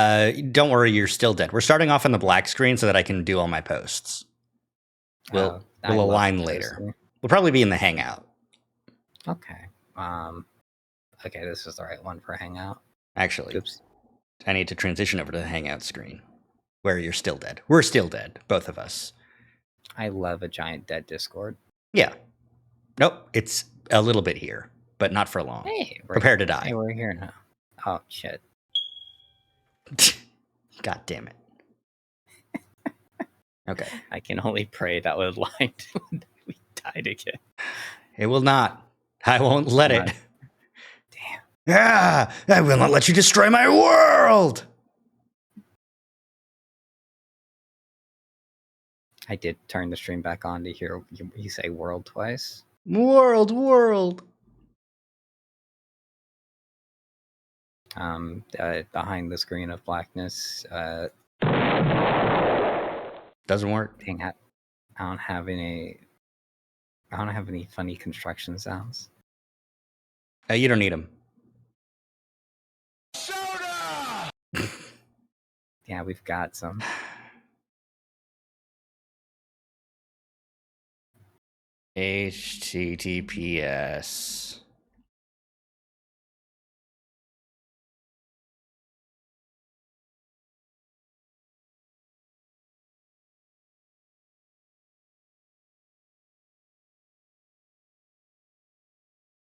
Don't worry, you're still dead. We're starting off on the black screen so that I can do all my posts. We'll align later. We'll probably be in the Hangout. Okay. Okay, this is the right one for Hangout. Actually, Oops. I need to transition over to the Hangout screen where you're still dead. We're still dead, both of us. I love a giant dead Discord. Yeah. Nope, it's a little bit here, but not for long. Hey, prepare to die. Hey, we're here now. Oh, shit. God damn it. Okay. I can only pray that would lie till we died again. It will not. I won't let it. Damn. Yeah, I will not let you destroy my world. I did turn the stream back on to hear you say world twice. World. Behind the screen of blackness. Doesn't work. Dang it. I don't have any funny construction sounds. You don't need them. Soda! Yeah, we've got some. HTTPS.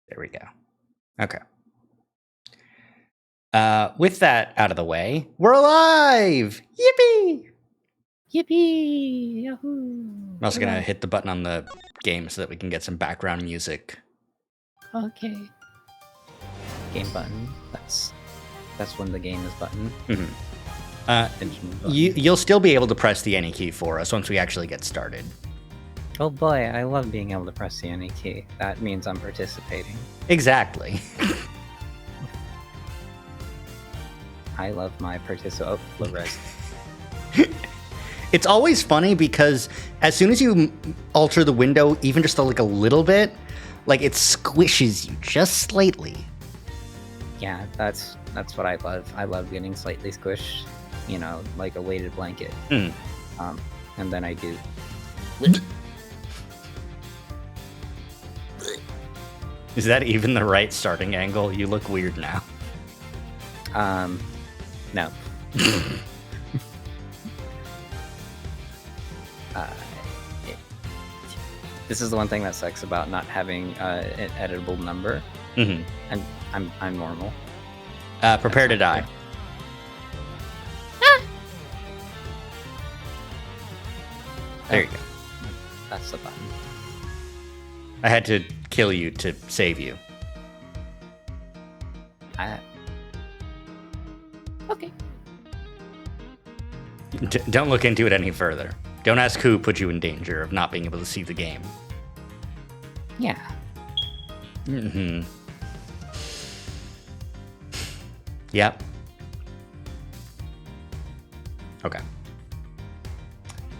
There we go. Okay. With that out of the way, we're alive! Yippee! Yippee! Yahoo! I'm also going to hit the button on the game so that we can get some background music. Okay. Game button. That's when the game is button. Mm-hmm. You'll still be able to press the any key for us once we actually get started. Oh boy, I love being able to press the any key. That means I'm participating. Exactly. I love my participation. Oh, res. It's always funny because as soon as you alter the window, even just a little bit, like it squishes you just slightly. Yeah, that's what I love. I love getting slightly squished, like a weighted blanket. Mm. And then I do. Is that even the right starting angle? You look weird now. No. This is the one thing that sucks about not having an editable number. Mm-hmm. And I'm normal. Prepare to die. There you go. That's the button. I had to kill you to save you. Okay. Don't look into it any further. Don't ask who put you in danger of not being able to see the game. Yeah. Mm-hmm. Yep. Okay.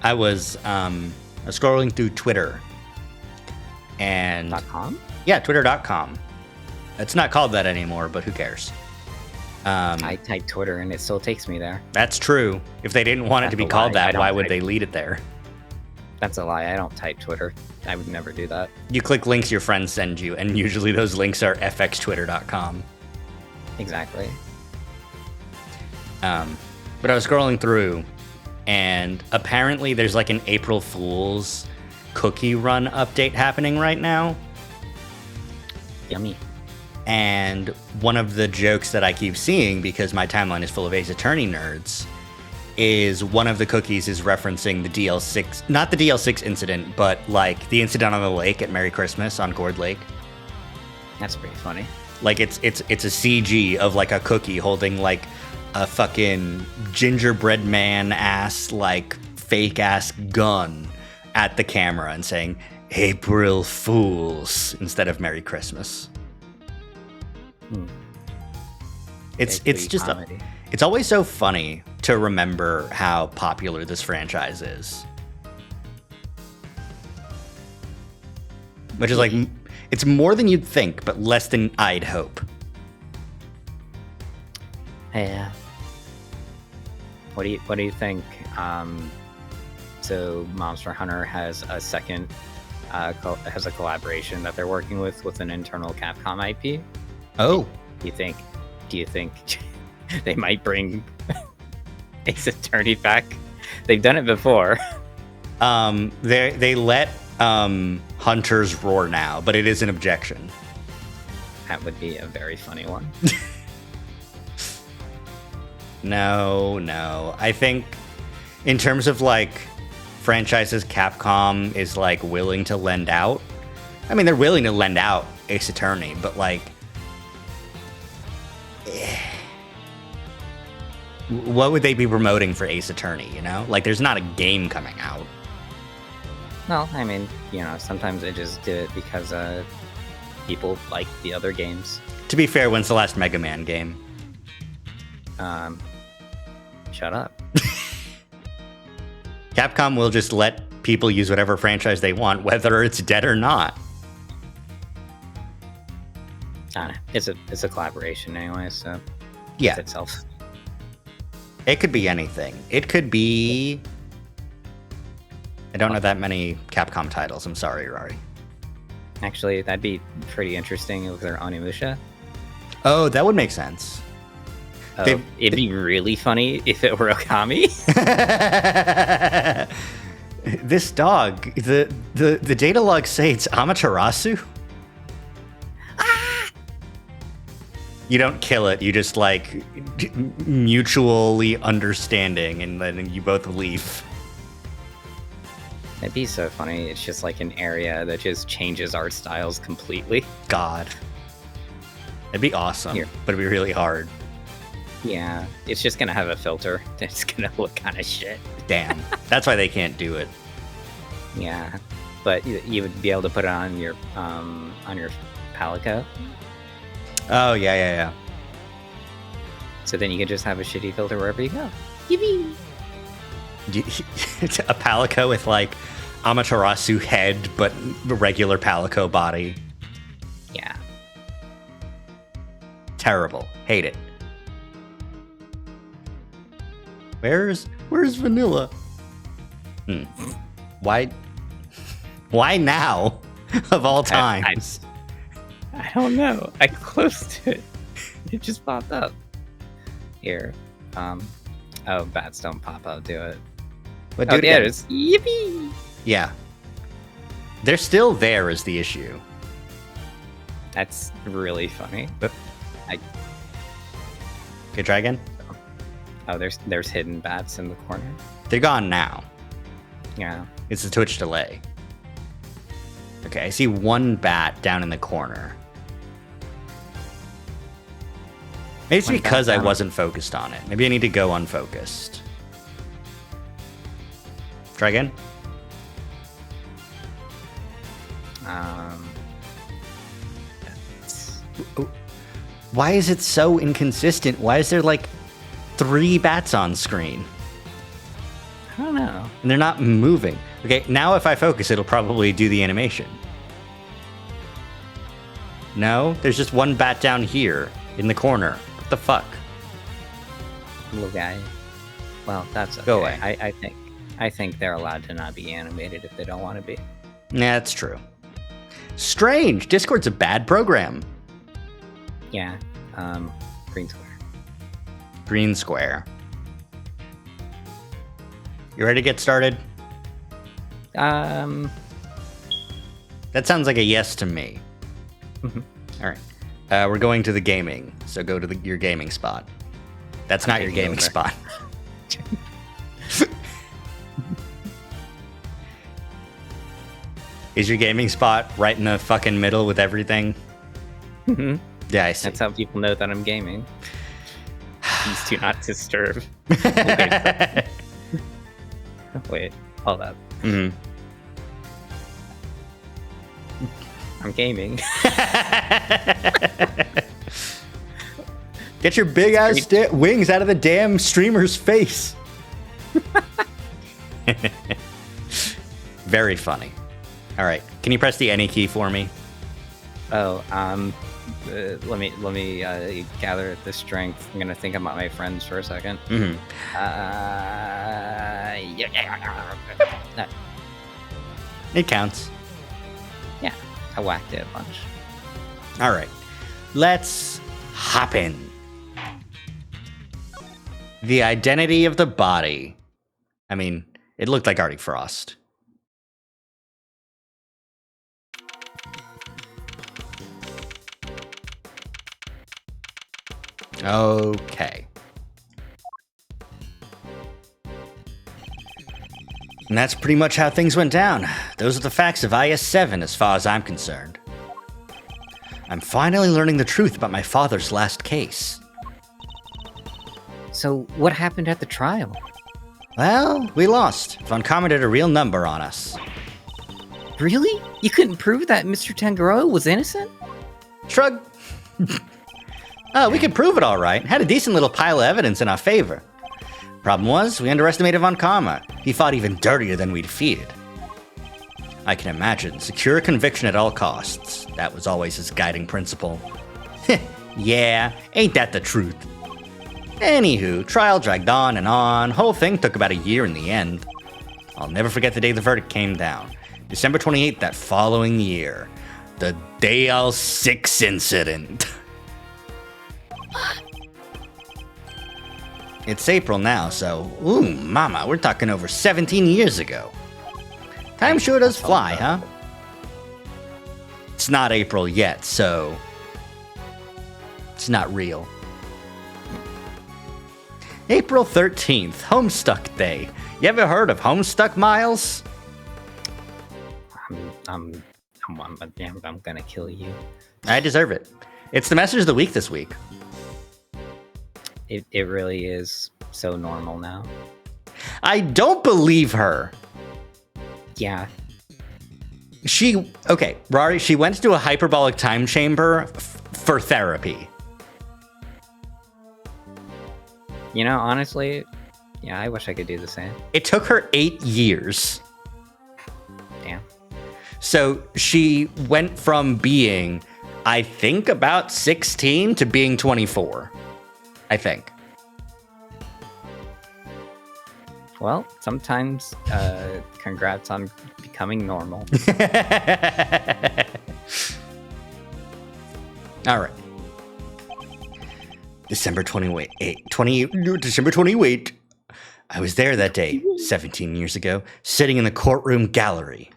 I was scrolling through Twitter and .com? Yeah, twitter.com. It's not called that anymore, but who cares? I type Twitter and it still takes me there. That's true. If they didn't want it to be called that, why would they lead it there? That's a lie. I don't type Twitter. I would never do that. You click links your friends send you, and usually those links are fxtwitter.com. Exactly. But I was scrolling through, and apparently there's like an April Fool's cookie run update happening right now. Yummy. And one of the jokes that I keep seeing, because my timeline is full of Ace Attorney nerds, is one of the cookies is referencing the DL6, not the DL6 incident, but like the incident on the lake at Merry Christmas on Gourd Lake. That's pretty funny. Like it's a CG of like a cookie holding like a fucking gingerbread man ass, like fake ass gun at the camera and saying April Fools instead of Merry Christmas. It's just it's always so funny to remember how popular this franchise is. Which is like, it's more than you'd think, but less than I'd hope. Yeah. What do you think? So Monster Hunter has a second has a collaboration that they're working with an internal Capcom IP. Oh, Do you think they might bring Ace Attorney back? They've done it before. they let hunters roar now, but it is an objection. That would be a very funny one. No. I think in terms of like franchises Capcom is like willing to lend out. I mean, they're willing to lend out Ace Attorney, but like what would they be promoting for Ace Attorney, you know? Like there's not a game coming out. Well, I mean, sometimes they just do it because people like the other games. To be fair, when's the last Mega Man game? Shut up. Capcom will just let people use whatever franchise they want, whether it's dead or not. I don't know. It's a collaboration anyway, so Yeah, it's itself. it could be anything. It could be... I don't know that many Capcom titles. I'm sorry, Rari. Actually, that'd be pretty interesting with their Onimusha. Oh, that would make sense. Oh, it'd be really funny if it were Okami. This dog, the data logs say it's Amaterasu. You don't kill it. You just like mutually understanding, and then you both leave. That'd be so funny. It's just like an area that just changes art styles completely. God, it'd be awesome, Here. but it'd be really hard. Yeah, it's just gonna have a filter. It's gonna look kind of shit. Damn, that's why they can't do it. Yeah, but you would be able to put it on your Palico, Oh yeah. so then you can just have a shitty filter wherever you go. You- a Palico with like Amaterasu head, but regular Palico body. Yeah, Terrible. Hate it. Where's Vanilla? Why now? Of all times. I don't know. I closed it. It just popped up. Here. Oh, bats don't pop out, do it. But Oh, dude, there it is. Yippee! yeah. They're still there is the issue. That's really funny. Okay, try again. Oh, there's hidden bats in the corner. They're gone now. Yeah. It's the Twitch delay. Okay, I see one bat down in the corner. Maybe it's One bat because I down. wasn't focused on it. Maybe I need to go unfocused. Try again. That's- Why is it so inconsistent? Why is there like 3 bats on screen? I don't know. And they're not moving. Okay, now if I focus, it'll probably do the animation. No? There's just one bat down here in the corner. What the fuck? Little guy. Well, that's okay. Go away. I think they're allowed to not be animated if they don't want to be. Nah, that's true. Strange. Discord's a bad program. Yeah. Green square. Green square. You ready to get started? Um. That sounds like a yes to me. Mhm. All right. We're going to the gaming, so go to your gaming spot. That's not your taking gaming over. spot. Is your gaming spot right in the fucking middle with everything? Mhm. Yeah, I see. That's how people know that I'm gaming. Please do not disturb. Wait, hold up. Mhm. I'm gaming. Get your big ass wings out of the damn streamer's face. Very funny. All right, can you press the any key for me? Oh, let me gather the strength. I'm gonna think about my friends for a second. Mm-hmm. No, It counts. yeah, I whacked it a bunch. All right. Let's hop in. The identity of the body. I mean, it looked like Artie Frost. Okay. And that's pretty much how things went down. Those are the facts of IS-7 as far as I'm concerned. I'm finally learning the truth about my father's last case. So, what happened at the trial? Well, we lost. Von Karma did a real number on us. Really? You couldn't prove that Mr. Tangaroa was innocent? Shrug. Oh, we could prove it all right. Had a decent little pile of evidence in our favor. Problem was, we underestimated Von Karma. He fought even dirtier than we'd feared. I can imagine, secure conviction at all costs. That was always his guiding principle. Yeah, ain't that the truth? Anywho, trial dragged on and on. Whole thing took about a year in the end. I'll never forget the day the verdict came down. December 28th that following year. The Dale 6 incident. It's April now, so, ooh, mama, we're talking over 17 years ago. Time sure does fly, huh? It's not April yet, so it's not real. April 13th, Homestuck Day. You ever heard of Homestuck, Miles? I'm gonna kill you. I deserve it. It's the message of the week this week. It really is so normal now. I don't believe her. Yeah. Okay, Rari, she went to a hyperbolic time chamber for therapy. You know, honestly, yeah, I wish I could do the same. It took her 8 years. Damn. So she went from being, I think, about 16 to being 24. I think. Well, sometimes, congrats on becoming normal. All right. December 28. I was there that day, 17 years ago, sitting in the courtroom gallery.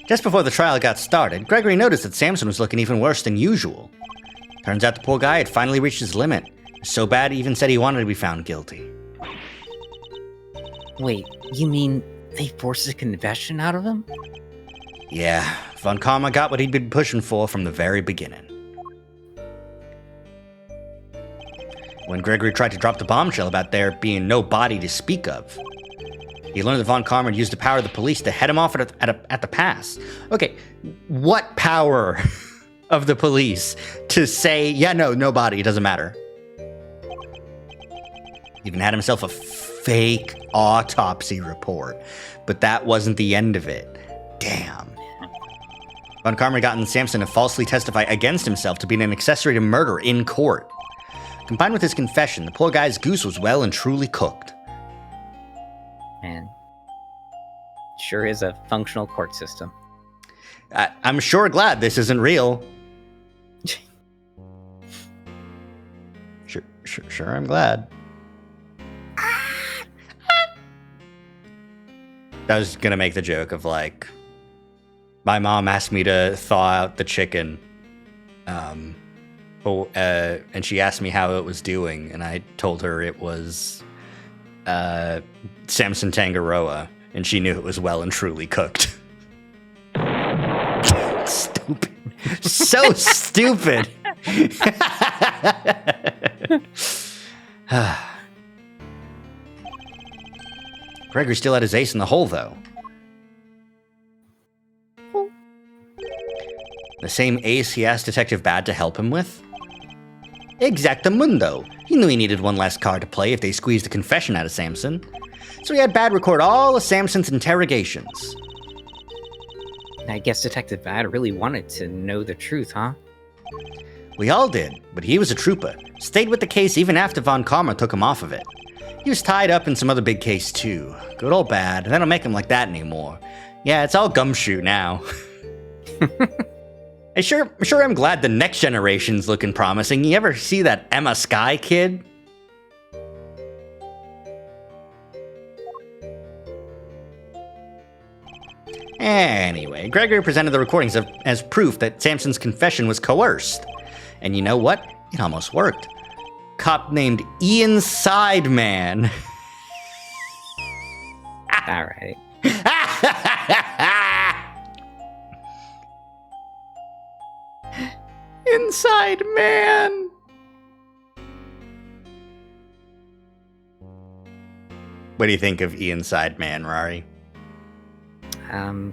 Just before the trial got started, Gregory noticed that Samson was looking even worse than usual. Turns out the poor guy had finally reached his limit. So bad he even said he wanted to be found guilty. Wait, you mean they forced a confession out of him? Yeah, Von Karma got what he'd been pushing for from the very beginning. When Gregory tried to drop the bombshell about there being no body to speak of, he learned that Von Karma had used the power of the police to head him off at the pass. Okay, what power of the police to say, yeah, no body, it doesn't matter. Even had himself a fake autopsy report, but that wasn't the end of it. Damn. Von Karma gotten Samson to falsely testify against himself to being an accessory to murder in court. Combined with his confession, the poor guy's goose was well and truly cooked. Man, sure is a functional court system. I'm sure glad this isn't real. Sure, I'm glad. I was gonna make the joke of like, my mom asked me to thaw out the chicken, and she asked me how it was doing, and I told her it was Samson Tangaroa, and she knew it was well and truly cooked. Stupid. So stupid. Gregory still had his ace in the hole, though. The same ace he asked Detective Bad to help him with? Exactamundo. He knew he needed one last card to play if they squeezed a confession out of Samson. So he had Bad record all of Samson's interrogations. I guess Detective Bad really wanted to know the truth, huh? We all did, but he was a trooper. Stayed with the case even after Von Karma took him off of it. He was tied up in some other big case too. Good old Bad. They don't make him like that anymore. Yeah, it's all gumshoe now. I sure am glad the next generation's looking promising. You ever see that Emma Skye kid? Anyway, Gregory presented the recordings as proof that Samson's confession was coerced. And you know what? It almost worked. Cop named Ian Sideman. All right. Inside Man. What do you think of Ian Sideman, Rari?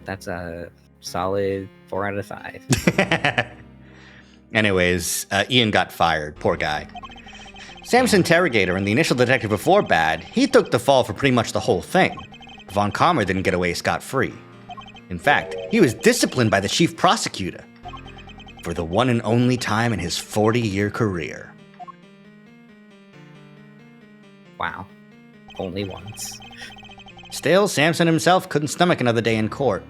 That's a solid 4 out of 5. Anyways, Ian got fired. Poor guy. Sam's interrogator and the initial detective before Bad, he took the fall for pretty much the whole thing. Von Karma didn't get away scot-free. In fact, he was disciplined by the chief prosecutor for the one and only time in his 40-year career. Wow. Only once. Still, Samson himself couldn't stomach another day in court.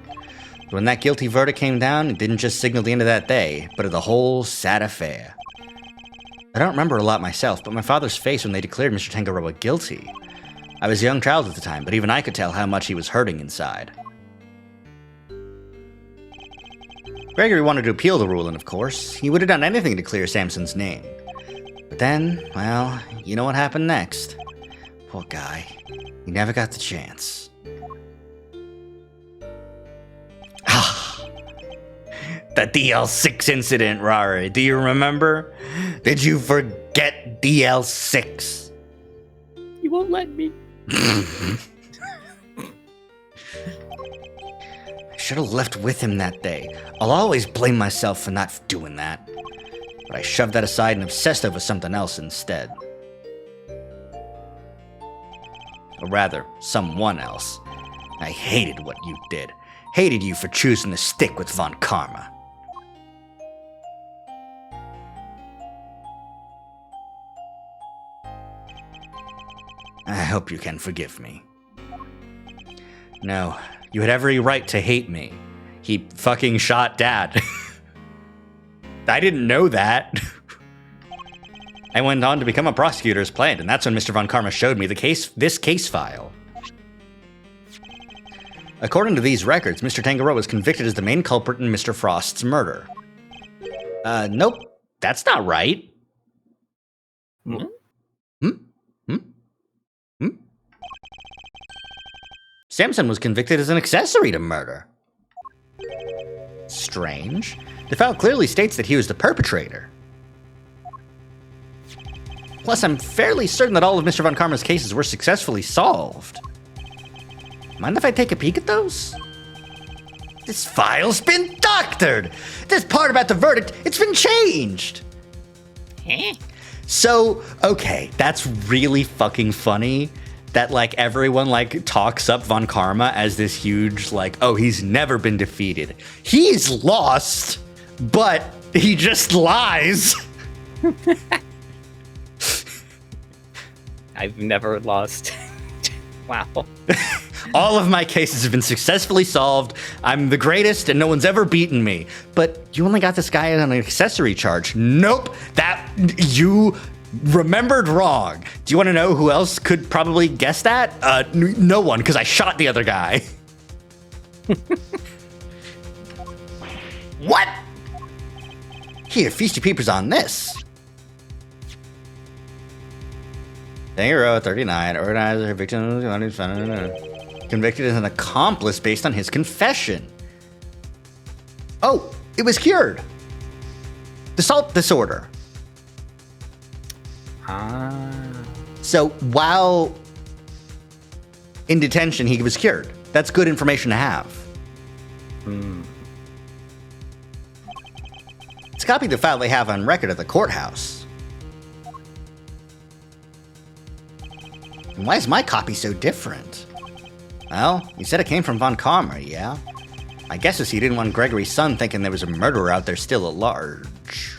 When that guilty verdict came down, it didn't just signal the end of that day, but of the whole sad affair. I don't remember a lot myself, but my father's face when they declared Mr. Tangaroa guilty. I was a young child at the time, but even I could tell how much he was hurting inside. Gregory wanted to appeal the ruling, of course. He would have done anything to clear Samson's name. But then, well, you know what happened next. Poor guy. He never got the chance. The DL6 incident, Rari. Do you remember? Did you forget DL6? You won't let me. I should have left with him that day. I'll always blame myself for not doing that. But I shoved that aside and obsessed over something else instead. Or rather, someone else. I hated what you did. Hated you for choosing to stick with Von Karma. I hope you can forgive me. No, you had every right to hate me. He fucking shot Dad. I didn't know that. I went on to become a prosecutor as planned, and that's when Mr. Von Karma showed me this case file. According to these records, Mr. Tangaroa was convicted as the main culprit in Mr. Frost's murder. Nope, that's not right. Hmm? Samson was convicted as an accessory to murder. Strange. The file clearly states that he was the perpetrator. Plus, I'm fairly certain that all of Mr. Von Karma's cases were successfully solved. Mind if I take a peek at those? This file's been doctored! This part about the verdict, it's been changed! So, okay, that's really fucking funny that, like, everyone, like, talks up Von Karma as this huge, like, oh, he's never been defeated. He's lost, but he just lies. I've never lost. Wow. All of my cases have been successfully solved. I'm the greatest and no one's ever beaten me. But you only got this guy on an accessory charge. Nope. You remembered wrong. Do you want to know who else could probably guess that? No one, because I shot the other guy. What? Here, feast your peepers on this. Tangaroa, 39, organizer, victim, convicted as an accomplice based on his confession. Oh, it was cured. Assault disorder. So while in detention, he was cured. That's good information to have. It's copied the file they have on record at the courthouse. And why is my copy so different? Well, you said it came from Von Karma, yeah? My guess is he didn't want Gregory's son thinking there was a murderer out there still at large.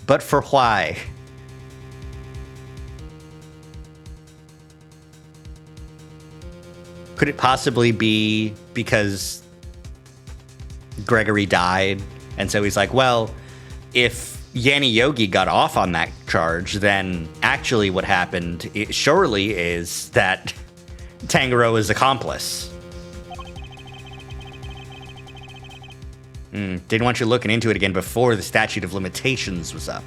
But for why? Could it possibly be because Gregory died, and so he's like, well, if Yanni Yogi got off on that charge, then actually what happened surely is that Tangaroa's accomplice. Didn't want you looking into it again before the statute of limitations was up.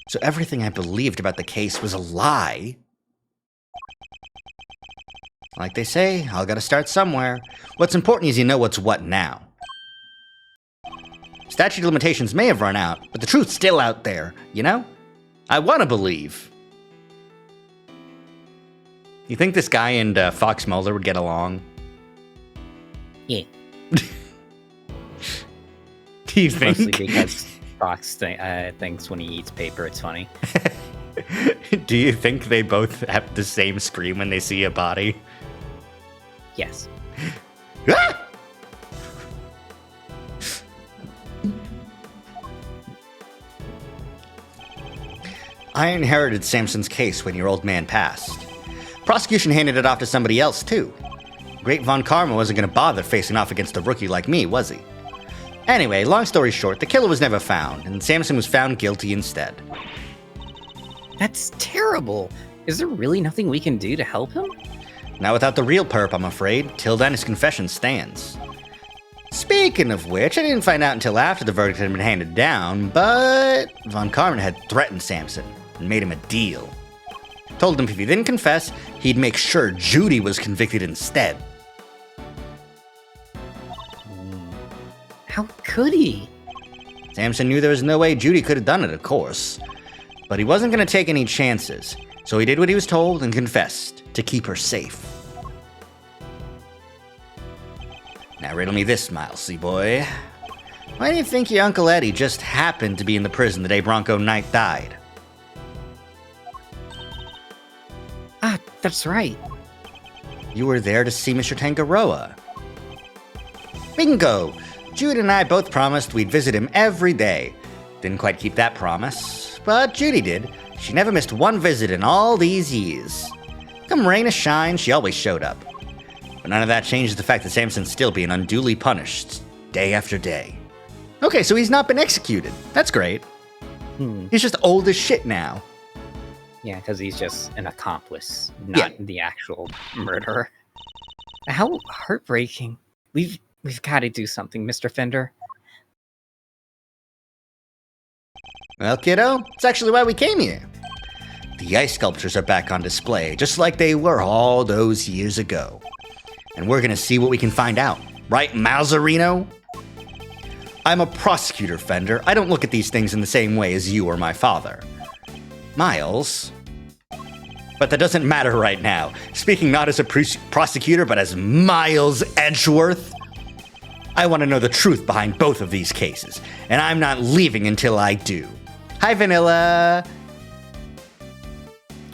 So everything I believed about the case was a lie? Like they say, I'll gotta start somewhere. What's important is you know what's what now. Statute of limitations may have run out, but the truth's still out there, you know? I want to believe. You think this guy and Fox Mulder would get along? Yeah. Do you think? Mostly because Fox thinks when he eats paper, it's funny. Do you think they both have the same scream when they see a body? Yes. Ah! I inherited Samson's case when your old man passed. Prosecution handed it off to somebody else, too. Great Von Karma wasn't going to bother facing off against a rookie like me, was he? Anyway, long story short, the killer was never found, and Samson was found guilty instead. That's terrible. Is there really nothing we can do to help him? Not without the real perp, I'm afraid. Till then, his confession stands. Speaking of which, I didn't find out until after the verdict had been handed down, but Von Karman had threatened Samson and made him a deal. Told him if he didn't confess, he'd make sure Judy was convicted instead. How could he? Samson knew there was no way Judy could have done it, of course. But he wasn't going to take any chances, so he did what he was told and confessed to keep her safe. Now riddle me this, Milesy boy. Why do you think your Uncle Eddie just happened to be in the prison the day Bronco Knight died? Ah, that's right. You were there to see Mr. Tangaroa. Bingo! Judy and I both promised we'd visit him every day. Didn't quite keep that promise, but Judy did. She never missed one visit in all these years. Come rain or shine, she always showed up. But none of that changes the fact that Samson's still being unduly punished, day after day. Okay, so he's not been executed. That's great. He's just old as shit now. Yeah, because he's just an accomplice, not the actual murderer. How heartbreaking. We've got to do something, Mr. Fender. Well, kiddo, it's actually why we came here. The ice sculptures are back on display, just like they were all those years ago. And we're gonna see what we can find out. Right, Malzarino? I'm a prosecutor, Fender. I don't look at these things in the same way as you or my father. Miles? But that doesn't matter right now. Speaking not as a prosecutor, but as Miles Edgeworth. I want to know the truth behind both of these cases, and I'm not leaving until I do. Hi, Vanilla.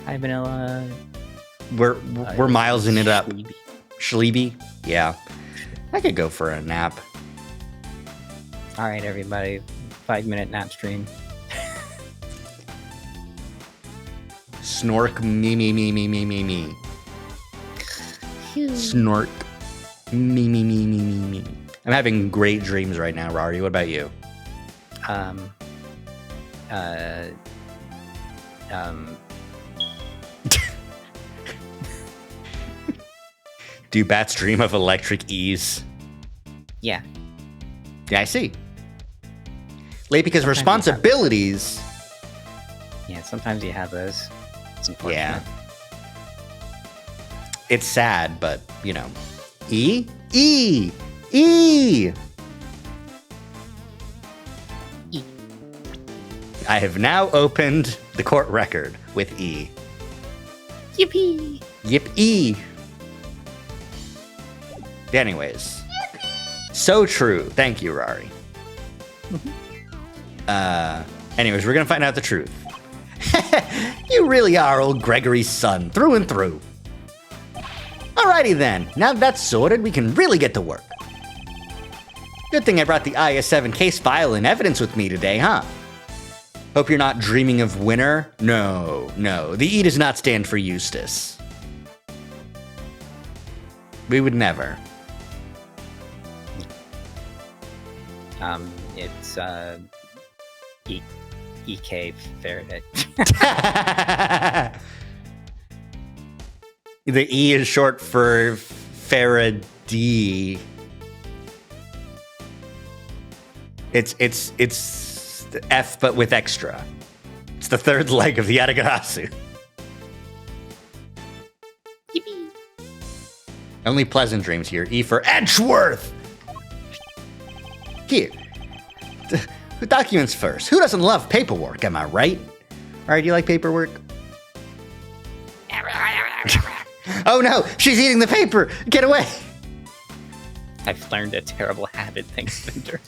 Hi, Vanilla. We're milesing it up. Schleeby. Schleeby? Yeah. I could go for a nap. All right, everybody. 5-minute nap stream. Snork me me me me me me me. Snork me me me me me me. I'm having great dreams right now, Rari. What about you? Do bats dream of electric ease? Yeah. Yeah, I see. Late because responsibilities. Yeah, sometimes you have those. It's unfortunate. Yeah. It's sad, but, you know. E? E! E! E. I have now opened the court record with E. Yippee! Yip-E! Anyways. So true. Thank you, Rari. Anyways, we're gonna find out the truth. You really are old Gregory's son, through and through. Alrighty then, now that that's sorted, we can really get to work. Good thing I brought the IS-7 case file and evidence with me today, huh? Hope you're not dreaming of winter? No, the E does not stand for Eustace. We would never. It's EK Faraday. The E is short for Faraday. It's the F but with extra. It's the third leg of the Adigarasu. Yippee! Only pleasant dreams here. E for Edgeworth. Here. The documents first. Who doesn't love paperwork, am I right? Alright, do you like paperwork? Oh no, she's eating the paper! Get away! I've learned a terrible habit, thanks, Fender.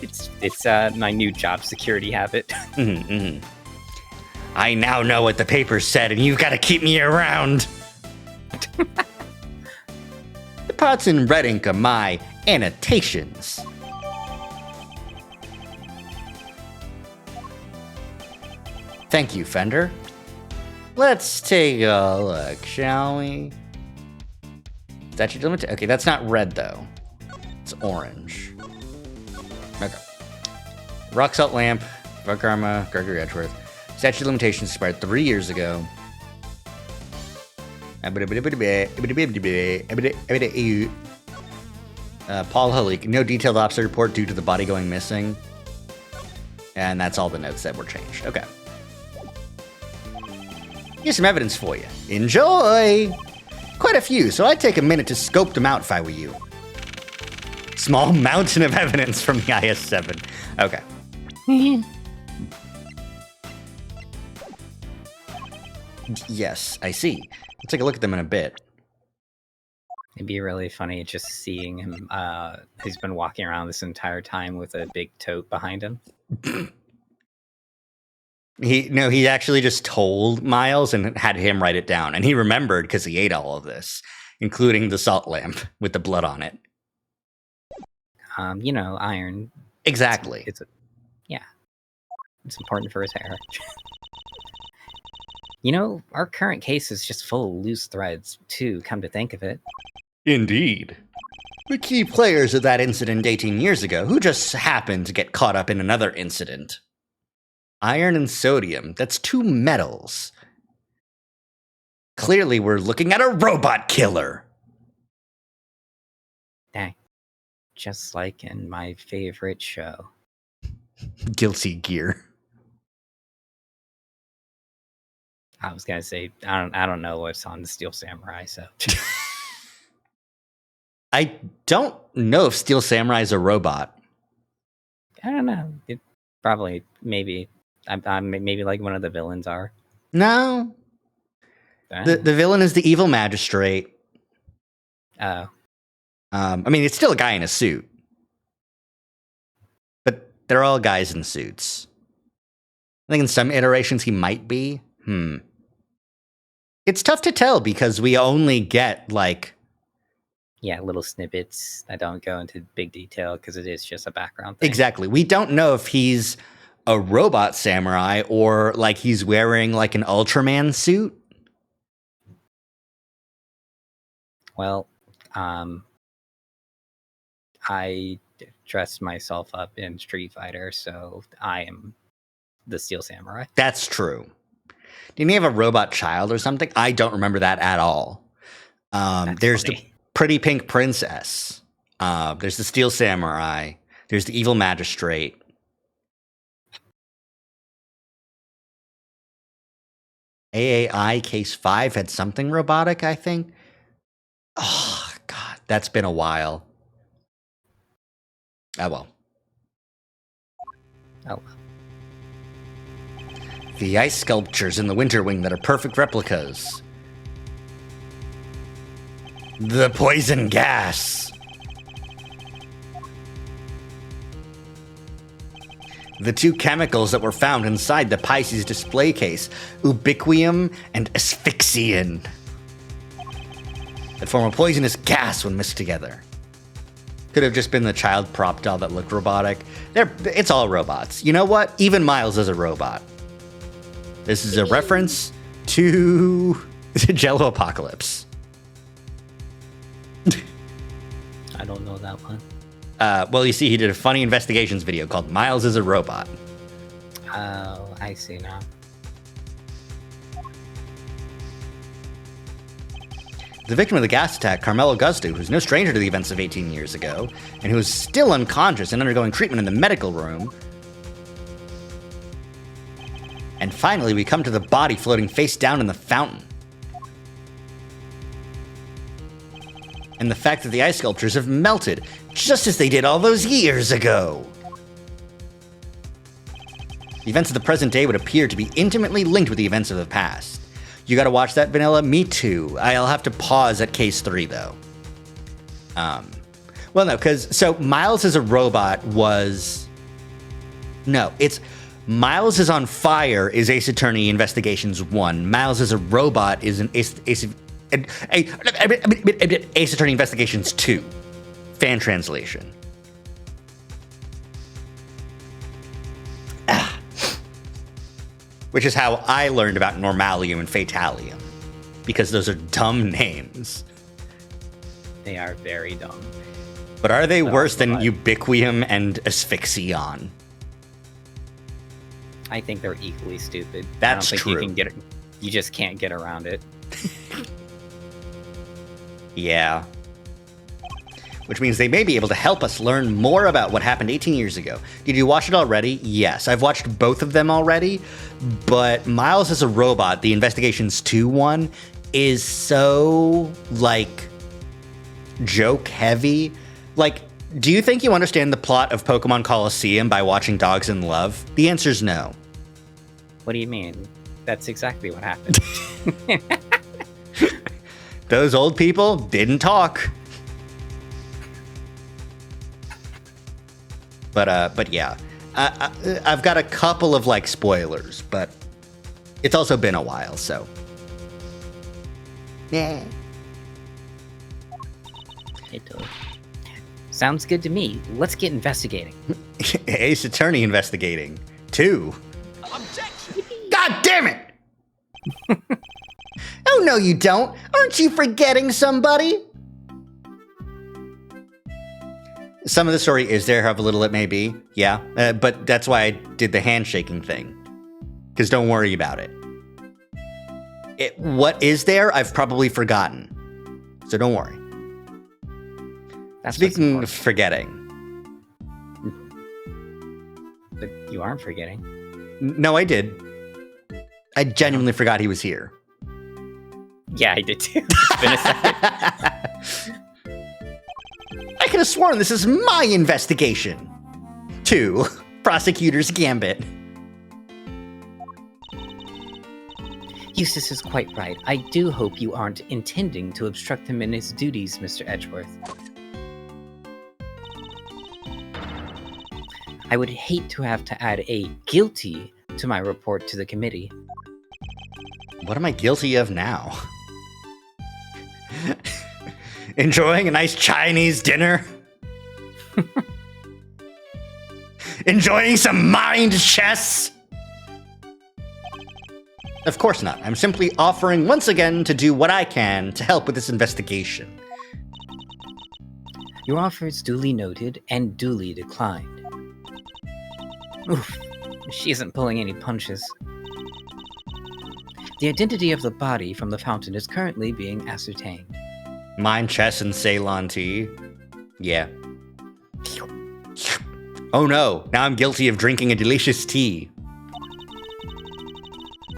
It's my new job security habit. I now know what the paper said, and you've got to keep me around. The parts in red ink are my annotations. Thank you, Fender. Let's take a look, shall we? Statute limit. Okay, that's not red though. It's orange. Okay. Rock salt lamp. Rock Karma. Gregory Edgeworth. Statute of limitations expired 3 years ago. Paul Hully. No detailed officer report due to the body going missing. And that's all the notes that were changed. Okay. Here's some evidence for you. Enjoy! Quite a few, so I'd take a minute to scope them out if I were you. Small mountain of evidence from the IS-7. Okay. Yes, I see. Let's take a look at them in a bit. It'd be really funny just seeing him. He's been walking around this entire time with a big tote behind him. He actually just told Miles and had him write it down. And he remembered because he ate all of this, including the salt lamp with the blood on it. Iron. Exactly. It's important for his hair. Our current case is just full of loose threads, too, come to think of it. Indeed. The key players of that incident 18 years ago, who just happened to get caught up in another incident. Iron and sodium, that's 2 metals. Clearly, we're looking at a robot killer. Dang. Just like in my favorite show. Guilty Gear. I was gonna say, I don't know what's on the Steel Samurai, so. I don't know if Steel Samurai is a robot. I don't know. It probably, maybe. Maybe like one of the villains are. No. The villain is the evil magistrate. Oh. It's still a guy in a suit. But they're all guys in suits. I think in some iterations he might be. It's tough to tell because we only get little snippets that don't go into big detail because it is just a background thing. Exactly. We don't know if he's a robot samurai or he's wearing an Ultraman suit. Well, I dressed myself up in Street Fighter, so I am the Steel Samurai. That's true. Didn't he have a robot child or something? I don't remember that at all. There's funny. The Pretty Pink Princess. There's the Steel Samurai. There's the Evil Magistrate. AAI Case 5 had something robotic, I think. Oh, God. That's been a while. Oh, well. Oh, well. The ice sculptures in the Winter Wing that are perfect replicas. The poison gas. the two chemicals that were found inside the Pisces display case, ubiquium and asphyxian, that form a poisonous gas when mixed together. Could have just been the child prop doll that looked robotic. It's all robots. You know what? Even Miles is a robot. This is a reference to Jello Apocalypse. I don't know that one. Well, you see, he did a funny investigations video called Miles is a Robot. Oh, I see now. The victim of the gas attack, Carmelo Gusto, who's no stranger to the events of 18 years ago, and who is still unconscious and undergoing treatment in the medical room. And finally, we come to the body floating face down in the fountain. And the fact that the ice sculptures have melted, just as they did all those years ago. The events of the present day would appear to be intimately linked with the events of the past. You gotta watch that, Vanilla? Me too. I'll have to pause at case 3, though. Well, no, because, so Miles as a robot was... No, it's... Miles is on Fire is Ace Attorney Investigations 1. Miles as a robot is an Ace Attorney Investigations 2. Fan translation. Which is how I learned about Normalium and Fatalium. Because those are dumb names. They are very dumb. But are they worse than Ubiquium and Asphyxion? I think they're equally stupid. That's I don't think true. You can get it. You just can't get around it. Yeah. Which means they may be able to help us learn more about what happened 18 years ago. Did you watch it already? Yes, I've watched both of them already, but Miles as a Robot, the Investigations 2 one, is so, like, joke heavy. Like, do you think you understand the plot of Pokemon Coliseum by watching Dogs in Love? The answer's no. What do you mean? That's exactly what happened. Those old people didn't talk. But yeah, I've got a couple of like spoilers, but it's also been a while, so yeah. Sounds good to me. Let's get investigating. Ace Attorney Investigating 2. Objection! God damn it! Oh no, you don't. Aren't you forgetting somebody? Some of the story is there, however little it may be. Yeah, but that's why I did the handshaking thing. Because don't worry about it. What is there, I've probably forgotten. So don't worry. That's Speaking of forgetting. But you aren't forgetting. No, I did. I genuinely forgot he was here. Yeah, I did too. It's been a second. I could have sworn this is my investigation. 2. Prosecutor's Gambit. Eustace is quite right. I do hope you aren't intending to obstruct him in his duties, Mr. Edgeworth. I would hate to have to add a guilty to my report to the committee. What am I guilty of now? Enjoying a nice Chinese dinner? Enjoying some mind chess? Of course not. I'm simply offering once again to do what I can to help with this investigation. Your offer is duly noted and duly declined. Oof, she isn't pulling any punches. The identity of the body from the fountain is currently being ascertained. Mind chess and Ceylon tea? Yeah. Oh no, now I'm guilty of drinking a delicious tea.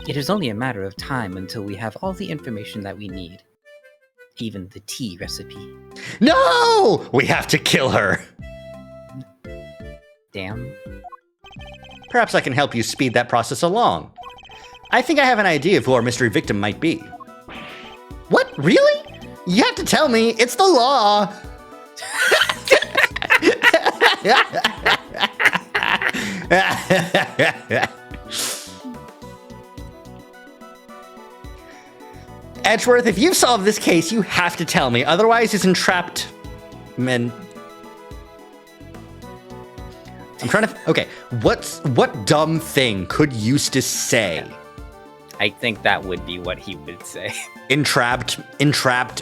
It is only a matter of time until we have all the information that we need. Even the tea recipe. No! We have to kill her! Damn. Perhaps I can help you speed that process along. I think I have an idea of who our mystery victim might be. What? Really? You have to tell me. It's the law. Edgeworth, if you've solved this case, you have to tell me. Otherwise, it's entrapped men. I'm trying to... Okay, what dumb thing could Eustace say? I think that would be what he would say. Entrapped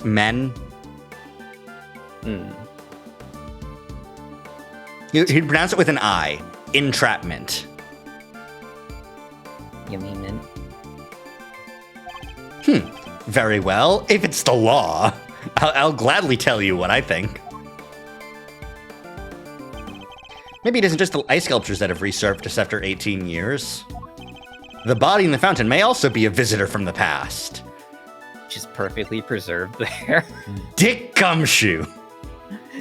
men? He'd pronounce it with an I. Entrapment. You mean it? Very well. If it's the law, I'll gladly tell you what I think. Maybe it isn't just the ice sculptures that have resurfaced after 18 years. The body in the fountain may also be a visitor from the past. Just perfectly preserved there. Dick Gumshoe.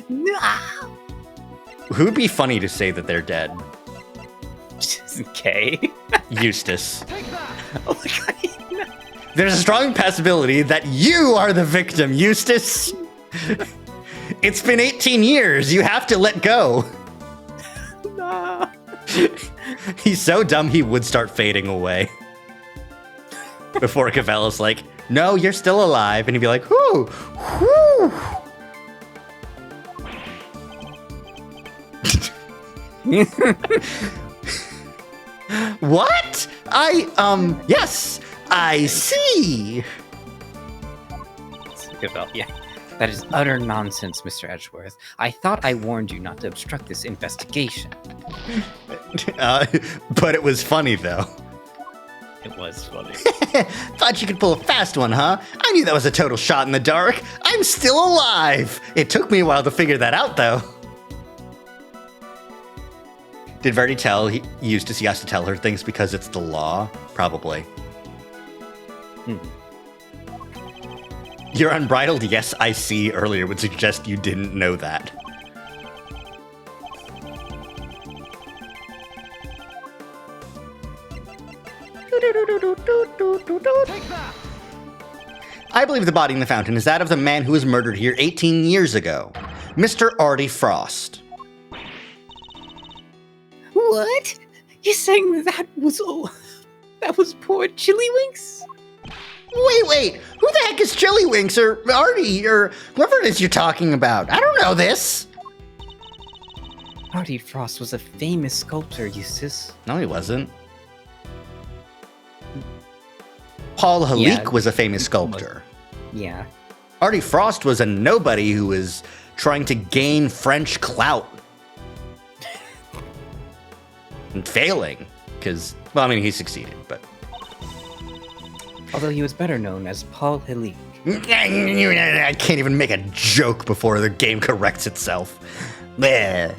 No. Who would be funny to say that they're dead? Okay. Eustace. Oh my god. There's a strong possibility that you are the victim, Eustace. It's been 18 years. You have to let go. No. He's so dumb he would start fading away. Before Cavella's like, no, you're still alive. And he'd be like, whoo, whoo. What? Yes, I see. Yeah, that is utter nonsense, Mr. Edgeworth. I thought I warned you not to obstruct this investigation. But it was funny, though. It was funny. Thought you could pull a fast one, huh? I knew that was a total shot in the dark. I'm still alive. It took me a while to figure that out, though. Did Verdi tell Eustace he has to tell her things because it's the law? Probably. Your unbridled yes, I see earlier would suggest you didn't know that. I believe the body in the fountain is that of the man who was murdered here 18 years ago, Mr. Artie Frost. What? You're saying that was poor Chillywinks? Wait, who the heck is Chillywinks or Artie or whoever it is you're talking about? I don't know this. Artie Frost was a famous sculptor, Eustace. No, he wasn't. Paul Halik was a famous sculptor. Yeah. Artie Frost was a nobody who was trying to gain French clout. And failing, because, well, I mean, he succeeded, but... Although he was better known as Paul Halik. I can't even make a joke before the game corrects itself. Bleh.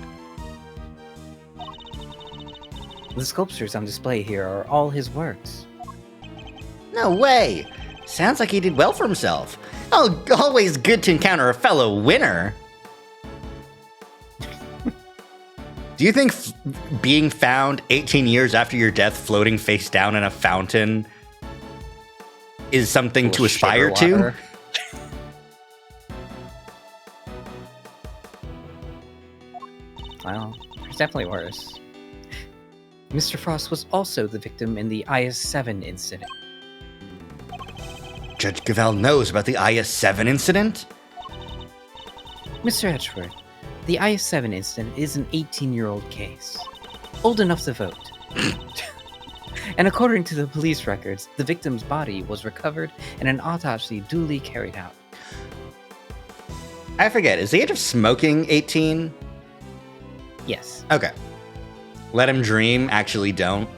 The sculptures on display here are all his works. No way! Sounds like he did well for himself. Oh, always good to encounter a fellow winner. Do you think being found 18 years after your death floating face down in a fountain is something to aspire to? Well, there's definitely worse. Mr. Frost was also the victim in the IS-7 incident. Judge Cavell knows about the IS-7 incident? Mr. Edgeworth, the IS-7 incident is an 18-year-old case. Old enough to vote. And according to the police records, the victim's body was recovered and an autopsy duly carried out. I forget, is the age of smoking 18? Yes. Okay. Let him dream, actually don't.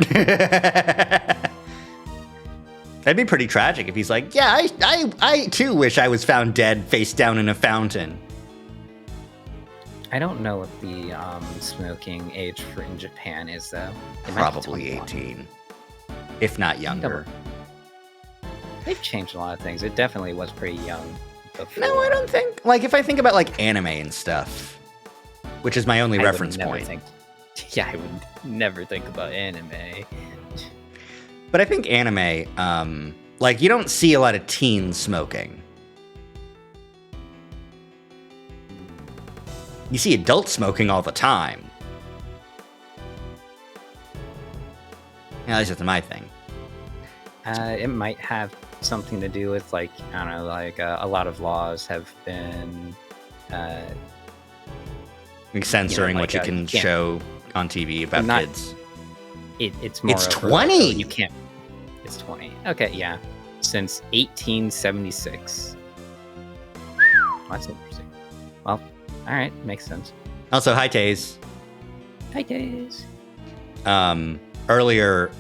That'd be pretty tragic if he's like, yeah, I too wish I was found dead face down in a fountain. I don't know what the smoking age for in Japan is, though. It might be Probably 21. 18. If not younger. They've changed a lot of things. It definitely was pretty young before. No, I don't think. Like, if I think about, like, anime and stuff, which is my only reference point. Yeah, I would never think about anime. But I think anime, like, you don't see a lot of teens smoking. You see adults smoking all the time. At least it's my thing. It might have something to do with, like, I don't know, like a lot of laws have been Like censoring like, what you can show on TV about kids. It's more. It's over, 20. Like, you can't. It's 20. Okay, yeah. Since 1876. That's interesting. Well, all right, makes sense. Also, hi Taze. Hi, Days. Earlier,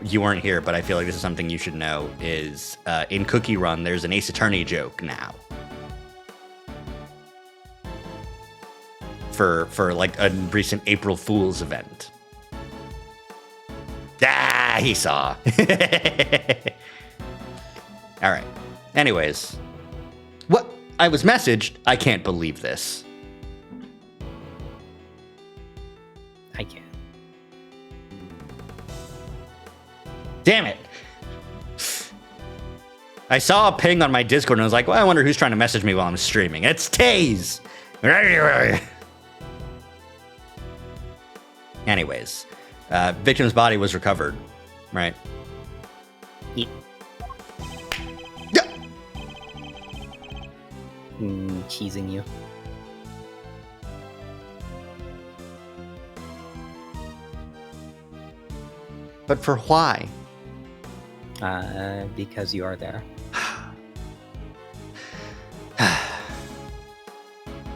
you weren't here, but I feel like this is something you should know. Is in Cookie Run, there's an Ace Attorney joke now. For like a recent April Fool's event. Ah, he saw. All right. Anyways, what I was messaged. I can't believe this. I can. Damn it. I saw a ping on my Discord and I was like, well, I wonder who's trying to message me while I'm streaming. It's Taze. Anyways, victim's body was recovered, right? Yeah. Cheesing you. But for why? Because you are there.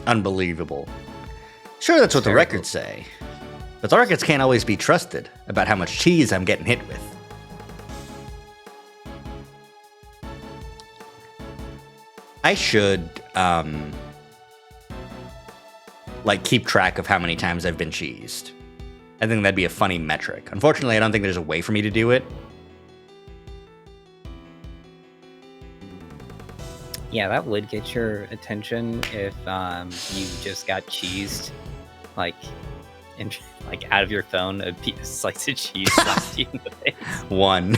Unbelievable. Sure, that's what the records say. But the records can't always be trusted about how much cheese I'm getting hit with. I should, like, keep track of how many times I've been cheesed. I think that'd be a funny metric. Unfortunately, I don't think there's a way for me to do it. Yeah, that would get your attention if you just got cheesed, like, out of your phone, a slice of cheese slapped you in the face. One.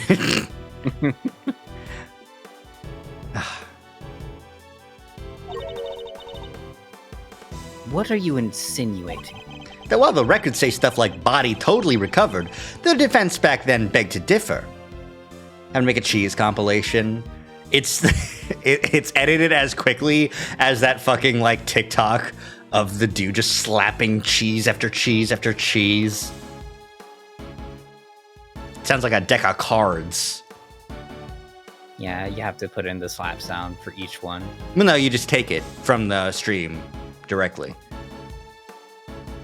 What are you insinuating? That while the records say stuff like body totally recovered, the defense back then begged to differ. And make a cheese compilation. It's it's edited as quickly as that fucking like TikTok of the dude just slapping cheese after cheese after cheese. Sounds like a deck of cards. Yeah, you have to put in the slap sound for each one. Well, no, you just take it from the stream directly,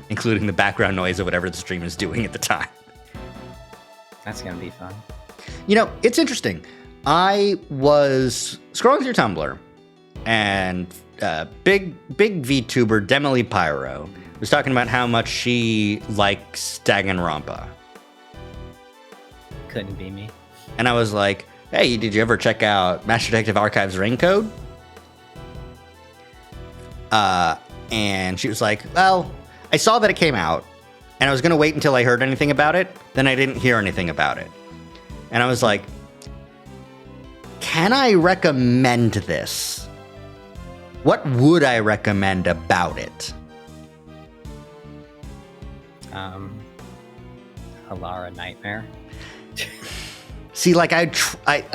including the background noise of whatever the stream is doing at the time. That's gonna be fun. You know, it's interesting. I was scrolling through Tumblr, and big VTuber Demily Pyro was talking about how much she likes Danganronpa. Couldn't be me. And I was like, hey, did you ever check out Master Detective Archives Raincode? And she was like, well, I saw that it came out, and I was going to wait until I heard anything about it. Then I didn't hear anything about it. And I was like, can I recommend this? What would I recommend about it? Alara Nightmare. See, like, I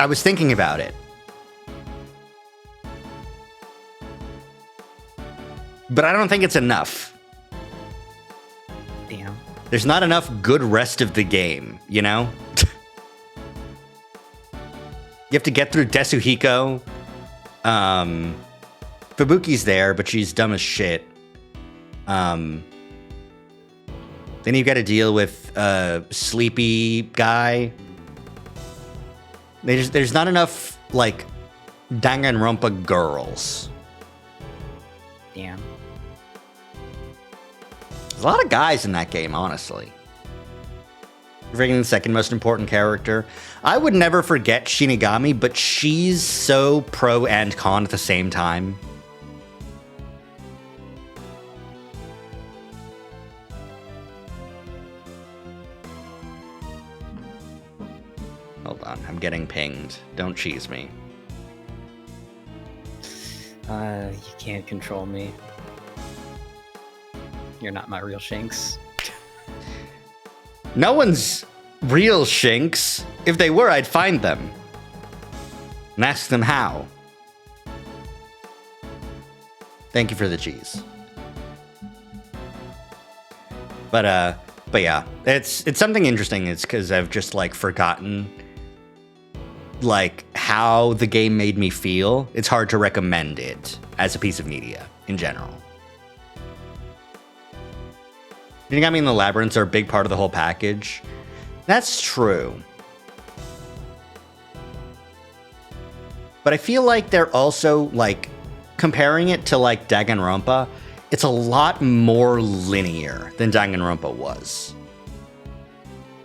was thinking about it. But I don't think it's enough. Damn. There's not enough good rest of the game, you know? You have to get through Desuhiko. Fubuki's there, but she's dumb as shit. Then you got to deal with Sleepy Guy. There's not enough, like, Danganronpa girls. Damn. There's a lot of guys in that game, honestly. Freaking the second most important character. I would never forget Shinigami, but she's so pro and con at the same time. Hold on, I'm getting pinged. Don't cheese me. You can't control me. You're not my real Shanks. No one's real shinks. If they were, I'd find them and ask them how. Thank you for the cheese. But yeah, it's something interesting. It's because I've just like forgotten like how the game made me feel. It's hard to recommend it as a piece of media in general. You think, I mean, the labyrinths are a big part of the whole package? That's true. But I feel like they're also, like, comparing it to, like, Danganronpa, it's a lot more linear than Danganronpa was.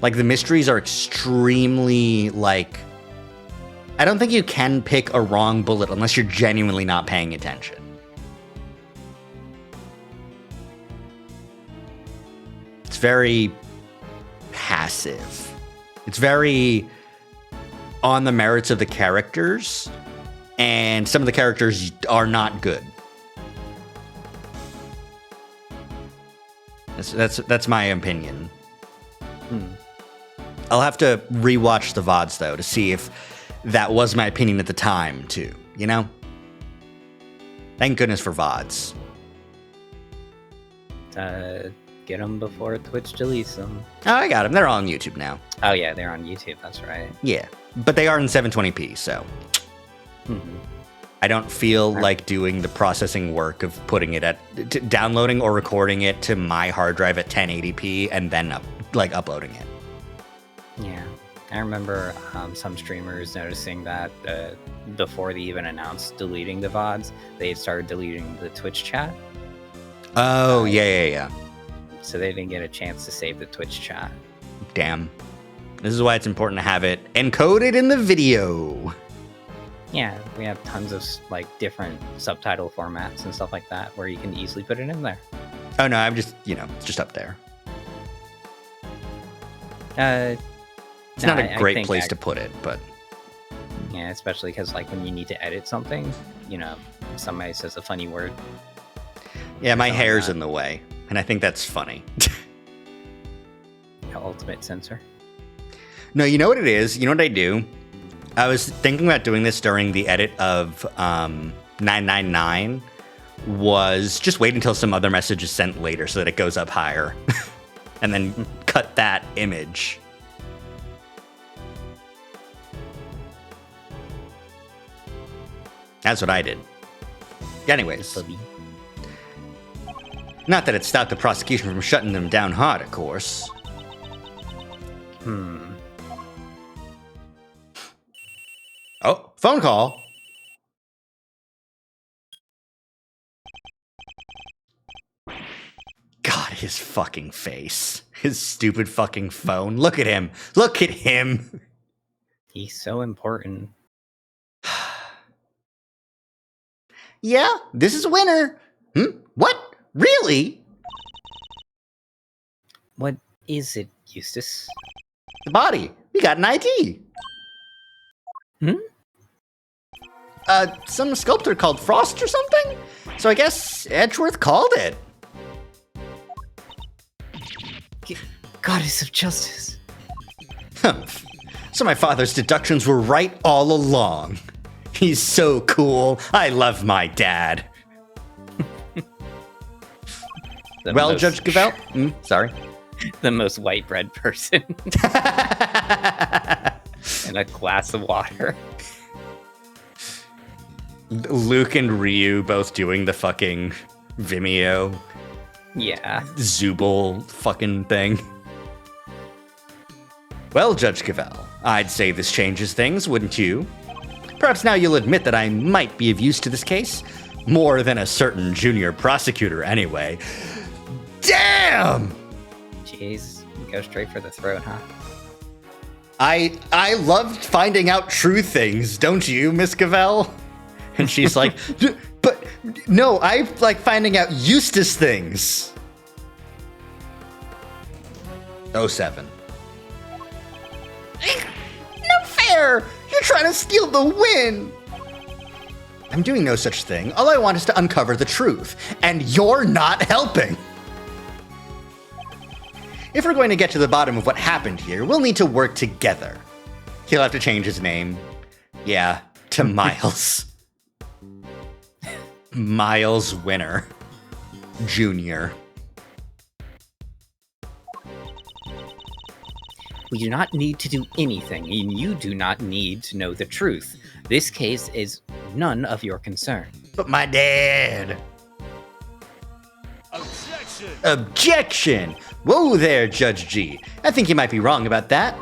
Like, the mysteries are extremely, like... I don't think you can pick a wrong bullet unless you're genuinely not paying attention. It's very passive. It's very on the merits of the characters, and some of the characters are not good. That's my opinion. I'll have to rewatch the VODs though to see if that was my opinion at the time too. You know? Thank goodness for VODs. Get them before Twitch deletes them. Oh, I got them. They're all on YouTube now. Oh yeah, they're on YouTube. That's right. Yeah, but they are in 720p, so I don't feel like doing the processing work of putting it at downloading or recording it to my hard drive at 1080p and then uploading it. Yeah, I remember some streamers noticing that before they even announced deleting the VODs, they had started deleting the Twitch chat. Oh, yeah. So they didn't get a chance to save the Twitch chat. Damn. This is why it's important to have it encoded in the video. Yeah, we have tons of like different subtitle formats and stuff like that where you can easily put it in there. Oh no, I'm just, it's just up there. It's not a great place to put it, but... Yeah, especially because like when you need to edit something, somebody says a funny word. Yeah, my hair's in the way, and I think that's funny. Ultimate censor. No, you know what it is? You know what I do? I was thinking about doing this during the edit of 999, was just wait until some other message is sent later so that it goes up higher, and then cut that image. That's what I did. Anyways. Not that it stopped the prosecution from shutting them down hard, of course. Oh, phone call. God, his fucking face. His stupid fucking phone. Look at him. Look at him. He's so important. Yeah, this is a winner. What? Really? What is it, Eustace? The body. We got an ID. Some sculptor called Frost or something? So I guess Edgeworth called it. Goddess of Justice. So my father's deductions were right all along. He's so cool. I love my dad. Well, Judge Cavell? Sorry. The most white bread person. And a glass of water. Luke and Ryu both doing the fucking Vimeo. Yeah. Zooble fucking thing. Well, Judge Cavell, I'd say this changes things, wouldn't you? Perhaps now you'll admit that I might be of use to this case. More than a certain junior prosecutor, anyway. Damn! Jeez, you go straight for the throat, huh? I loved finding out true things, don't you, Miss Cavell? And she's like, but no, I like finding out Eustace things. 07. No fair! You're trying to steal the win! I'm doing no such thing. All I want is to uncover the truth. And you're not helping. If we're going to get to the bottom of what happened here, we'll need to work together. He'll have to change his name. Yeah, to Miles. Miles Winner Jr. We do not need to do anything, and you do not need to know the truth. This case is none of your concern. But my dad. Objection! Objection! Whoa there, Judge G. I think you might be wrong about that.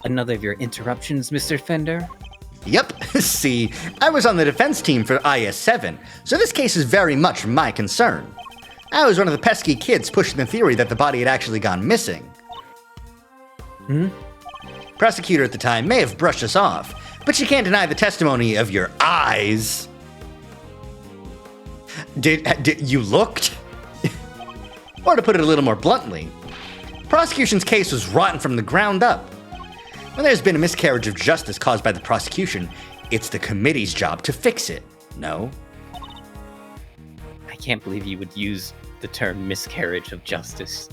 Another of your interruptions, Mr. Fender? Yep. See, I was on the defense team for IS-7, so this case is very much my concern. I was one of the pesky kids pushing the theory that the body had actually gone missing. Prosecutor at the time may have brushed us off, but you can't deny the testimony of your eyes. Did you looked? Or to put it a little more bluntly, prosecution's case was rotten from the ground up. When there's been a miscarriage of justice caused by the prosecution, it's the committee's job to fix it, no? I can't believe you would use the term miscarriage of justice.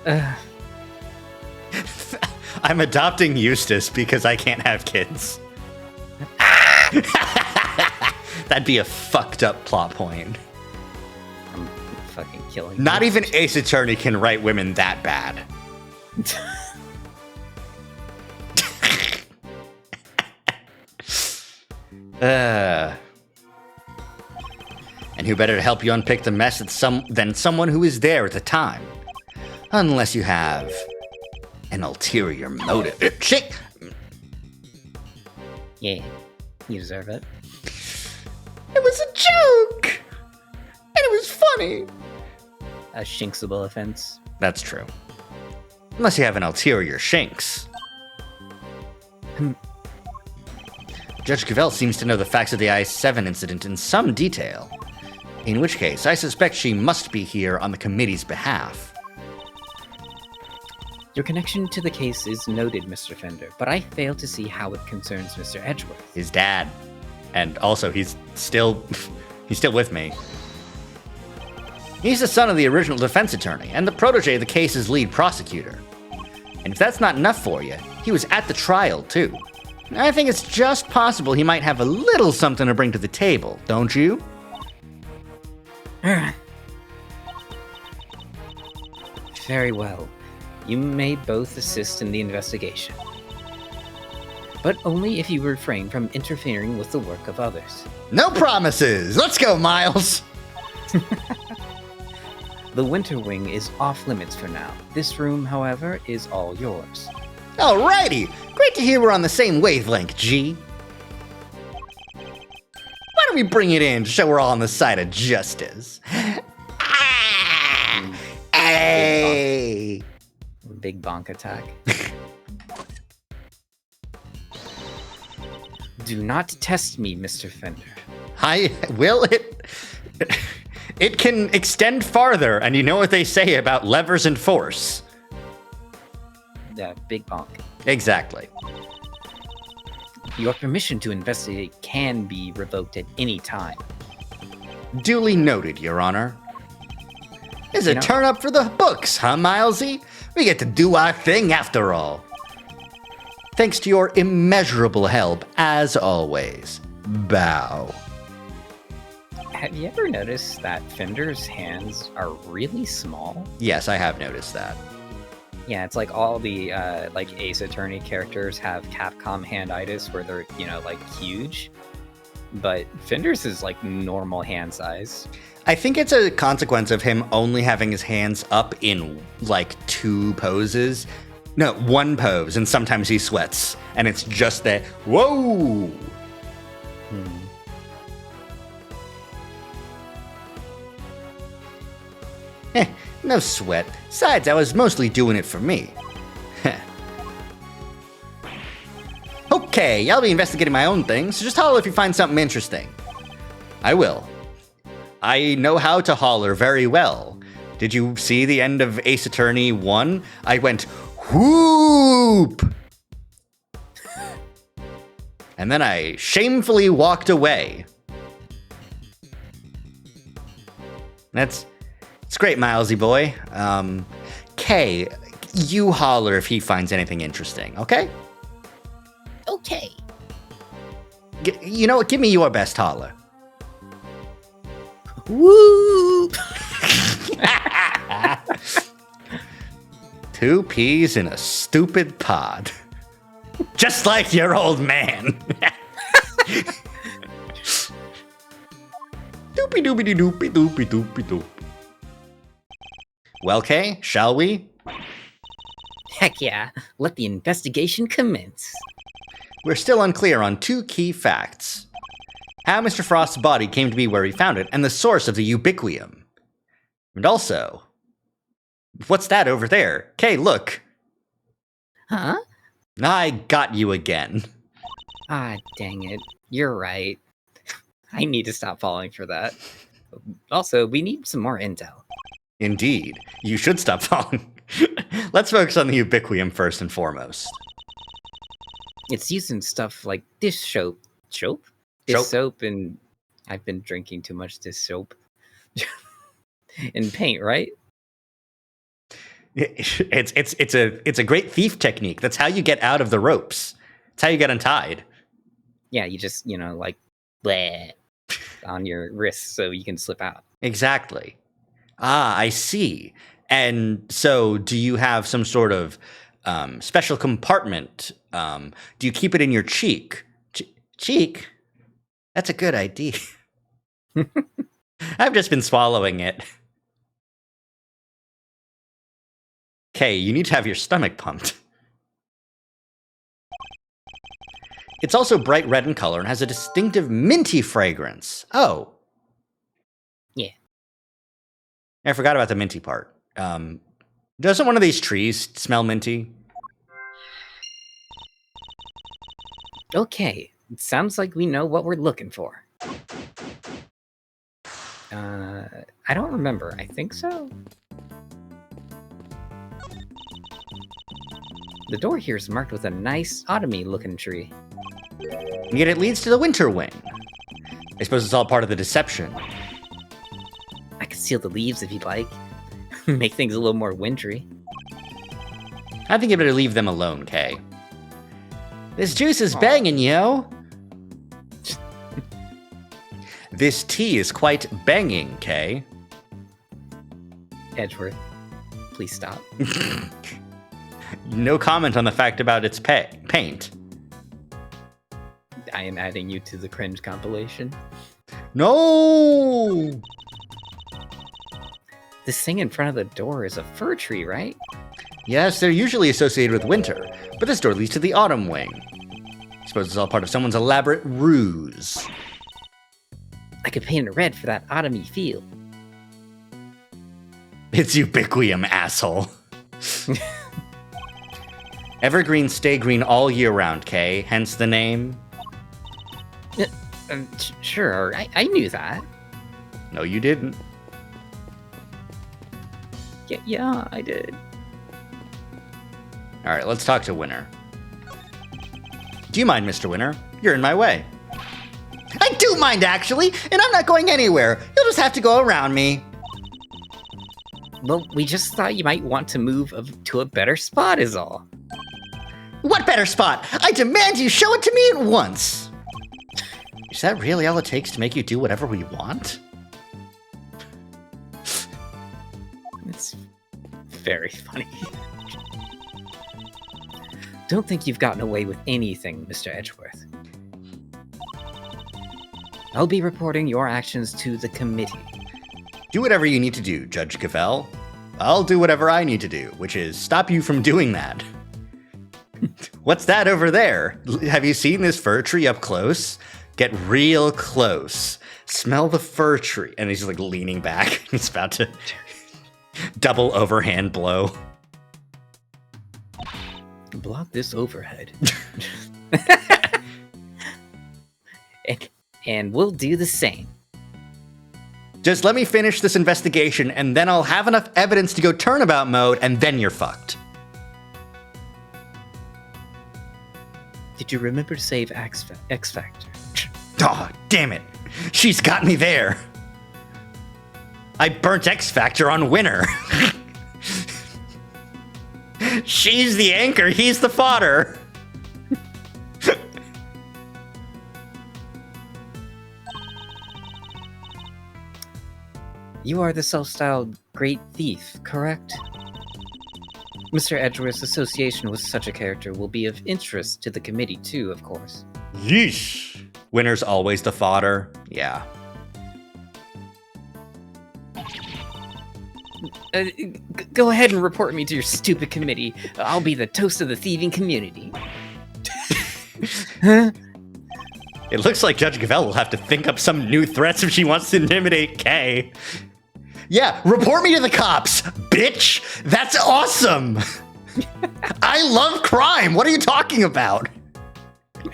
I'm adopting Eustace because I can't have kids. That'd be a fucked up plot point. I'm fucking killing Not you. even Ace Attorney can write women that bad. And who better to help you unpick the mess than someone who was there at the time? Unless you have an ulterior motive. Shit! Yeah, you deserve it. It was a joke! And it was funny! A shinksable offense. That's true. Unless you have an ulterior shinks. Judge Cavell seems to know the facts of the IS-7 incident in some detail. In which case, I suspect she must be here on the committee's behalf. Your connection to the case is noted, Mr. Fender, but I fail to see how it concerns Mr. Edgeworth. His dad. And also, he's still with me. He's the son of the original defense attorney, and the protege of the case's lead prosecutor. And if that's not enough for you, he was at the trial, too. I think it's just possible he might have a little something to bring to the table, don't you? Very well. You may both assist in the investigation. But only if you refrain from interfering with the work of others. No promises! Let's go, Miles! The Winter Wing is off limits for now. This room, however, is all yours. Alrighty! Great to hear we're on the same wavelength, G. Why don't we bring it in to show we're all on the side of justice? Ah! Hey! Big bonk attack. Do not test me, Mr. Fender. Will it? It can extend farther, and you know what they say about levers and force. Big bonk. Exactly. Your permission to investigate can be revoked at any time. Duly noted, Your Honor. It's a turn up for the books, huh, Milesy? We get to do our thing after all. Thanks to your immeasurable help, as always. Bow. Have you ever noticed that Fender's hands are really small? Yes, I have noticed that. Yeah, it's like all the like Ace Attorney characters have Capcom handitis where they're, like huge. But Fender's is like normal hand size. I think it's a consequence of him only having his hands up in like two poses. No, one pose, and sometimes he sweats. And it's just that, whoa! No sweat. Besides, I was mostly doing it for me. Okay, I'll be investigating my own thing, so just holler if you find something interesting. I will. I know how to holler very well. Did you see the end of Ace Attorney 1? I went, whoop! And then I shamefully walked away. It's great, Milesy boy. Kay, you holler if he finds anything interesting, okay? Okay. You know what? Give me your best holler. Woo! 2 peas in a stupid pod. Just like your old man. Doopy doopy doopy doopy doopy doop. Well, Kay, shall we? Heck yeah, let the investigation commence. We're still unclear on 2 key facts. How Mr. Frost's body came to be where he found it, and the source of the ubiquium. And also, what's that over there? Kay, look. Huh? I got you again. Ah, dang it. You're right. I need to stop falling for that. Also, we need some more intel. Indeed. You should stop falling. Let's focus on the ubiquium first and foremost. It's used in stuff like dish soap. Soap? Dish Soap. soap, and I've been drinking too much dish soap. And paint, right? It's a great thief technique. That's how you get out of the ropes. It's how you get untied. Yeah, you just, like, bleh, on your wrists so you can slip out. Exactly. Ah, I see. And so, do you have some sort of special compartment? Do you keep it in your cheek? Cheek? That's a good idea. I've just been swallowing it. Okay, you need to have your stomach pumped. It's also bright red in color and has a distinctive minty fragrance. Oh. Yeah. I forgot about the minty part. Doesn't one of these trees smell minty? Okay, it sounds like we know what we're looking for. I don't remember. I think so. The door here is marked with a nice autumny-looking tree. And yet it leads to the winter wing. I suppose it's all part of the deception. I could seal the leaves if you'd like. Make things a little more wintry. I think you better leave them alone, Kay. This juice is banging, yo. This tea is quite banging, Kay. Edgeworth, please stop. No comment on the fact about its paint. I am adding you to the cringe compilation. No! This thing in front of the door is a fir tree, right? Yes, they're usually associated with winter, but this door leads to the autumn wing. I suppose it's all part of someone's elaborate ruse. I could paint it red for that autumny feel. It's ubiquium, asshole. Evergreens stay green all year round, Kay, hence the name. Sure, I knew that. No, you didn't. Yeah, I did. All right, let's talk to Winter. Do you mind, Mr. Winter? You're in my way. I do mind, actually, and I'm not going anywhere. You'll just have to go around me. Well, we just thought you might want to move to a better spot is all. What better spot? I demand you show it to me at once. Is that really all it takes to make you do whatever we want? It's very funny. Don't think you've gotten away with anything, Mr. Edgeworth. I'll be reporting your actions to the committee. Do whatever you need to do, Judge Cavell. I'll do whatever I need to do, which is stop you from doing that. What's that over there? Have you seen this fir tree up close? Get real close. Smell the fir tree. And he's like leaning back. He's about to double overhand blow. Block this overhead. and we'll do the same. Just let me finish this investigation, and then I'll have enough evidence to go turnabout mode, and then you're fucked. Did you remember to save X Factor? Oh, damn it. She's got me there. I burnt X Factor on Winner. She's the anchor, he's the fodder. You are the self-styled Great Thief, correct? Mr. Edgeworth's association with such a character will be of interest to the committee too, of course. Yeesh. Winner's always the fodder. Yeah. Go ahead and report me to your stupid committee. I'll be the toast of the thieving community. Huh? It looks like Judge Gavelle will have to think up some new threats if she wants to intimidate Kay. Yeah, report me to the cops, bitch! That's awesome! I love crime! What are you talking about?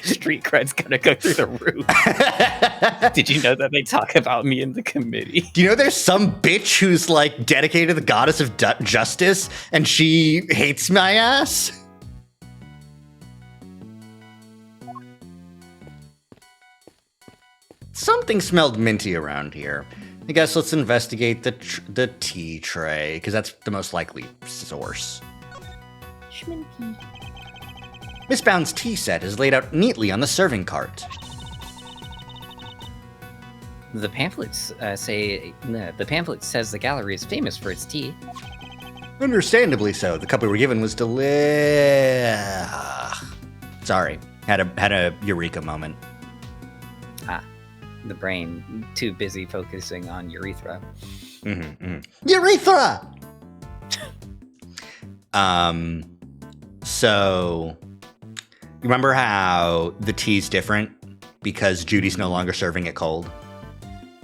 Street cred's gonna go through the roof. Did you know that they talk about me in the committee? Do you know there's some bitch who's like dedicated to the goddess of justice and she hates my ass? Something smelled minty around here. I guess let's investigate the tea tray, because that's the most likely source. Schminky. Miss Bound's tea set is laid out neatly on the serving cart. The pamphlets the pamphlet says the gallery is famous for its tea. Understandably so. The cup we were given was Sorry, had a eureka moment. The brain too busy focusing on urethra. Urethra! So, you remember how the tea's different because Judy's no longer serving it cold?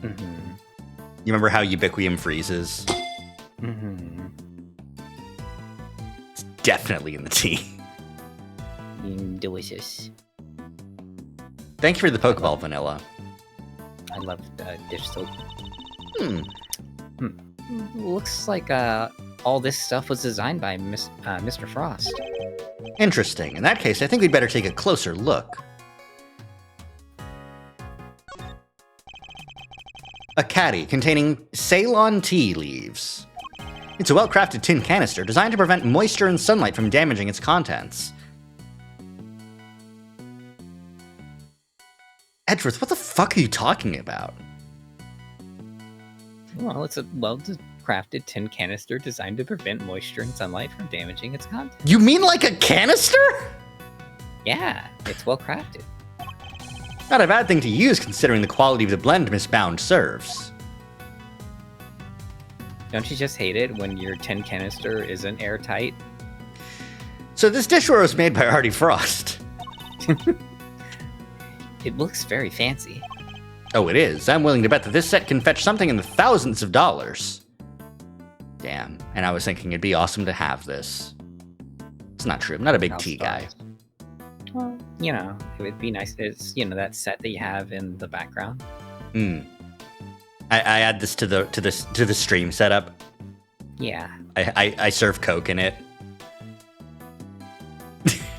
Mm-hmm. You remember how Ubiquium freezes? Mm-hmm. It's definitely in the tea. Delicious. Thank you for the Pokeball, Vanilla. I love dish soap. Hmm. Looks like all this stuff was designed by Mr. Frost. Interesting. In that case, I think we'd better take a closer look. A caddy containing Ceylon tea leaves. It's a well-crafted tin canister designed to prevent moisture and sunlight from damaging its contents. Edgeworth, what the fuck are you talking about? Well, it's a well-crafted tin canister designed to prevent moisture and sunlight from damaging its contents. You mean like a canister? Yeah, it's well-crafted. Not a bad thing to use considering the quality of the blend Miss Bound serves. Don't you just hate it when your tin canister isn't airtight? So this dishware was made by Artie Frost. It looks very fancy. Oh, it is. I'm willing to bet that this set can fetch something in the thousands of dollars. Damn. And I was thinking it'd be awesome to have this. It's not true. I'm not a big tea guy. Well, you know, it would be nice. It's, you know, that set that you have in the background. I add this to the stream setup. Yeah. I serve Coke in it.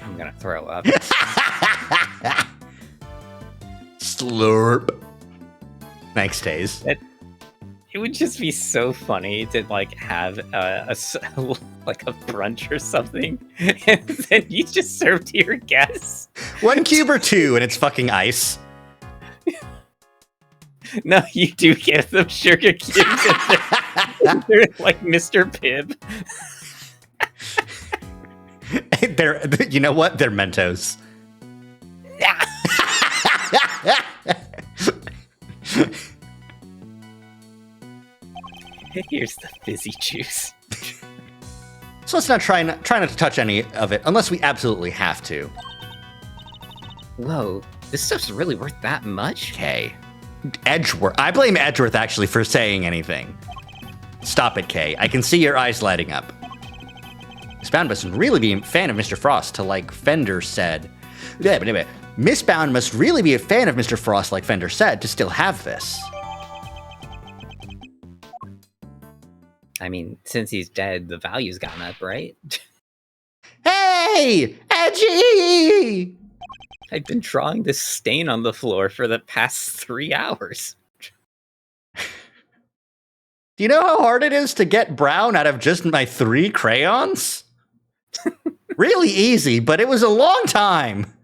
I'm gonna throw up. Slurp. Thanks, Taze. It would just be so funny to like have like a brunch or something, and then you just serve to your guests. 1 cube or 2, and it's fucking ice. No, you do give them sugar cubes. And they're like Mr. Pibb. They're, you know what? They're Mentos. Here's the fizzy juice. So let's not try not to touch any of it unless we absolutely have to. Whoa, this stuff's really worth that much? Okay. Edgeworth. I blame Edgeworth actually for saying anything. Stop it, Kay. I can see your eyes lighting up. Miss Bound must really be a fan of Mr. Frost to, like Fender said. Yeah, but anyway, Miss Bound must really be a fan of Mr. Frost, like Fender said, to still have this. I mean, since he's dead, the value's gone up, right? Hey! Edgy! I've been drawing this stain on the floor for the past 3 hours. Do you know how hard it is to get brown out of just my 3 crayons? Really easy, but it was a long time.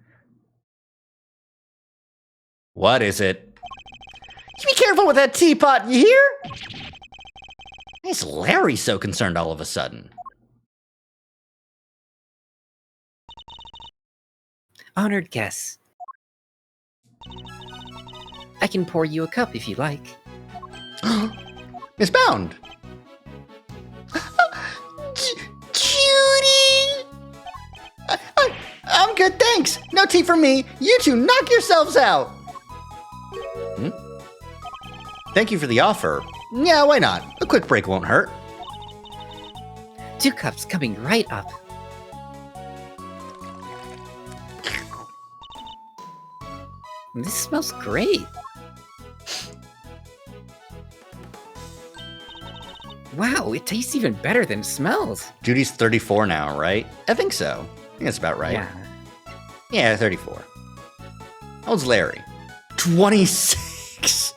What is it? You be careful with that teapot, you hear? Why is Larry so concerned all of a sudden? Honored guests. I can pour you a cup if you like. Miss Bound. Judy! I'm good, thanks. No tea for me. You two knock yourselves out. Hmm? Thank you for the offer. Yeah, why not? A quick break won't hurt. 2 cups coming right up. This smells great. Wow, it tastes even better than it smells. Judy's 34 now, right? I think so. I think that's about right. Yeah, 34. How old's Larry? 26.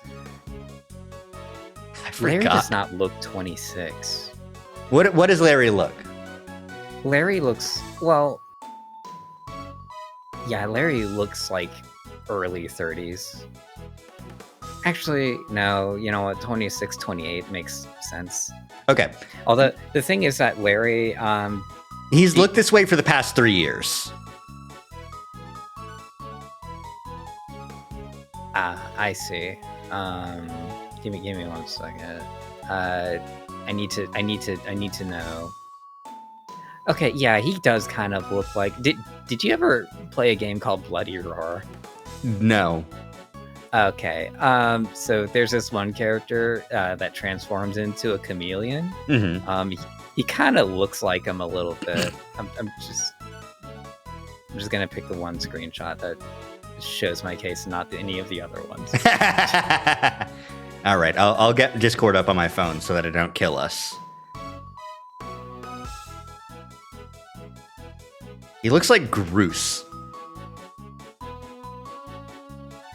I forgot. Larry does not look 26. What does Larry look? Larry looks, well... Yeah, Larry looks like early 30s. Actually, no, you know what? 26, 28 makes sense. Okay. Although, the thing is that Larry, He's looked this way for the past 3 years. I see. Give me 1 second. I need to know. Okay, yeah, he does kind of look like. Did you ever play a game called Bloody Roar? No. Okay. So there's this one character that transforms into a chameleon. Mm-hmm. He kind of looks like him a little bit. I'm just gonna pick the one screenshot that shows my case, not any of the other ones. All right, I'll get Discord up on my phone so that it don't kill us. He looks like Groose.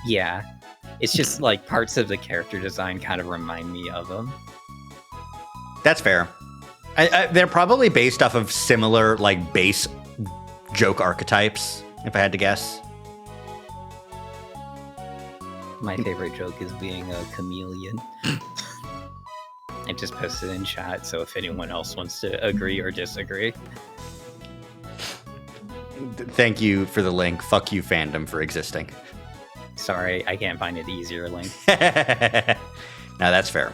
Yeah. It's just like parts of the character design kind of remind me of him. That's fair. They're probably based off of similar, like, base joke archetypes, if I had to guess. My favorite joke is being a chameleon. I just posted in chat, so if anyone else wants to agree or disagree. Thank you for the link. Fuck you, fandom, for existing. Sorry, I can't find an easier link. No, that's fair.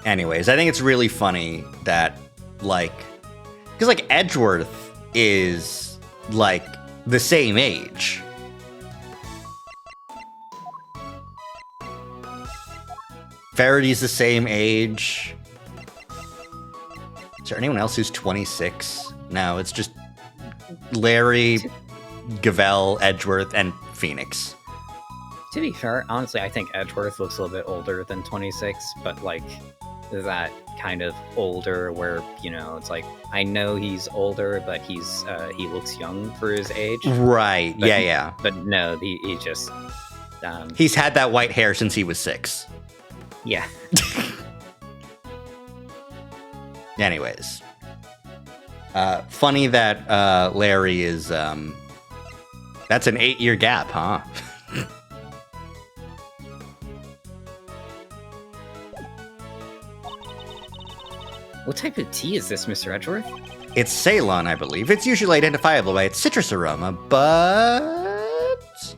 Anyways, I think it's really funny that, like, because, like, Edgeworth is, like, the same age. Faraday's the same age. Is there anyone else who's 26? No, it's just Larry, Gavel, Edgeworth, and Phoenix. To be fair, honestly, I think Edgeworth looks a little bit older than 26, but, like, that kind of older where, you know, it's like, I know he's older, but he looks young for his age. Right, But yeah. But no, he just... He's had that white hair since he was 6. Yeah. Anyways. Funny that Larry is... that's an 8-year gap, huh? What type of tea is this, Mr. Edgeworth? It's Ceylon, I believe. It's usually identifiable by its citrus aroma, but...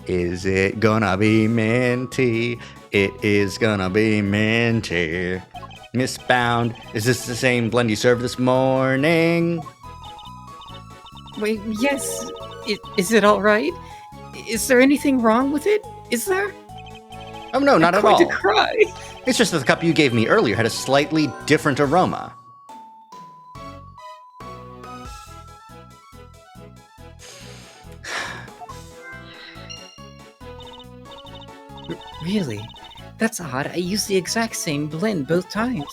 Is it gonna be minty? It is gonna be minty. Miss Bound, is this the same blend you served this morning? Wait, yes. Is it all right? Is there anything wrong with it? Is there? Oh no, not I'm at going all. to cry. It's just that the cup you gave me earlier had a slightly different aroma. Really? That's odd. I used the exact same blend both times.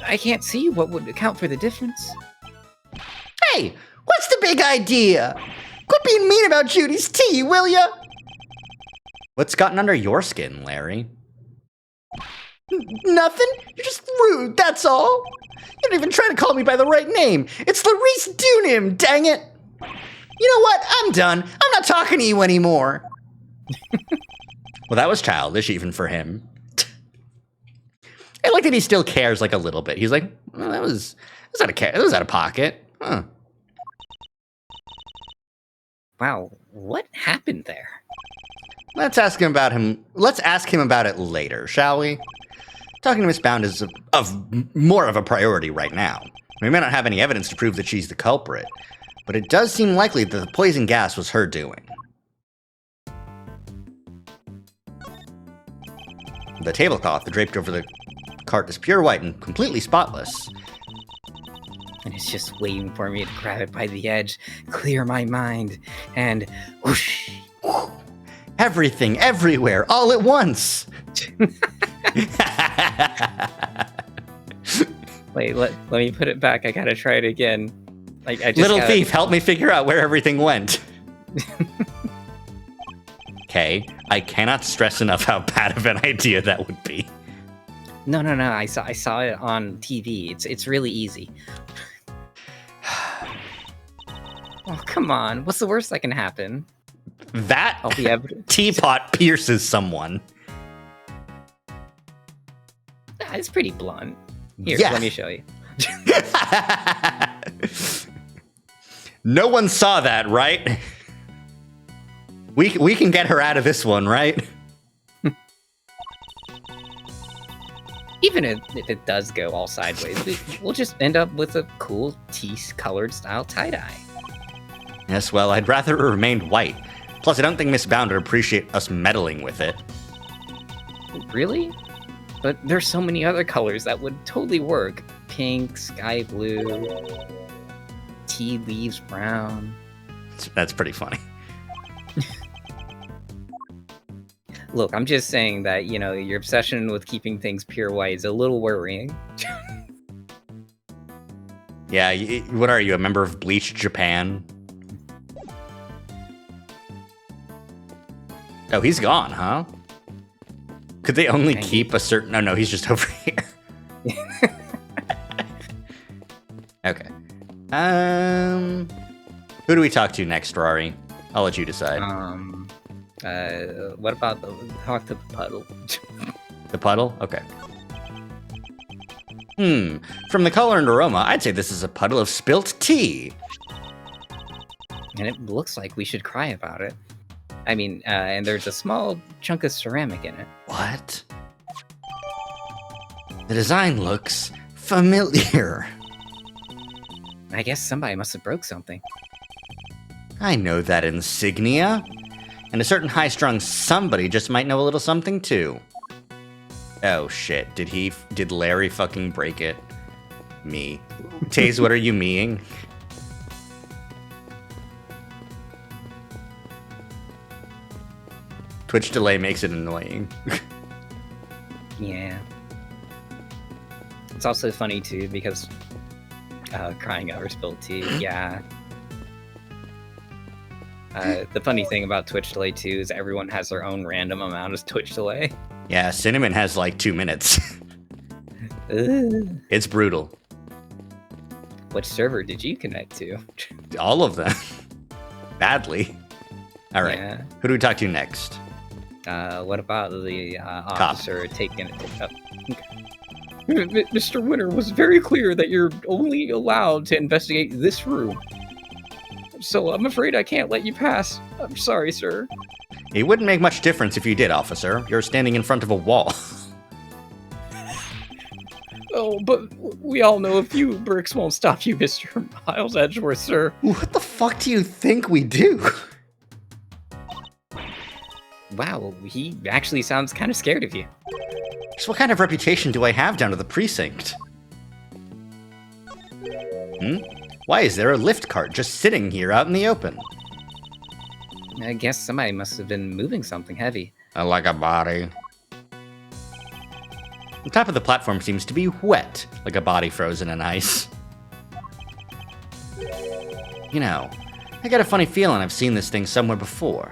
I can't see what would account for the difference. Hey, what's the big idea? Quit being mean about Judy's tea, will ya? What's gotten under your skin, Larry? Nothing? You're just rude, that's all. You don't even try to call me by the right name. It's Larice Dunim, dang it. You know what? I'm done. I'm not talking to you anymore. Well, that was childish, even for him. I like that he still cares, like, a little bit. He's like, well, that was out of pocket. Huh. Wow, what happened there? Let's ask him about it later, shall we? Talking to Miss Bound is of more of a priority right now. We may not have any evidence to prove that she's the culprit, but it does seem likely that the poison gas was her doing. The tablecloth draped over the cart is pure white and completely spotless. And it's just waiting for me to grab it by the edge, clear my mind, and whoosh. Everything, everywhere, all at once. Wait, let me put it back. I gotta try it again. I just Little thief, help me figure out where everything went. Okay, I cannot stress enough how bad of an idea that would be. No. I saw it on TV. It's really easy. Oh, come on. What's the worst that can happen? That I'll be evidence. teapot pierces someone. It's pretty blunt. Here, Yeah. let me show you. No one saw that, right? We can get her out of this one, right? Even if it does go all sideways, we'll just end up with a cool tea-colored style tie-dye. Yes, well, I'd rather it remained white. Plus, I don't think Miss Bound would appreciate us meddling with it. Really? But there's so many other colors that would totally work. Pink, sky blue, tea leaves brown. That's pretty funny. Look, I'm just saying that, your obsession with keeping things pure white is a little worrying. Yeah, what are you, a member of Bleach Japan? Oh, he's gone, huh? Could they only keep a certain... No, he's just over here. Okay. Who do we talk to next, Rari? I'll let you decide. What about talk to the puddle? The puddle? Okay. From the color and aroma, I'd say this is a puddle of spilt tea. And it looks like we should cry about it. I mean, and there's a small chunk of ceramic in it. What? The design looks familiar. I guess somebody must have broke something. I know that insignia. And a certain high-strung somebody just might know a little something too. Oh shit, did Larry fucking break it? Me. Taze, what are you meing? Twitch delay makes it annoying. Yeah. It's also funny too because crying over spilled tea. Yeah. The funny thing about Twitch delay too is everyone has their own random amount of Twitch delay. Yeah, Cinnamon has like 2 minutes. It's brutal. Which server did you connect to? All of them. Badly. All right. Yeah. Who do we talk to next? What about the officer taking it up? Mr. Winter was very clear that you're only allowed to investigate this room. So I'm afraid I can't let you pass. I'm sorry, sir. It wouldn't make much difference if you did, officer. You're standing in front of a wall. Oh, but we all know a few bricks won't stop you, Mr. Miles Edgeworth, sir. What the fuck do you think we do? Wow, he actually sounds kind of scared of you. So what kind of reputation do I have down to the precinct? Why is there a lift cart just sitting here out in the open? I guess somebody must have been moving something heavy. Like a body. The top of the platform seems to be wet, like a body frozen in ice. You know, I got a funny feeling I've seen this thing somewhere before.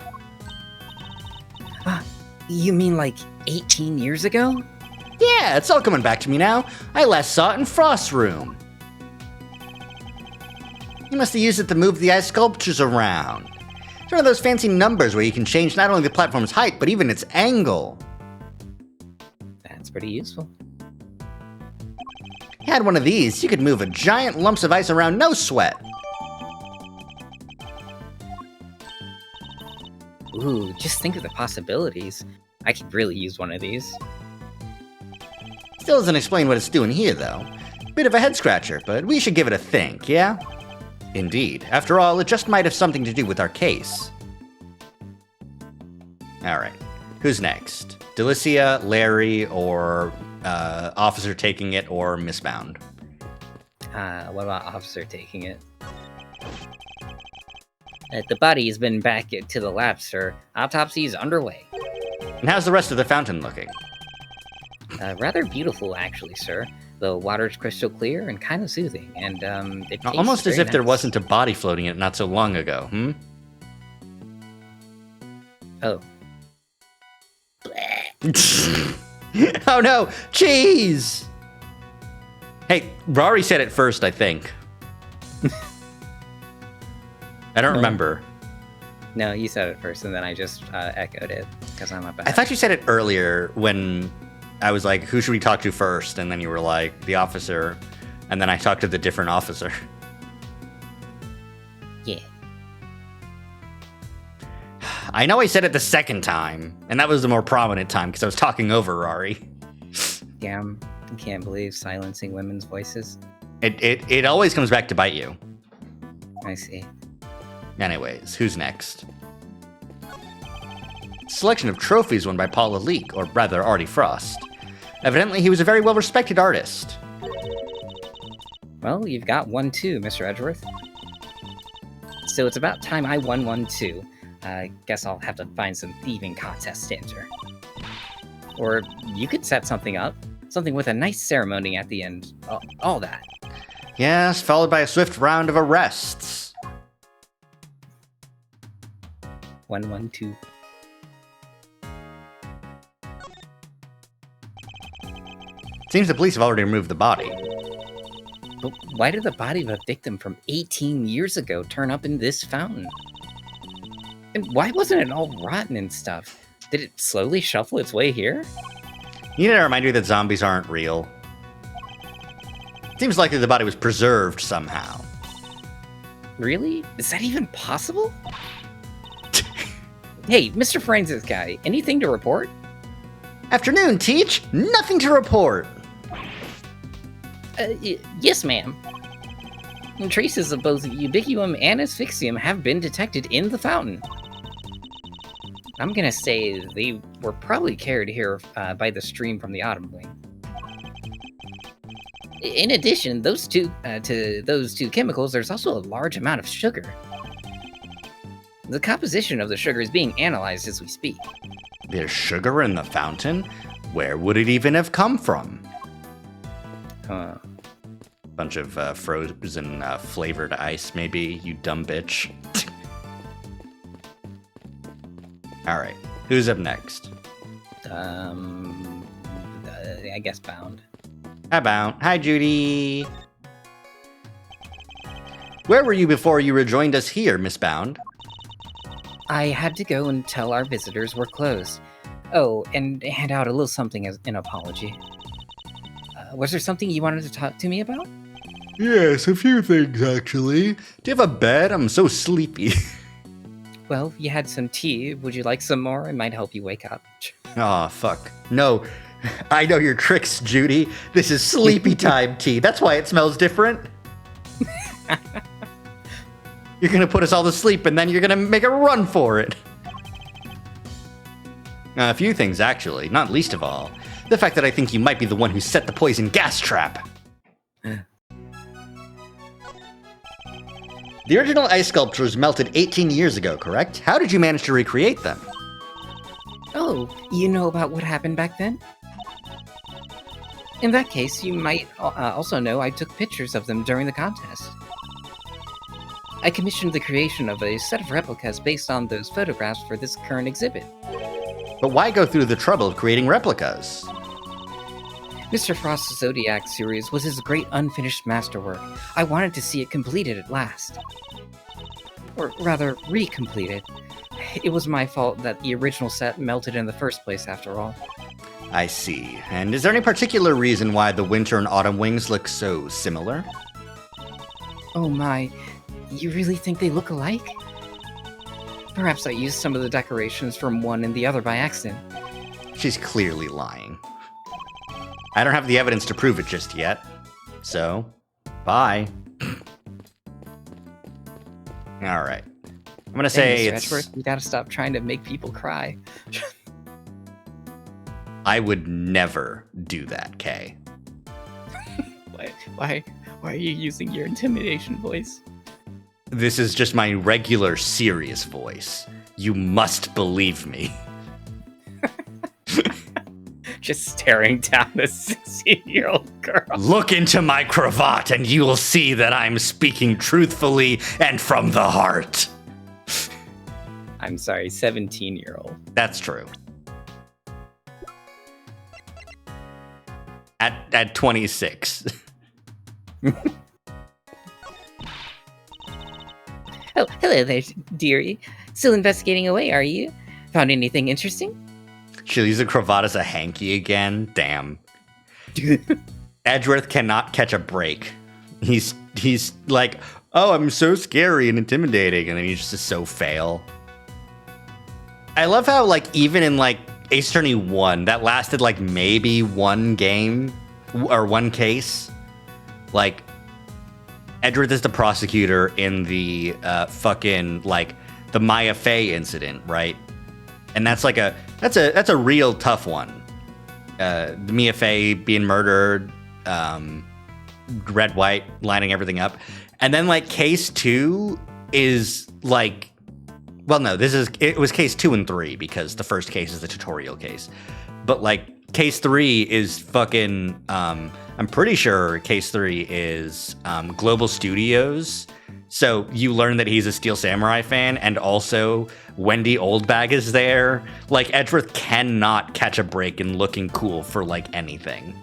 You mean like 18 years ago? Yeah, it's all coming back to me now. I last saw it in Frost's room. You must have used it to move the ice sculptures around. It's one of those fancy numbers where you can change not only the platform's height, but even its angle. That's pretty useful. If you had one of these, you could move a giant lumps of ice around no sweat. Ooh, just think of the possibilities. I could really use one of these. Still doesn't explain what it's doing here, though. Bit of a head scratcher, but we should give it a think, yeah? Indeed. After all, it just might have something to do with our case. Alright. Who's next? Delicia, Larry, or Officer taking it, or Mistbound? What about Officer taking it? The body has been back to the lab, sir. Autopsy is underway. And how's the rest of the fountain looking? Rather beautiful, actually, sir. The water's crystal clear and kind of soothing, and it tastes Almost as very if there nice. wasn't a body floating in it not so long ago, hmm? Oh. Oh no! Cheese! Hey, Rory said it first, I think. I don't remember. No, you said it first, and then I just echoed it, because I'm a bad. I thought you said it earlier when I was like, who should we talk to first? And then you were like, the officer. And then I talked to the different officer. Yeah. I know I said it the second time, and that was the more prominent time because I was talking over Rory. Damn. I can't believe silencing women's voices. It always comes back to bite you. I see. Anyways, who's next? Selection of trophies won by Paula Leak, or rather Artie Frost. Evidently, he was a very well-respected artist. Well, you've got one too, Mr. Edgeworth. So it's about time I won one too. Guess I'll have to find some thieving contests to enter. Or you could set something up. Something with a nice ceremony at the end. All that. Yes, followed by a swift round of arrests. 112. Seems the police have already removed the body. But why did the body of a victim from 18 years ago turn up in this fountain? And why wasn't it all rotten and stuff? Did it slowly shuffle its way here? You need to remind you that zombies aren't real. Seems likely the body was preserved somehow. Really? Is that even possible? Hey, Mr. Forensics guy, anything to report? Afternoon, Teach! Nothing to report! Yes, ma'am. Traces of both ubiquitum and asphyxium have been detected in the fountain. I'm gonna say they were probably carried here by the stream from the Autumn Wing. In addition, to those two chemicals, there's also a large amount of sugar. The composition of the sugar is being analyzed as we speak. There's sugar in the fountain? Where would it even have come from? Bunch of frozen flavored ice, maybe, you dumb bitch. Alright, who's up next? I guess Bound. Hi, Bound. Hi, Judy. Where were you before you rejoined us here, Miss Bound? I had to go and tell our visitors we're closed. Oh, and hand out a little something as an apology. Was there something you wanted to talk to me about? Yes, a few things, actually. Do you have a bed? I'm so sleepy. Well, you had some tea. Would you like some more? It might help you wake up. Aw, fuck. No, I know your tricks, Judy. This is sleepy time tea. That's why it smells different. You're gonna put us all to sleep, and then you're gonna make a run for it. A few things, actually, not least of all. The fact that I think you might be the one who set the poison gas trap. The original ice sculptures melted 18 years ago, correct? How did you manage to recreate them? Oh, you know about what happened back then? In that case, you might also know I took pictures of them during the contest. I commissioned the creation of a set of replicas based on those photographs for this current exhibit. But why go through the trouble of creating replicas? Mr. Frost's Zodiac series was his great unfinished masterwork. I wanted to see it completed at last. Or rather, recompleted. It was my fault that the original set melted in the first place, after all. I see. And is there any particular reason why the winter and autumn wings look so similar? Oh my, you really think they look alike? Perhaps I used some of the decorations from one and the other by accident. She's clearly lying. I don't have the evidence to prove it just yet. So, bye. Alright. I'm gonna say Hey, Mr. it's... Edgeworth, you gotta stop trying to make people cry. I would never do that, Kay. Why are you using your intimidation voice? This is just my regular, serious voice. You must believe me. Just staring down the 16-year-old girl. Look into my cravat and you will see that I'm speaking truthfully and from the heart. I'm sorry, 17-year-old. That's true. At 26. Oh, hello there, dearie. Still investigating away, are you? Found anything interesting? She'll use a cravat as a hanky again. Damn. Edgeworth cannot catch a break. He's like, oh, I'm so scary and intimidating, and then he just is so fail. I love how, like, even in, like, Ace Attorney 1, that lasted, like, maybe one game, or one case. Like, Edgeworth is the prosecutor in the fucking, like, the Maya Fey incident, right? And that's like that's a real tough one. Mia Fey being murdered, Red White lining everything up. And then, like, case 2 is like, well, no, it was case 2 and 3 because the first case is the tutorial case. But, like, case 3 is fucking, I'm pretty sure case 3 is Global Studios. So you learn that he's a Steel Samurai fan, and also Wendy Oldbag is there. Like, Edgeworth cannot catch a break in looking cool for, like, anything.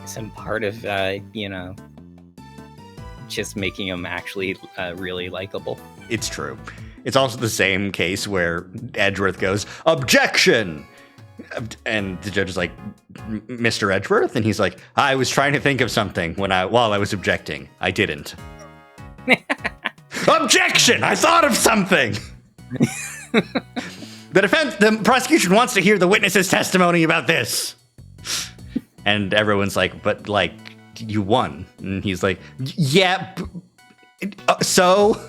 Some part of, just making him actually really likable. It's true. It's also the same case where Edgeworth goes, "Objection!" And the judge is like, "Mr. Edgeworth?" And he's like, "I was trying to think of something while I was objecting. I didn't." Objection! I thought of something! The prosecution wants to hear the witness's testimony about this. And everyone's like, "But, like, you won." And he's like, "Yeah, so?"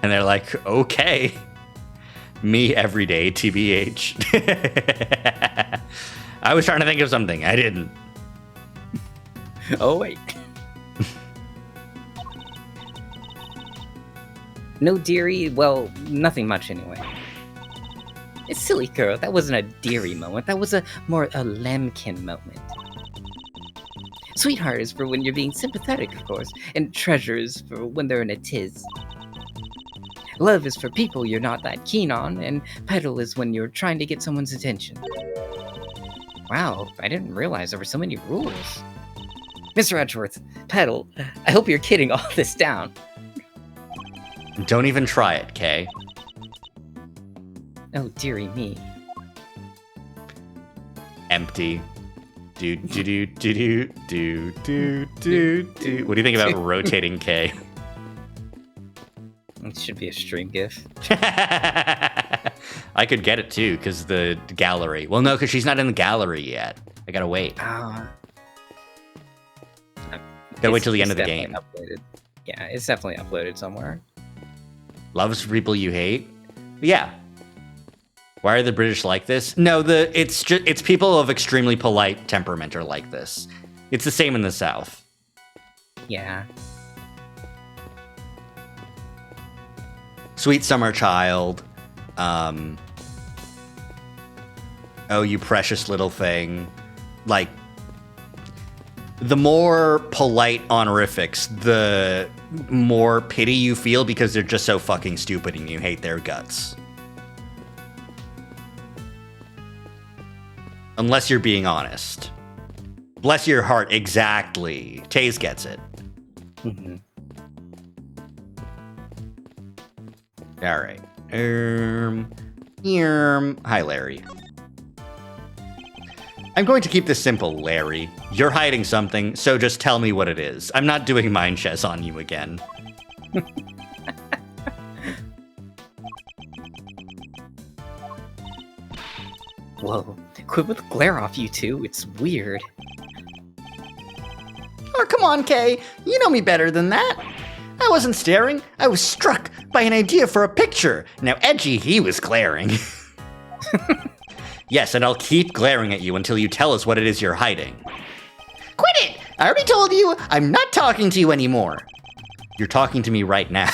And they're like, "Okay. Me every day, TBH." I was trying to think of something. I didn't. Oh, wait. No, dearie? Well, nothing much anyway. It's silly, girl. That wasn't a dearie moment. That was more a lambkin moment. Sweetheart is for when you're being sympathetic, of course, and treasure is for when they're in a tiz. Love is for people you're not that keen on, and petal is when you're trying to get someone's attention. Wow, I didn't realize there were so many rules. Mr. Edgeworth, petal, I hope you're kidding all this down. Don't even try it, Kay. Oh, dearie me. Empty. Do do do do do do do do. What do you think about rotating K? It should be a stream GIF. I could get it too, because the gallery. Well, no, because she's not in the gallery yet. I gotta wait. Gotta wait till the end of the game. Uploaded. Yeah, it's definitely uploaded somewhere. Loves people you hate? Yeah. Why are the British like this? No, it's people of extremely polite temperament are like this. It's the same in the South. Yeah. Sweet summer child. Oh, you precious little thing. Like, the more polite honorifics, the more pity you feel because they're just so fucking stupid and you hate their guts. Unless you're being honest. Bless your heart, exactly. Taze gets it. Mm-hmm. All right. Hi, Larry. I'm going to keep this simple, Larry. You're hiding something, so just tell me what it is. I'm not doing mind chess on you again. Whoa. Quit with the glare off, you two. It's weird. Oh, come on, Kay. You know me better than that. I wasn't staring. I was struck by an idea for a picture. Now, Edgy, he was glaring. Yes, and I'll keep glaring at you until you tell us what it is you're hiding. Quit it! I already told you I'm not talking to you anymore. You're talking to me right now.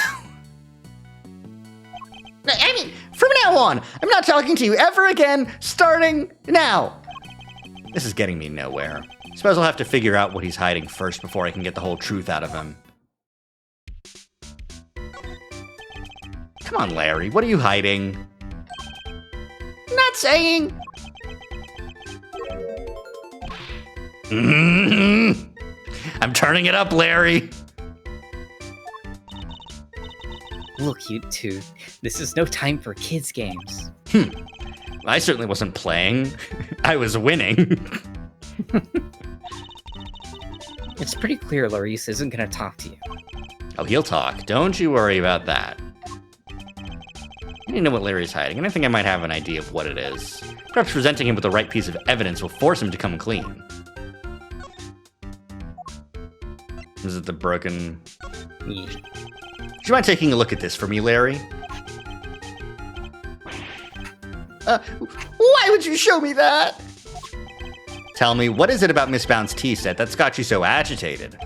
I mean, from now on, I'm not talking to you ever again, starting now. This is getting me nowhere. Suppose I'll have to figure out what he's hiding first before I can get the whole truth out of him. Come on, Larry, what are you hiding? Not saying. I'm turning it up, Larry. Look, you two. This is no time for kids' games. I certainly wasn't playing. I was winning. It's pretty clear Laurice isn't going to talk to you. Oh, he'll talk. Don't you worry about that. I need to know what Larry's hiding, and I think I might have an idea of what it is. Perhaps presenting him with the right piece of evidence will force him to come clean. Is it the broken... Yeah. Do you mind taking a look at this for me, Larry? Why would you show me that? Tell me, what is it about Miss Bound's tea set that's got you so agitated?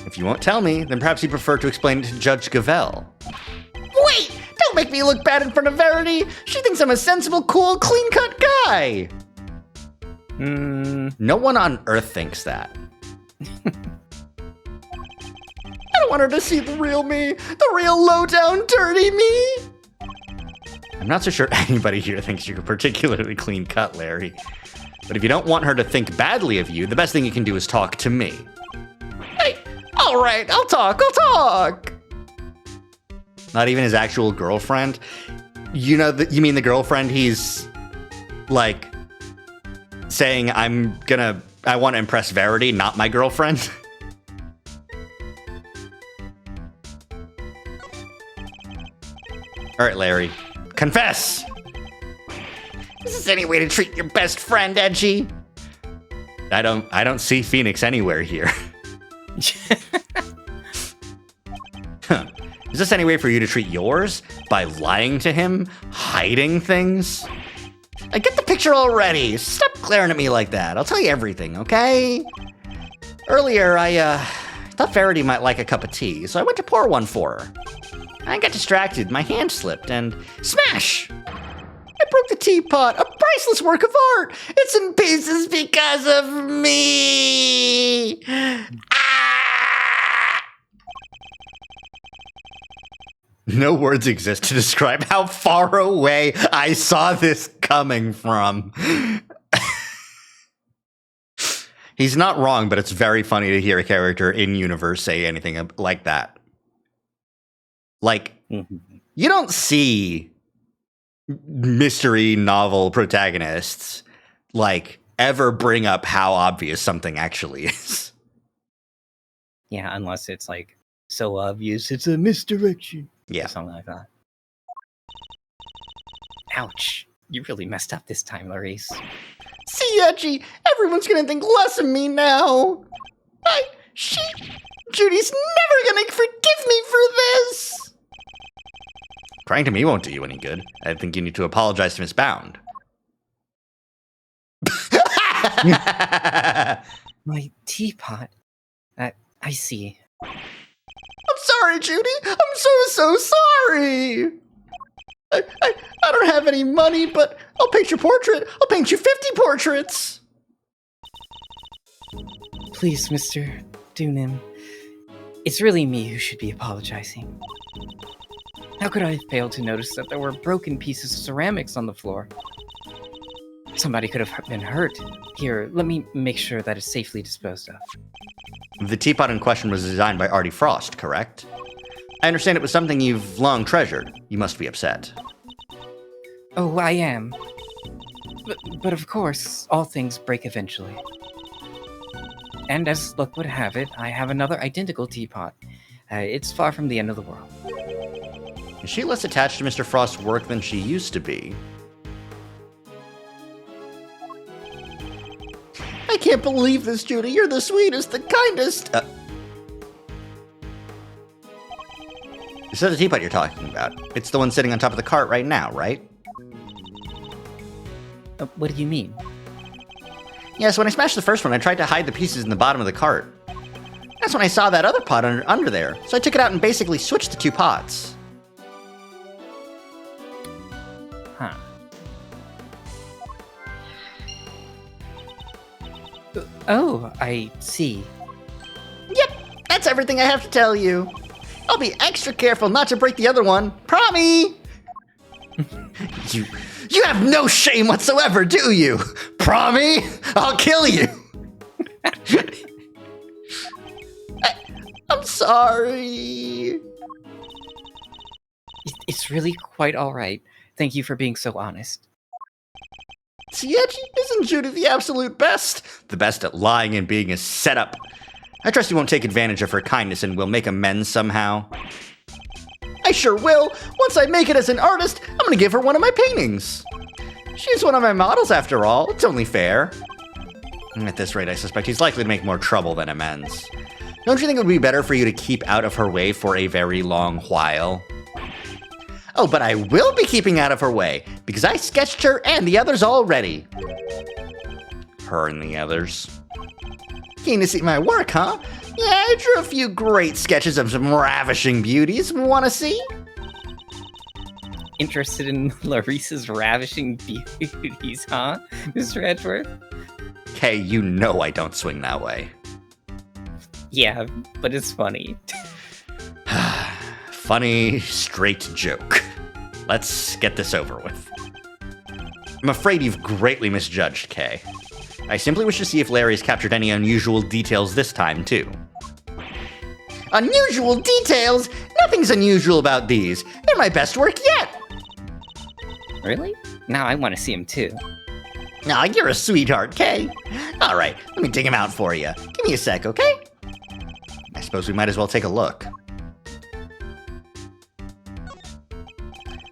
If you won't tell me, then perhaps you prefer to explain it to Judge Gavel. Wait! Don't make me look bad in front of Verity! She thinks I'm a sensible, cool, clean-cut guy! No one on Earth thinks that. I don't want her to see the real me, the real low-down, dirty me! I'm not so sure anybody here thinks you're particularly clean-cut, Larry. But if you don't want her to think badly of you, the best thing you can do is talk to me. Hey, all right, I'll talk. Not even his actual girlfriend? You mean the girlfriend he's, like, saying I want to impress Verity, not my girlfriend? All right, Larry. Confess! Is this any way to treat your best friend, Edgy? I don't see Phoenix anywhere here. Huh. Is this any way for you to treat yours? By lying to him? Hiding things? I get the picture already. Stop glaring at me like that. I'll tell you everything, okay? Earlier, I thought Verity might like a cup of tea, so I went to pour one for her. I got distracted, my hand slipped, and smash! I broke the teapot, a priceless work of art! It's in pieces because of me! Ah! No words exist to describe how far away I saw this coming from. He's not wrong, but it's very funny to hear a character in universe say anything like that. Like, you don't see mystery novel protagonists, like, ever bring up how obvious something actually is. Yeah, unless it's, like, so obvious it's a misdirection. Yeah. Or something like that. Ouch. You really messed up this time, Laurice. See, Edgy, everyone's gonna think less of me now. Judy's never gonna forgive me for this. Crying to me won't do you any good. I think you need to apologize to Miss Bound. My teapot? I see. I'm sorry, Judy. I'm so sorry. I don't have any money, but I'll paint your portrait. I'll paint you 50 portraits. Please, Mr. Doonim. It's really me who should be apologizing. How could I have failed to notice that there were broken pieces of ceramics on the floor? Somebody could have been hurt. Here, let me make sure that it's safely disposed of. The teapot in question was designed by Artie Frost, correct? I understand it was something you've long treasured. You must be upset. Oh, I am. But of course, all things break eventually. And as luck would have it, I have another identical teapot. It's far from the end of the world. Is she less attached to Mr. Frost's work than she used to be? I can't believe this, Judy. You're the sweetest, the kindest. Is that the teapot you're talking about? It's the one sitting on top of the cart right now, right? What do you mean? Yes, when I smashed the first one, I tried to hide the pieces in the bottom of the cart. That's when I saw that other pot under there, so I took it out and basically switched the two pots. Huh. Oh, I see. Yep, that's everything I have to tell you. I'll be extra careful not to break the other one. Promise! You have no shame whatsoever, do you? Promise? I'll kill you. I'm sorry. It's really quite all right. Thank you for being so honest. Siechi, isn't Judy the absolute best? The best at lying and being a setup. I trust you won't take advantage of her kindness and will make amends somehow. I sure will. Once I make it as an artist, I'm gonna give her one of my paintings. She's one of my models after all. It's only fair. At this rate, I suspect he's likely to make more trouble than amends. Don't you think it would be better for you to keep out of her way for a very long while? Oh, but I will be keeping out of her way, because I sketched her and the others already. Her and the others. Keen to see my work, huh? Yeah, I drew a few great sketches of some ravishing beauties. Wanna see? Interested in Larissa's ravishing beauties, huh, Mr. Edgeworth? Hey, you know I don't swing that way. Yeah, but it's funny. Funny, straight joke. Let's get this over with. I'm afraid you've greatly misjudged Kay. I simply wish to see if Larry's captured any unusual details this time, too. Unusual details? Nothing's unusual about these. They're my best work yet. Really? Now I want to see him too. Aw, you're a sweetheart, Kay. All right, let me dig him out for you. Give me a sec, okay? I suppose we might as well take a look.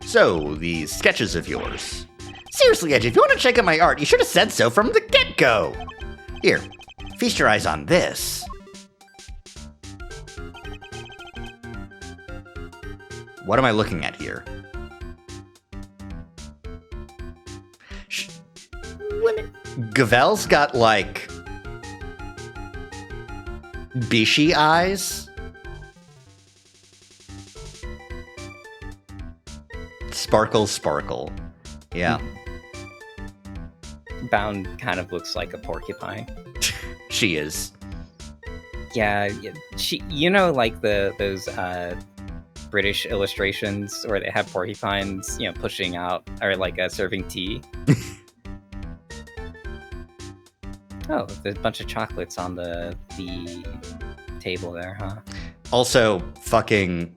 So, these sketches of yours. Seriously, Edge, if you want to check out my art, you should have said so from the get-go. Here, feast your eyes on this. What am I looking at here? Gavel's got, like, Bishi eyes. Sparkle, sparkle. Yeah. Bound kind of looks like a porcupine. She is. Yeah, she. You know, like those British illustrations where they have porcupines, you know, pushing out or like serving tea. Oh, there's a bunch of chocolates on the table there, huh? Also, fucking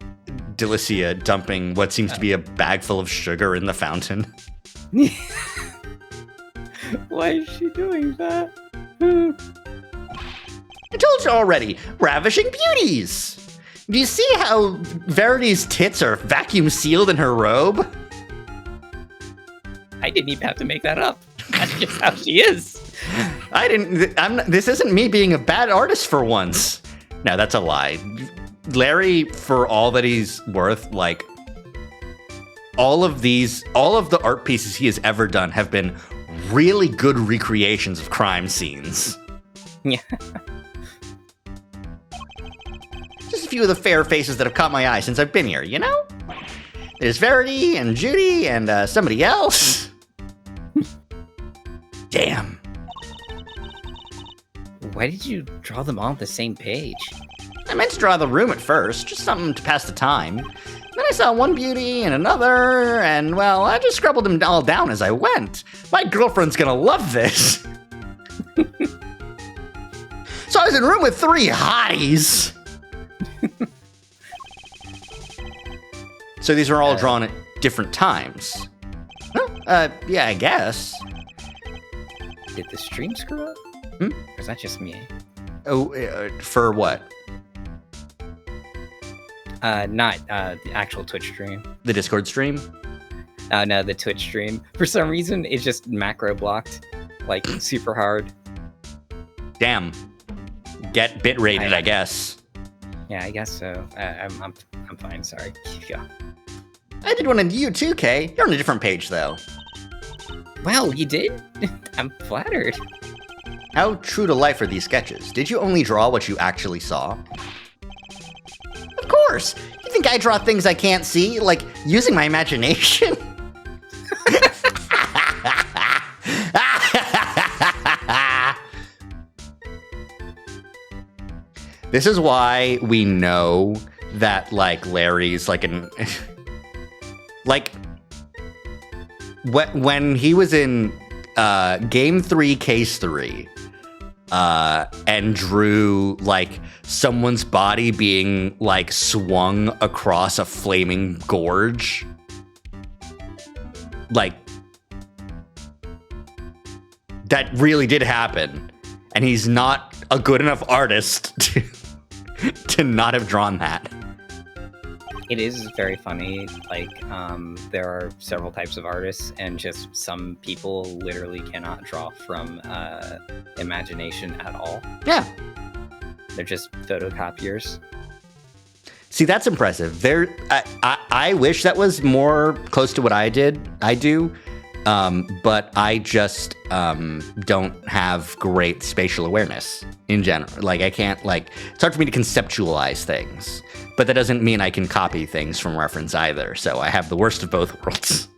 Delicia dumping what seems to be a bag full of sugar in the fountain. Why is she doing that? I told you already, ravishing beauties! Do you see how Verity's tits are vacuum sealed in her robe? I didn't even have to make that up. That's just how she is. This isn't me being a bad artist for once. No, that's a lie. Larry, for all that he's worth, like, all of the art pieces he has ever done have been really good recreations of crime scenes. Yeah. Just a few of the fair faces that have caught my eye since I've been here, you know? There's Verity and Judy and somebody else. Damn. Why did you draw them all on the same page? I meant to draw the room at first, just something to pass the time. Then I saw one beauty and another, and well, I just scribbled them all down as I went. My girlfriend's gonna love this. So I was in a room with 3 hotties. So these were all drawn at different times. Yeah, I guess. Did the stream screw up? Hmm? Or is that just me? Oh, for what? Not the actual Twitch stream. The Discord stream? No, the Twitch stream. For some reason, it's just macro blocked, like super hard. Damn. Get bit rated, I guess. Yeah, I guess so. I'm fine. Sorry. Yeah. I did one on you too, Kay. You're on a different page, though. Wow, you did? I'm flattered. How true to life are these sketches? Did you only draw what you actually saw? Of course! You think I draw things I can't see, like using my imagination? This is why we know that, like, Larry's like an... like, when he was in Game 3, Case 3, and drew, like, someone's body being, like, swung across a flaming gorge. Like, that really did happen. And he's not a good enough artist to not have drawn that. It is very funny. Like, there are several types of artists, and just some people literally cannot draw from imagination at all. Yeah. They're just photocopiers. See, that's impressive. I wish that was more close to what I do. But I just don't have great spatial awareness in general. Like, I can't, like, it's hard for me to conceptualize things. But that doesn't mean I can copy things from reference either. So I have the worst of both worlds.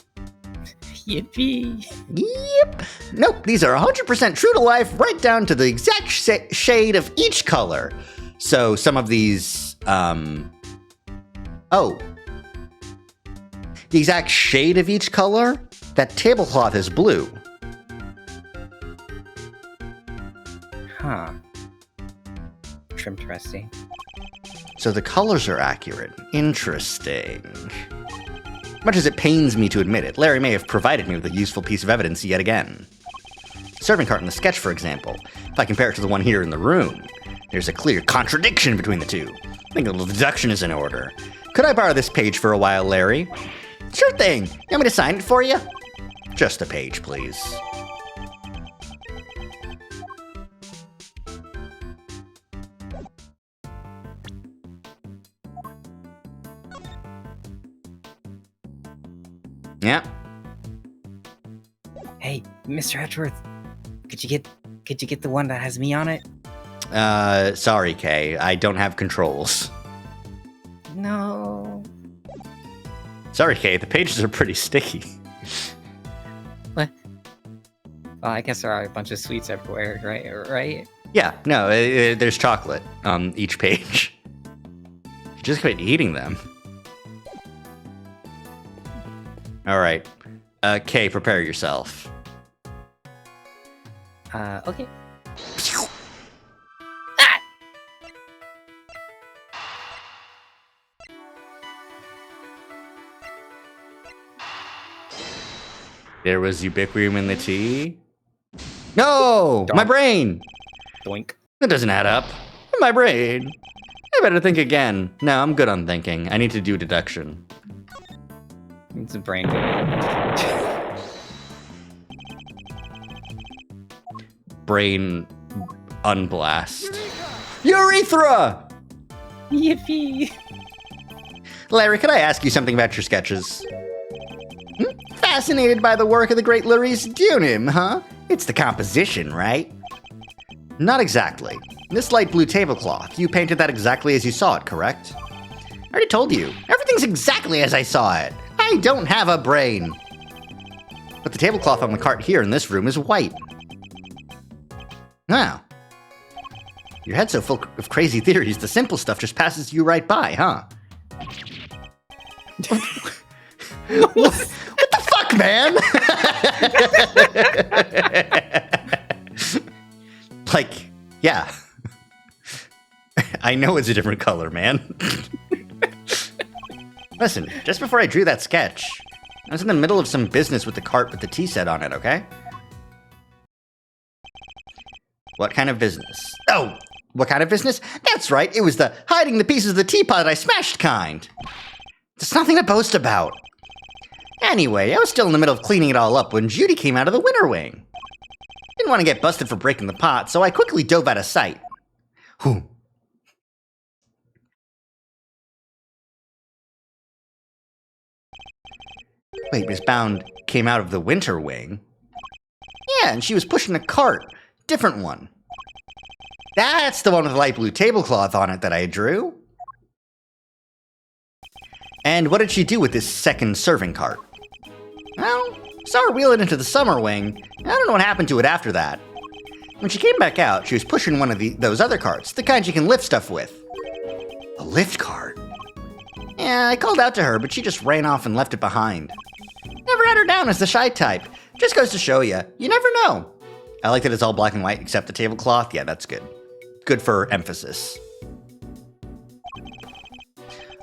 Yippee! Yep. Nope, these are 100% true to life, right down to the exact shade of each color. So some of these, the exact shade of each color? That tablecloth is blue. Huh. Interesting. So the colors are accurate. Interesting. Much as it pains me to admit it, Larry may have provided me with a useful piece of evidence yet again. Serving cart in the sketch, for example. If I compare it to the one here in the room, there's a clear contradiction between the two. I think a little deduction is in order. Could I borrow this page for a while, Larry? Sure thing. You want me to sign it for you? Just a page, please. Yeah. Hey, Mr. Edgeworth, could you get the one that has me on it? Sorry, Kay. I don't have controls. No. Sorry, Kay. The pages are pretty sticky. What? Well, I guess there are a bunch of sweets everywhere, right? Yeah, no, there's chocolate on each page. You just quit eating them. All right. Kay, prepare yourself. Okay. There was ubiquium in the tea. No! My brain! Doink. That doesn't add up. My brain. I better think again. No, I'm good on thinking. I need to do deduction. It's a brain. Brain unblast. Urethra! Yippee! Larry, could I ask you something about your sketches? Fascinated by the work of the great Laurice Dunim, huh? It's the composition, right? Not exactly. This light blue tablecloth, you painted that exactly as you saw it, correct? I already told you. Everything's exactly as I saw it. I don't have a brain. But the tablecloth on the cart here in this room is white. Wow. Your head's so full of crazy theories, the simple stuff just passes you right by, huh? What the fuck, man? Like, yeah. I know it's a different color, man. Listen, just before I drew that sketch, I was in the middle of some business with the cart with the tea set on it, okay? What kind of business? Oh, what kind of business? That's right, it was the hiding the pieces of the teapot I smashed kind. There's nothing to boast about. Anyway, I was still in the middle of cleaning it all up when Judy came out of the winter wing. Didn't want to get busted for breaking the pot, so I quickly dove out of sight. Whew. Wait, Miss Bound came out of the winter wing? Yeah, and she was pushing a cart. Different one. That's the one with the light blue tablecloth on it that I drew. And what did she do with this second serving cart? Well, saw her wheel it into the summer wing. I don't know what happened to it after that. When she came back out, she was pushing one of those other carts, the kind you can lift stuff with. A lift cart? Yeah, I called out to her, but she just ran off and left it behind. Never had her down as the shy type. Just goes to show you never know. I like that it's all black and white except the tablecloth. Yeah, that's good. Good for emphasis.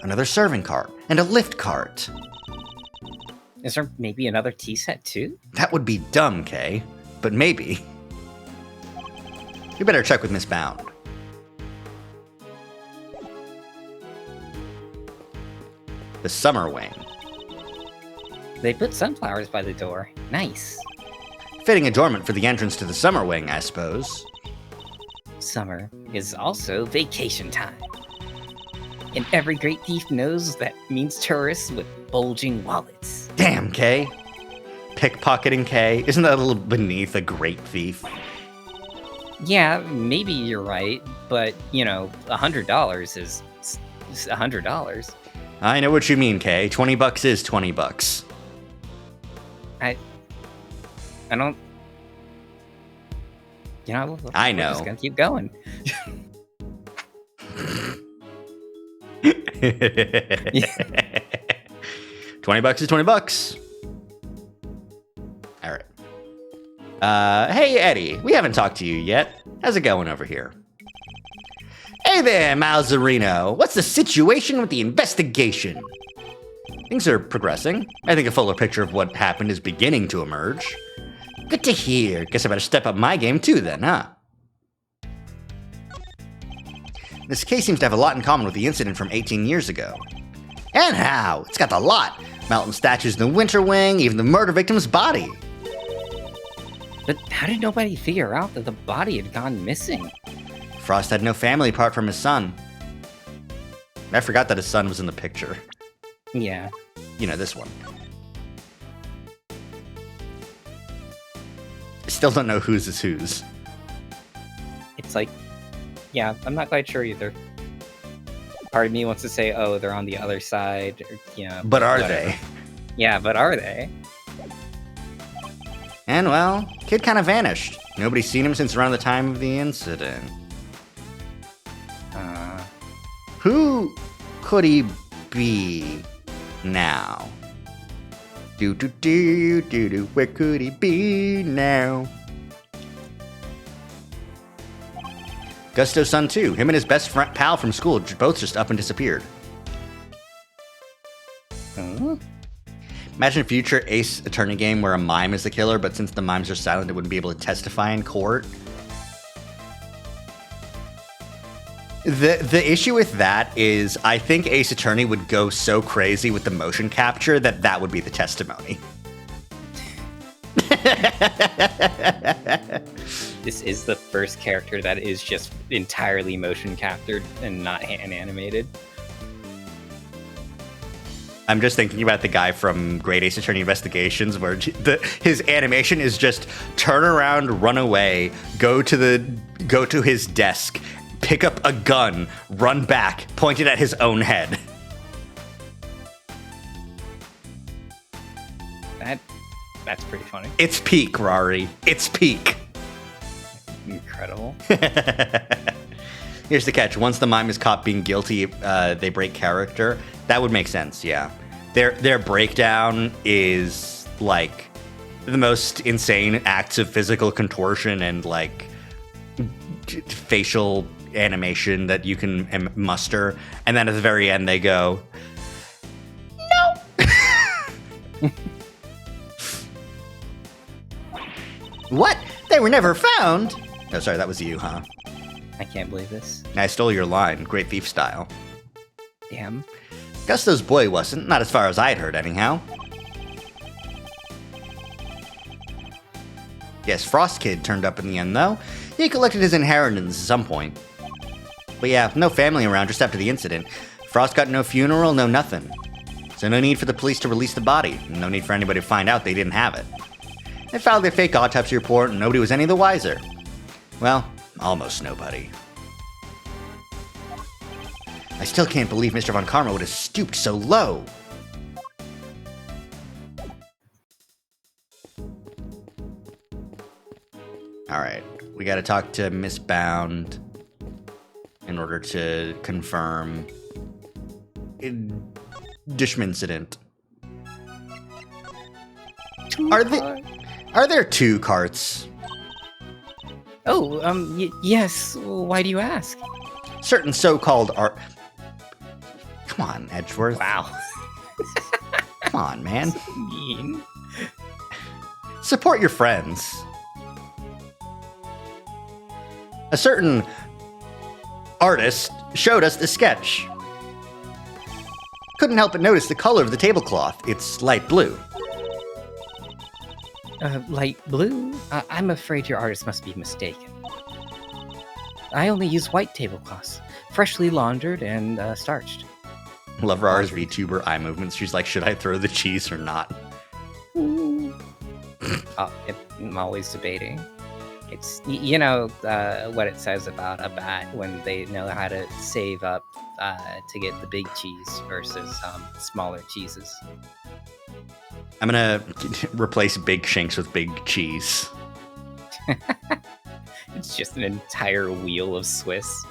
Another serving cart and a lift cart. Is there maybe another tea set too? That would be dumb, Kay. But maybe. You better check with Miss Bound. The summer wing. They put sunflowers by the door. Nice. Fitting adornment for the entrance to the summer wing, I suppose. Summer is also vacation time. And every great thief knows that means tourists with bulging wallets. Damn, Kay. Pickpocketing, Kay. Isn't that a little beneath a great thief? Yeah, maybe you're right, but, $100 is $100. I know what you mean, Kay. $20 is $20. I don't... I know. We're just gonna keep going. $20 is $20. All right. Hey, Eddie. We haven't talked to you yet. How's it going over here? Hey there, Malzarino. What's the situation with the investigation? Things are progressing. I think a fuller picture of what happened is beginning to emerge. Good to hear. Guess I better step up my game too then, huh? This case seems to have a lot in common with the incident from 18 years ago. And how? It's got the lot. Mountain statues in the winter wing, even the murder victim's body. But how did nobody figure out that the body had gone missing? Frost had no family apart from his son. I forgot that his son was in the picture. Yeah. This one. I still don't know whose is whose. It's like, yeah, I'm not quite sure either. Part of me wants to say, oh, they're on the other side, or, But are whatever. they? Yeah, but are they? And well, kid kind of vanished. Nobody's seen him since around the time of the incident. Who could he be now? Where could he be now? Gusto's son too. Him and his best pal from school both just up and disappeared. Huh? Imagine a future Ace Attorney game where a mime is the killer, but since the mimes are silent, it wouldn't be able to testify in court. The issue with that is I think Ace Attorney would go so crazy with the motion capture that would be the testimony. This is the first character that is just entirely motion captured and not hand animated. I'm just thinking about the guy from Great Ace Attorney Investigations where his animation is just turn around, run away, go to his desk, pick up a gun, run back, point it at his own head. That's pretty funny. It's peak, Rari. It's peak. Incredible. Here's the catch. Once the mime is caught being guilty, they break character. That would make sense, yeah. Their breakdown is like the most insane acts of physical contortion and like facial animation that you can muster, and then at the very end they go, "No." What? They were never found? Oh, sorry, that was you, huh? I can't believe this. I stole your line, Great Thief style. Damn. Gusto's boy wasn't, not as far as I'd heard anyhow. Yes, Frost Kid turned up in the end, though. He collected his inheritance at some point. But yeah, no family around just after the incident. Frost got no funeral, no nothing. So no need for the police to release the body. No need for anybody to find out they didn't have it. They filed their fake autopsy report and nobody was any the wiser. Well, almost nobody. I still can't believe Mr. Von Karma would have stooped so low. Alright, we gotta talk to Miss Bound in order to confirm Dishman incident. Are there 2 carts? Oh, yes. Why do you ask? Certain so-called art... Come on, Edgeworth. Wow. Come on, man. So mean. Support your friends. A certain artist showed us the sketch. Couldn't help but notice the color of the tablecloth. It's light blue. Light blue? I'm afraid your artist must be mistaken. I only use white tablecloths, freshly laundered and starched. Love R's VTuber eye movements. She's like, should I throw the cheese or not? I'm always debating. It's, you know, what it says about a bat when they know how to save up to get the big cheese versus smaller cheeses. I'm gonna replace big shanks with big cheese. It's just an entire wheel of Swiss.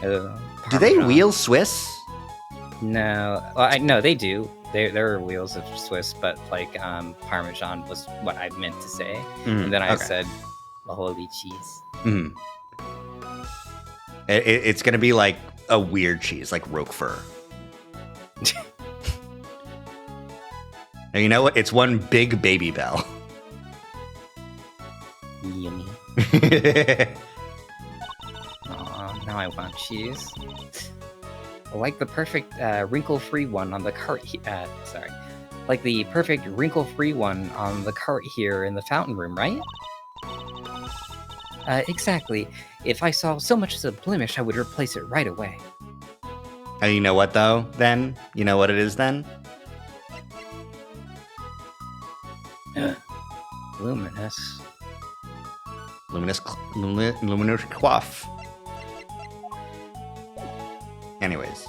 Do they wheel Swiss? No, well, no, they do. There are wheels of Swiss, but like Parmesan was what I meant to say, and then I said the holy cheese. Mm. It's gonna be like a weird cheese, like Roquefort. Now, you know what? It's one big baby bell. Yummy. Aw, now I want cheese. Like the perfect wrinkle-free one on the cart. Like the perfect wrinkle-free one on the cart here in the fountain room, right? Exactly. If I saw so much as a blemish, I would replace it right away. Oh, you know what though? Then you know what it is. Then luminous coif. Anyways,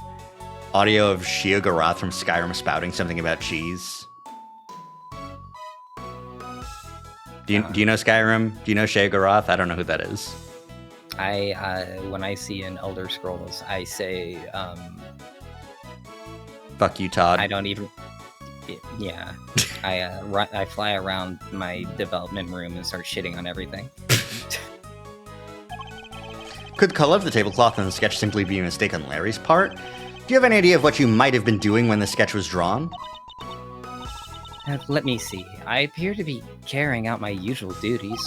audio of Shia Garath from Skyrim spouting something about cheese. Do you know Skyrim? Do you know Shia Garath? I don't know who that is. When I see an Elder Scrolls, I say, fuck you, Todd. I don't even. Yeah, I fly around my development room and start shitting on everything. Could the color of the tablecloth in the sketch simply be a mistake on Larry's part? Do you have any idea of what you might have been doing when the sketch was drawn? Let me see. I appear to be carrying out my usual duties.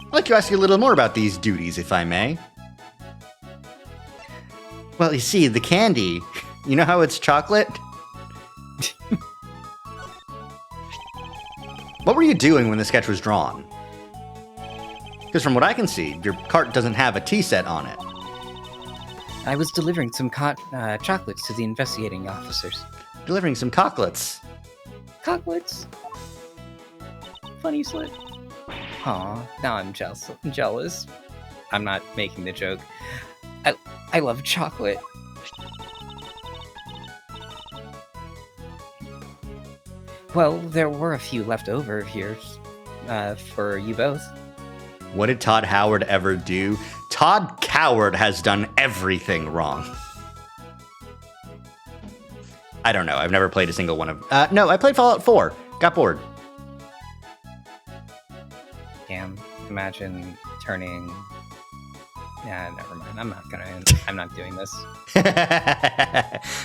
I'd like to ask you a little more about these duties, if I may. Well, you see, the candy, you know how it's chocolate? What were you doing when the sketch was drawn? Because from what I can see, your cart doesn't have a tea set on it. I was delivering some chocolates to the investigating officers. Delivering some chocolates. Chocolates? Funny slip. Aw, now I'm jealous. I'm not making the joke. I love chocolate. Well, there were a few left over here for you both. What did Todd Howard ever do? Todd Coward has done everything wrong. I don't know. I've never played a single one of... no, I played Fallout 4. Got bored. Damn, imagine turning... Yeah, never mind. I'm not doing this.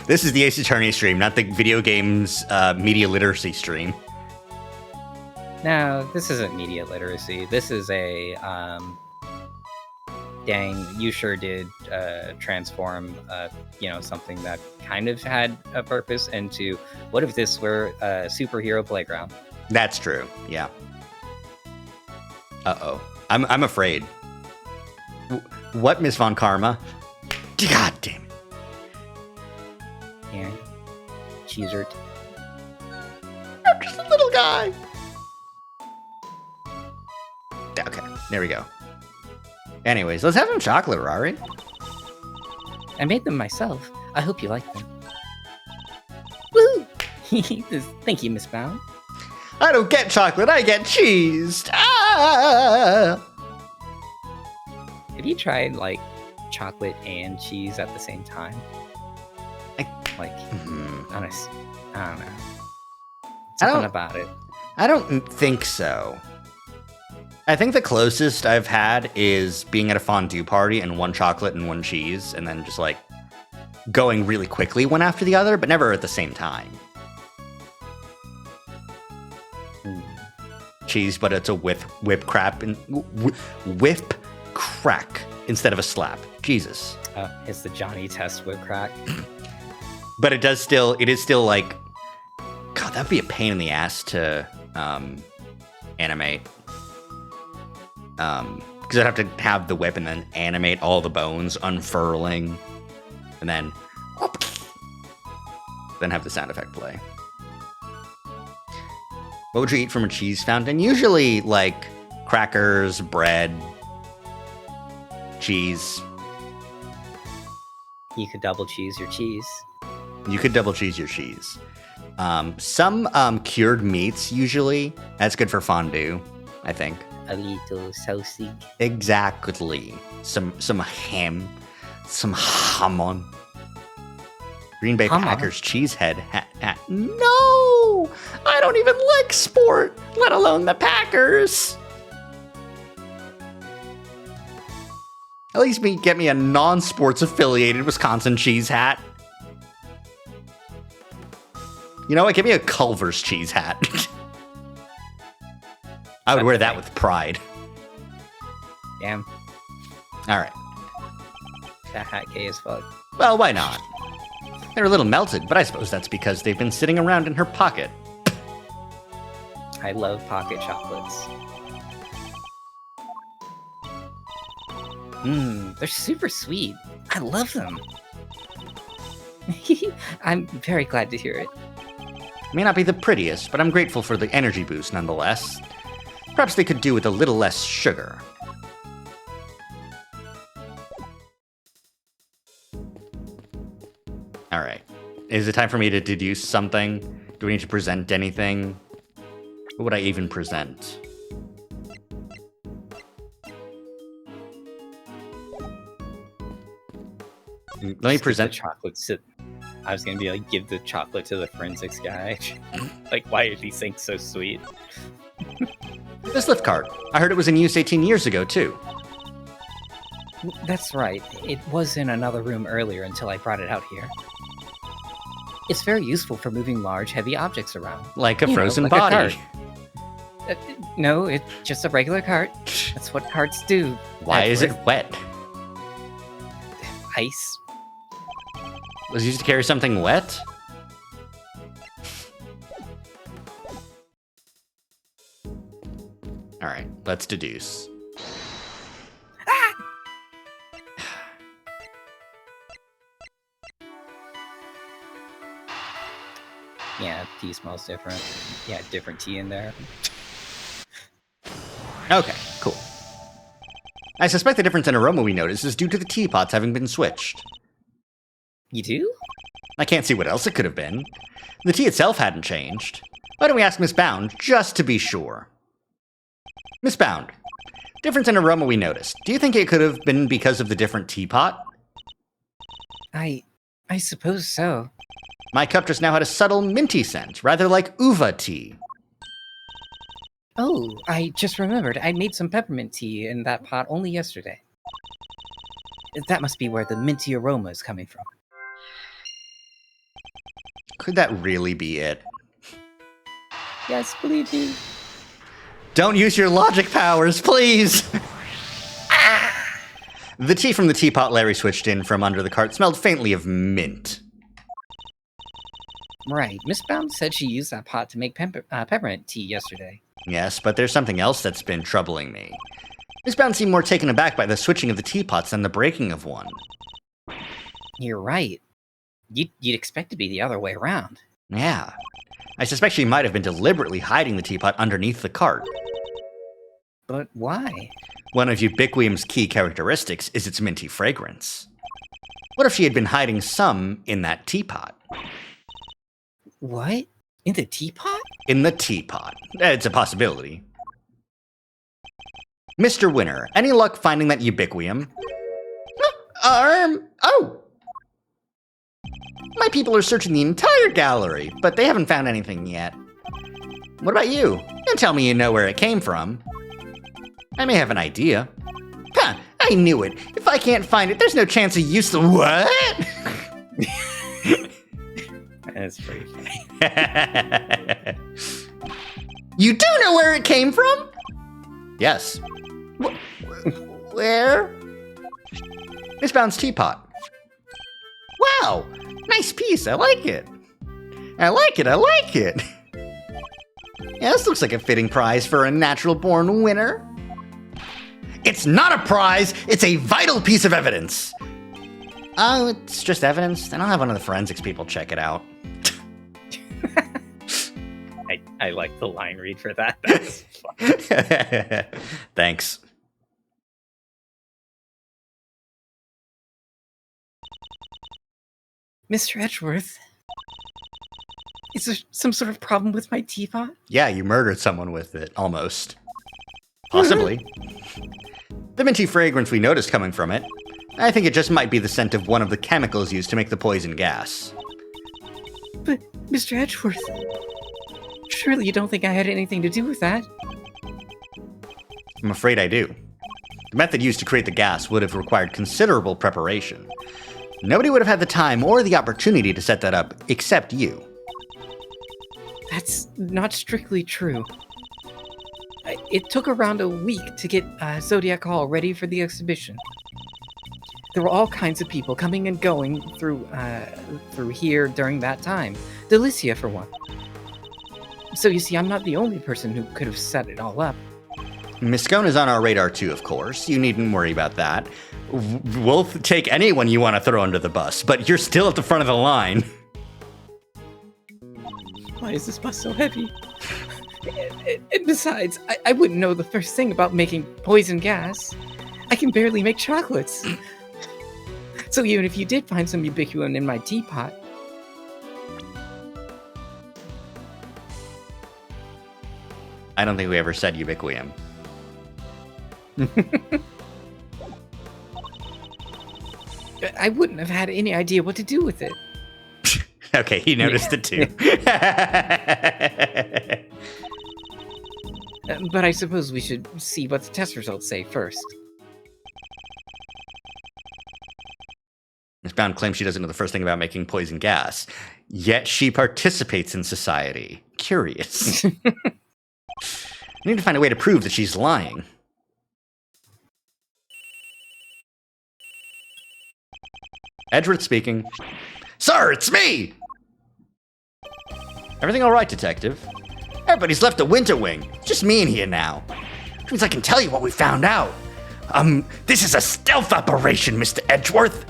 This is the Ace Attorney stream, not the video games media literacy stream. No, this isn't media literacy. This is a, dang, you sure did transform, something that kind of had a purpose into, what if this were a superhero playground? That's true, yeah. Uh-oh. I'm afraid. What, Miss Von Karma? God damn it. Yeah. Cheeser. I'm just a little guy. Okay, there we go. Anyways, let's have some chocolate, Rari. I made them myself. I hope you like them. Woo! Thank you, Miss Bound. I don't get chocolate, I get cheese. Ah! Have you tried, like, chocolate and cheese at the same time? I don't know. Something about it. I don't think so. I think the closest I've had is being at a fondue party and one chocolate and one cheese, and then just, like, going really quickly one after the other, but never at the same time. Cheese, but it's a whip crack instead of a slap. Jesus. It's the Johnny Test whip crack. But it is still like, God, that'd be a pain in the ass to animate. Because I'd have to have the whip and then animate all the bones unfurling, and then have the sound effect play. What would you eat from a cheese fountain? Usually, like, crackers, bread, cheese. You could double cheese your cheese. You could double cheese your cheese. Some cured meats, usually. That's good for fondue, I think. A little sausage. Exactly. Some ham. Some hamon. Green Bay Packers cheesehead hat. No! I don't even like sport, let alone the Packers. At least get me a non-sports affiliated Wisconsin cheese hat. You know what? Give me a Culver's cheese hat. I would wear that with pride. Damn. All right. That hat gay as fuck. Well, why not? They're a little melted, but I suppose that's because they've been sitting around in her pocket. I love pocket chocolates. They're super sweet. I love them. I'm very glad to hear it. May not be the prettiest, but I'm grateful for the energy boost nonetheless. Perhaps they could do with a little less sugar. All right. Is it time for me to deduce something? Do we need to present anything? What would I even present? Let me present chocolate. I was gonna be like, give the chocolate to the forensics guy. Like, why are these things so sweet? This lift cart. I heard it was in use 18 years ago, too. That's right. It was in another room earlier until I brought it out here. It's very useful for moving large, heavy objects around. Like a frozen like body. No, it's just a regular cart. That's what carts do. Why is it wet? Ice. Was used to carry something wet? Alright, let's deduce. Yeah, tea smells different. Yeah, different tea in there. Okay, cool. I suspect the difference in aroma we notice is due to the teapots having been switched. You do? I can't see what else it could have been. The tea itself hadn't changed. Why don't we ask Miss Bound, just to be sure? Miss Bound, difference in aroma we noticed. Do you think it could have been because of the different teapot? I suppose so. My cup just now had a subtle minty scent, rather like uva tea. Oh, I just remembered. I made some peppermint tea in that pot only yesterday. That must be where the minty aroma is coming from. Could that really be it? Yes, believe me. Don't use your logic powers, please! The tea from the teapot Larry switched in from under the cart smelled faintly of mint. Right. Miss Bound said she used that pot to make peppermint tea yesterday. Yes, but there's something else that's been troubling me. Miss Bound seemed more taken aback by the switching of the teapots than the breaking of one. You're right. You'd expect it to be the other way around. Yeah. I suspect she might have been deliberately hiding the teapot underneath the cart. But why? One of Ubiquium's key characteristics is its minty fragrance. What if she had been hiding some in that teapot? What? In the teapot? In the teapot. It's a possibility. Mr. Winner, any luck finding that Ubiquium? Oh! My people are searching the entire gallery, but they haven't found anything yet. What about you? Don't tell me you know where it came from. I may have an idea. Huh, I knew it. If I can't find it, there's no chance of use the what? That's pretty funny. You do know where it came from? Yes. Where? Miss Bound's teapot. Wow, nice piece. I like it. I like it. Yeah, this looks like a fitting prize for a natural-born winner. It's not a prize, it's a vital piece of evidence. Oh, it's just evidence? Then I'll have one of the forensics people check it out. I like the line read for that. That's fun. Thanks. Mr. Edgeworth, is there some sort of problem with my teapot? Yeah, you murdered someone with it, almost. Possibly. The minty fragrance we noticed coming from it, I think it just might be the scent of one of the chemicals used to make the poison gas. But, Mr. Edgeworth, surely you don't think I had anything to do with that? I'm afraid I do. The method used to create the gas would have required considerable preparation. Nobody would have had the time or the opportunity to set that up except you. That's not strictly true. It took around a week to get Zodiac Hall ready for the exhibition. There were all kinds of people coming and going through here during that time. Delicia, for one. So you see, I'm not the only person who could have set it all up. Miss Scone is on our radar too, of course. You needn't worry about that. We'll take anyone you want to throw under the bus, but you're still at the front of the line. Why is this bus so heavy? And besides, I wouldn't know the first thing about making poison gas. I can barely make chocolates. So even if you did find some ubiquitous in my teapot... I don't think we ever said ubiquium. I wouldn't have had any idea what to do with it. Okay, he noticed it too. But I suppose we should see what the test results say first. Miss Bound claims she doesn't know the first thing about making poison gas, yet she participates in society. Curious. I need to find a way to prove that she's lying. Edgeworth speaking. Sir, it's me! Everything all right, Detective? Everybody's left the Winter Wing. It's just me in here now. Which means I can tell you what we found out. This is a stealth operation, Mr. Edgeworth.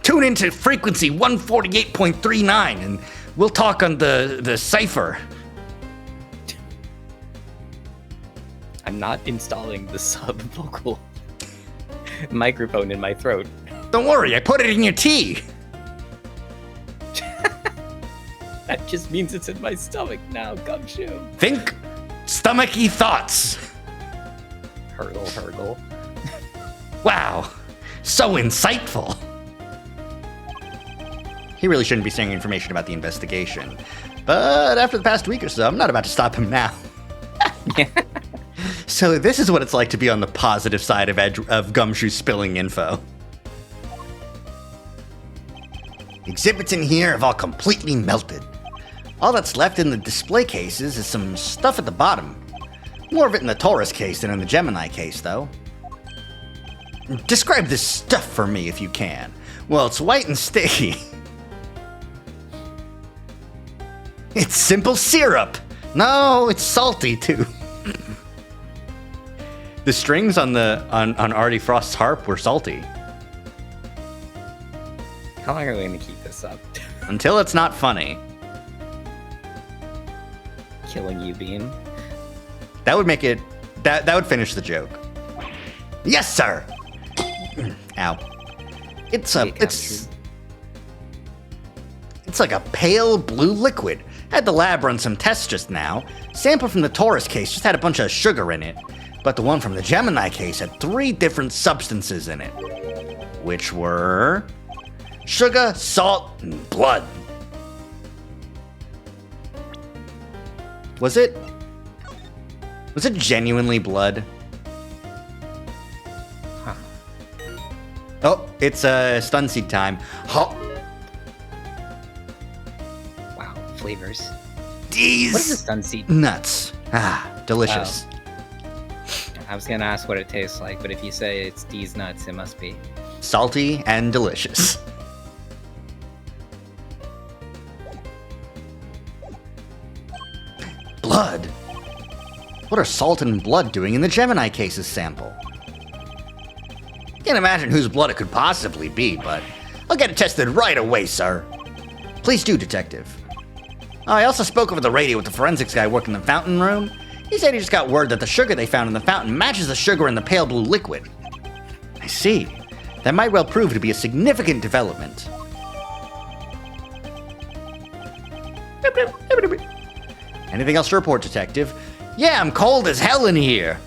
Tune into frequency 148.39 and we'll talk on the cipher. I'm not installing the sub-vocal microphone in my throat. Don't worry, I put it in your tea. That just means it's in my stomach now, Gumshoe. Think stomachy thoughts. Hurgle. Wow, so insightful. He really shouldn't be sharing information about the investigation. But after the past week or so, I'm not about to stop him now. So this is what it's like to be on the positive side of Gumshoe spilling info. Exhibits in here have all completely melted. All that's left in the display cases is some stuff at the bottom. More of it in the Taurus case than in the Gemini case, though. Describe this stuff for me if you can. Well, it's white and sticky. It's simple syrup. No, it's salty too. The strings on Artie Frost's harp were salty. How long are we going to keep this up? Until it's not funny. Killing you, Bean. That would make it... That would finish the joke. Yes, sir! Ow. It's like a pale blue liquid. Had the lab run some tests just now. Sample from the Taurus case just had a bunch of sugar in it. But the one from the Gemini case had 3 different substances in it. Which were... sugar, salt, and blood. Was it genuinely blood? Huh. Oh, it's stun seed time. Oh. Wow, flavors. These What is this Dunseed? nuts. Delicious. I was gonna ask what it tastes like, but if you say it's these nuts, it must be. Salty and delicious. Blood. What are salt and blood doing in the Gemini case's sample? Can't imagine whose blood it could possibly be, but I'll get it tested right away, sir. Please do, Detective. I also spoke over the radio with the forensics guy working in the fountain room. He said he just got word that the sugar they found in the fountain matches the sugar in the pale blue liquid. I see. That might well prove to be a significant development. Anything else to report, Detective? Yeah, I'm cold as hell in here.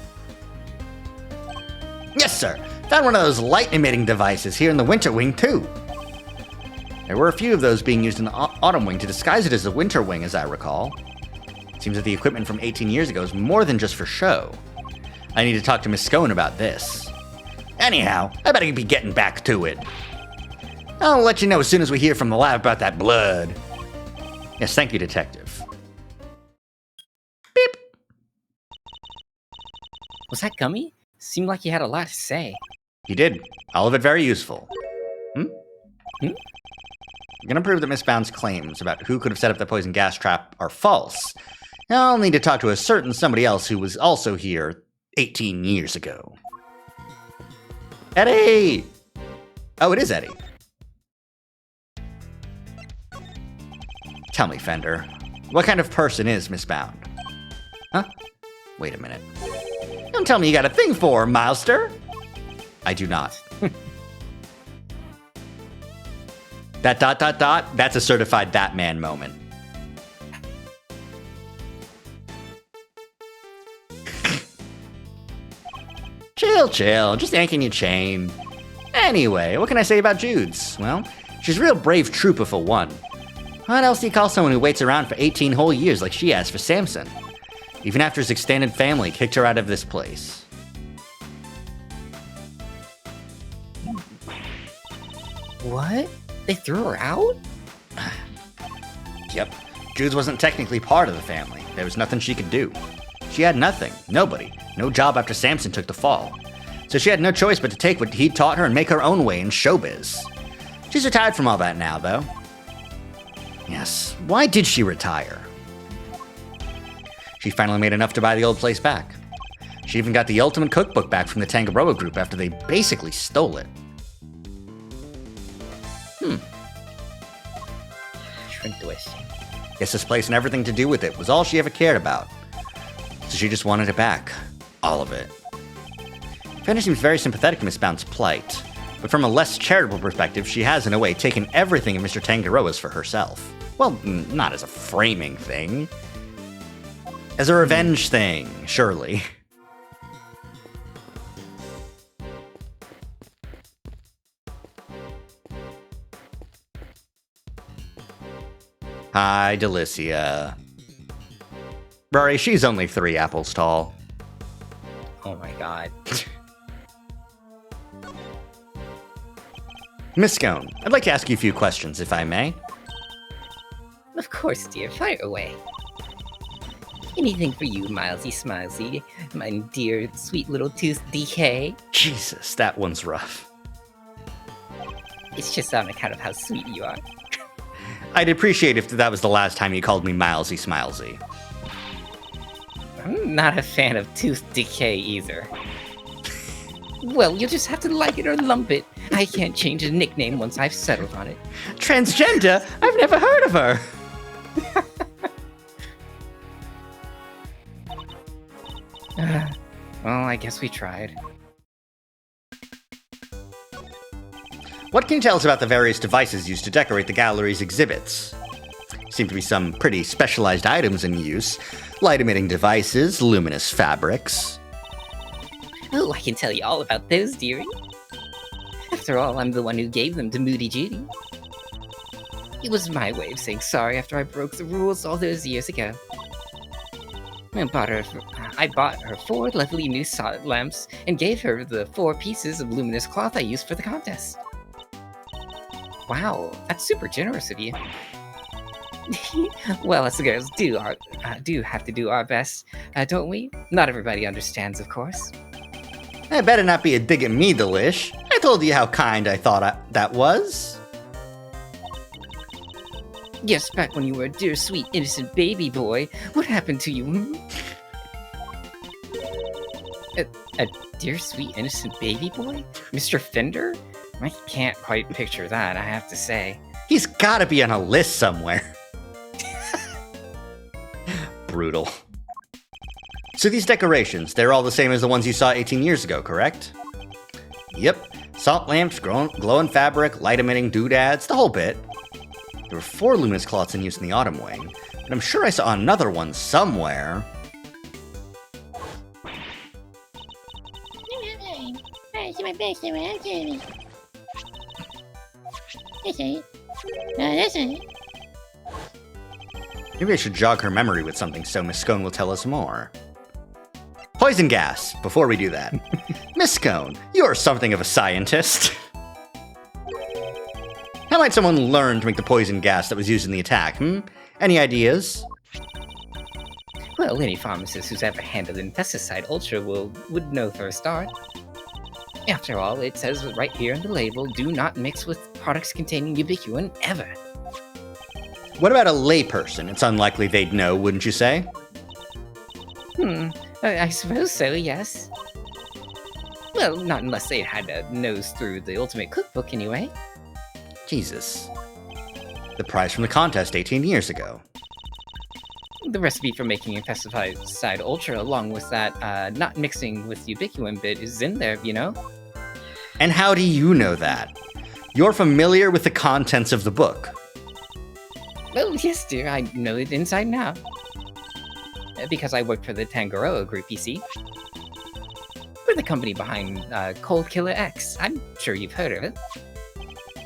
Yes, sir. Found one of those light-emitting devices here in the Winter Wing, too. There were a few of those being used in the Autumn Wing to disguise it as a Winter Wing, as I recall. Seems that the equipment from 18 years ago is more than just for show. I need to talk to Miss Scone about this. Anyhow, I better be getting back to it. I'll let you know as soon as we hear from the lab about that blood. Yes, thank you, Detective. Beep. Was that Gummy? Seemed like he had a lot to say. He did. All of it very useful. I'm gonna prove that Miss Bound's claims about who could have set up the poison gas trap are false. I'll need to talk to a certain somebody else who was also here 18 years ago. Eddie! Oh, it is Eddie. Tell me, Fender, what kind of person is Miss Bound? Huh? Wait a minute. Don't tell me you got a thing for her, Milester. I do not. That ... that's a certified that man moment. Chill, just yanking your chain. Anyway, what can I say about Jude's? Well, she's a real brave trooper for one. What else do you call someone who waits around for 18 whole years like she has for Samson? Even after his extended family kicked her out of this place. What? They threw her out? Yep. Jude's wasn't technically part of the family. There was nothing she could do. She had nothing, nobody, no job after Samson took the fall. So she had no choice but to take what he'd taught her and make her own way in showbiz. She's retired from all that now, though. Yes, why did she retire? She finally made enough to buy the old place back. She even got the ultimate cookbook back from the Tangaroa group after they basically stole it. Shrimp twist. Guess this place and everything to do with it was all she ever cared about. So she just wanted it back. All of it. Fender seems very sympathetic to Miss Bound's plight, but from a less charitable perspective, she has, in a way, taken everything of Mr. Tangaroa's for herself. Well, not as a framing thing. As a revenge thing, surely. Hi, Delicia. Rory, she's only 3 apples tall. Oh my god. Miss Scone, I'd like to ask you a few questions, if I may. Of course, dear. Fire away. Anything for you, Milesy Smilesy, my dear sweet little tooth DK. Jesus, that one's rough. It's just on account of how sweet you are. I'd appreciate if that was the last time you called me Milesy Smilesy. I'm not a fan of tooth decay either. Well, you'll just have to like it or lump it. I can't change a nickname once I've settled on it. Transgender? I've never heard of her. Well, I guess we tried. What can you tell us about the various devices used to decorate the gallery's exhibits? Seem to be some pretty specialized items in use. Light-emitting devices, luminous fabrics. Oh, I can tell you all about those, dearie. After all, I'm the one who gave them to Moody Judy. It was my way of saying sorry after I broke the rules all those years ago. I bought her 4 lovely new solid lamps and gave her the 4 pieces of luminous cloth I used for the contest. Wow, that's super generous of you. Well, us girls do have to do our best, don't we? Not everybody understands, of course. That better not be a dig at me, Delish. I told you how kind I thought that was. Yes, back when you were a dear, sweet, innocent baby boy. What happened to you? Hmm? A dear, sweet, innocent baby boy? Mr. Fender? I can't quite picture that, I have to say. He's gotta be on a list somewhere. Brutal. So these decorations, they're all the same as the ones you saw 18 years ago, correct? Yep. Salt lamps, glowing fabric, light-emitting doodads, the whole bit. There were 4 luminous cloths in use in the autumn wing, but I'm sure I saw another one somewhere. Maybe I should jog her memory with something so Miss Scone will tell us more. Poison gas, before we do that. Miss Scone, you're something of a scientist. How might someone learn to make the poison gas that was used in the attack, Any ideas? Well, any pharmacist who's ever handled an pesticide ultra would know for a start. After all, it says right here in the label, do not mix with products containing ubiquin ever. What about a layperson? It's unlikely they'd know, wouldn't you say? I suppose so, yes. Well, not unless they had a nose through the Ultimate Cookbook anyway. Jesus. The prize from the contest 18 years ago. The recipe for making a pesticide ultra, along with that not mixing with ubiquin bit, is in there, you know? And how do you know that? You're familiar with the contents of the book. Well, yes, dear, I know it inside and out. Because I worked for the Tangaroa Group, you see. We're the company behind Cold Killer X. I'm sure you've heard of it.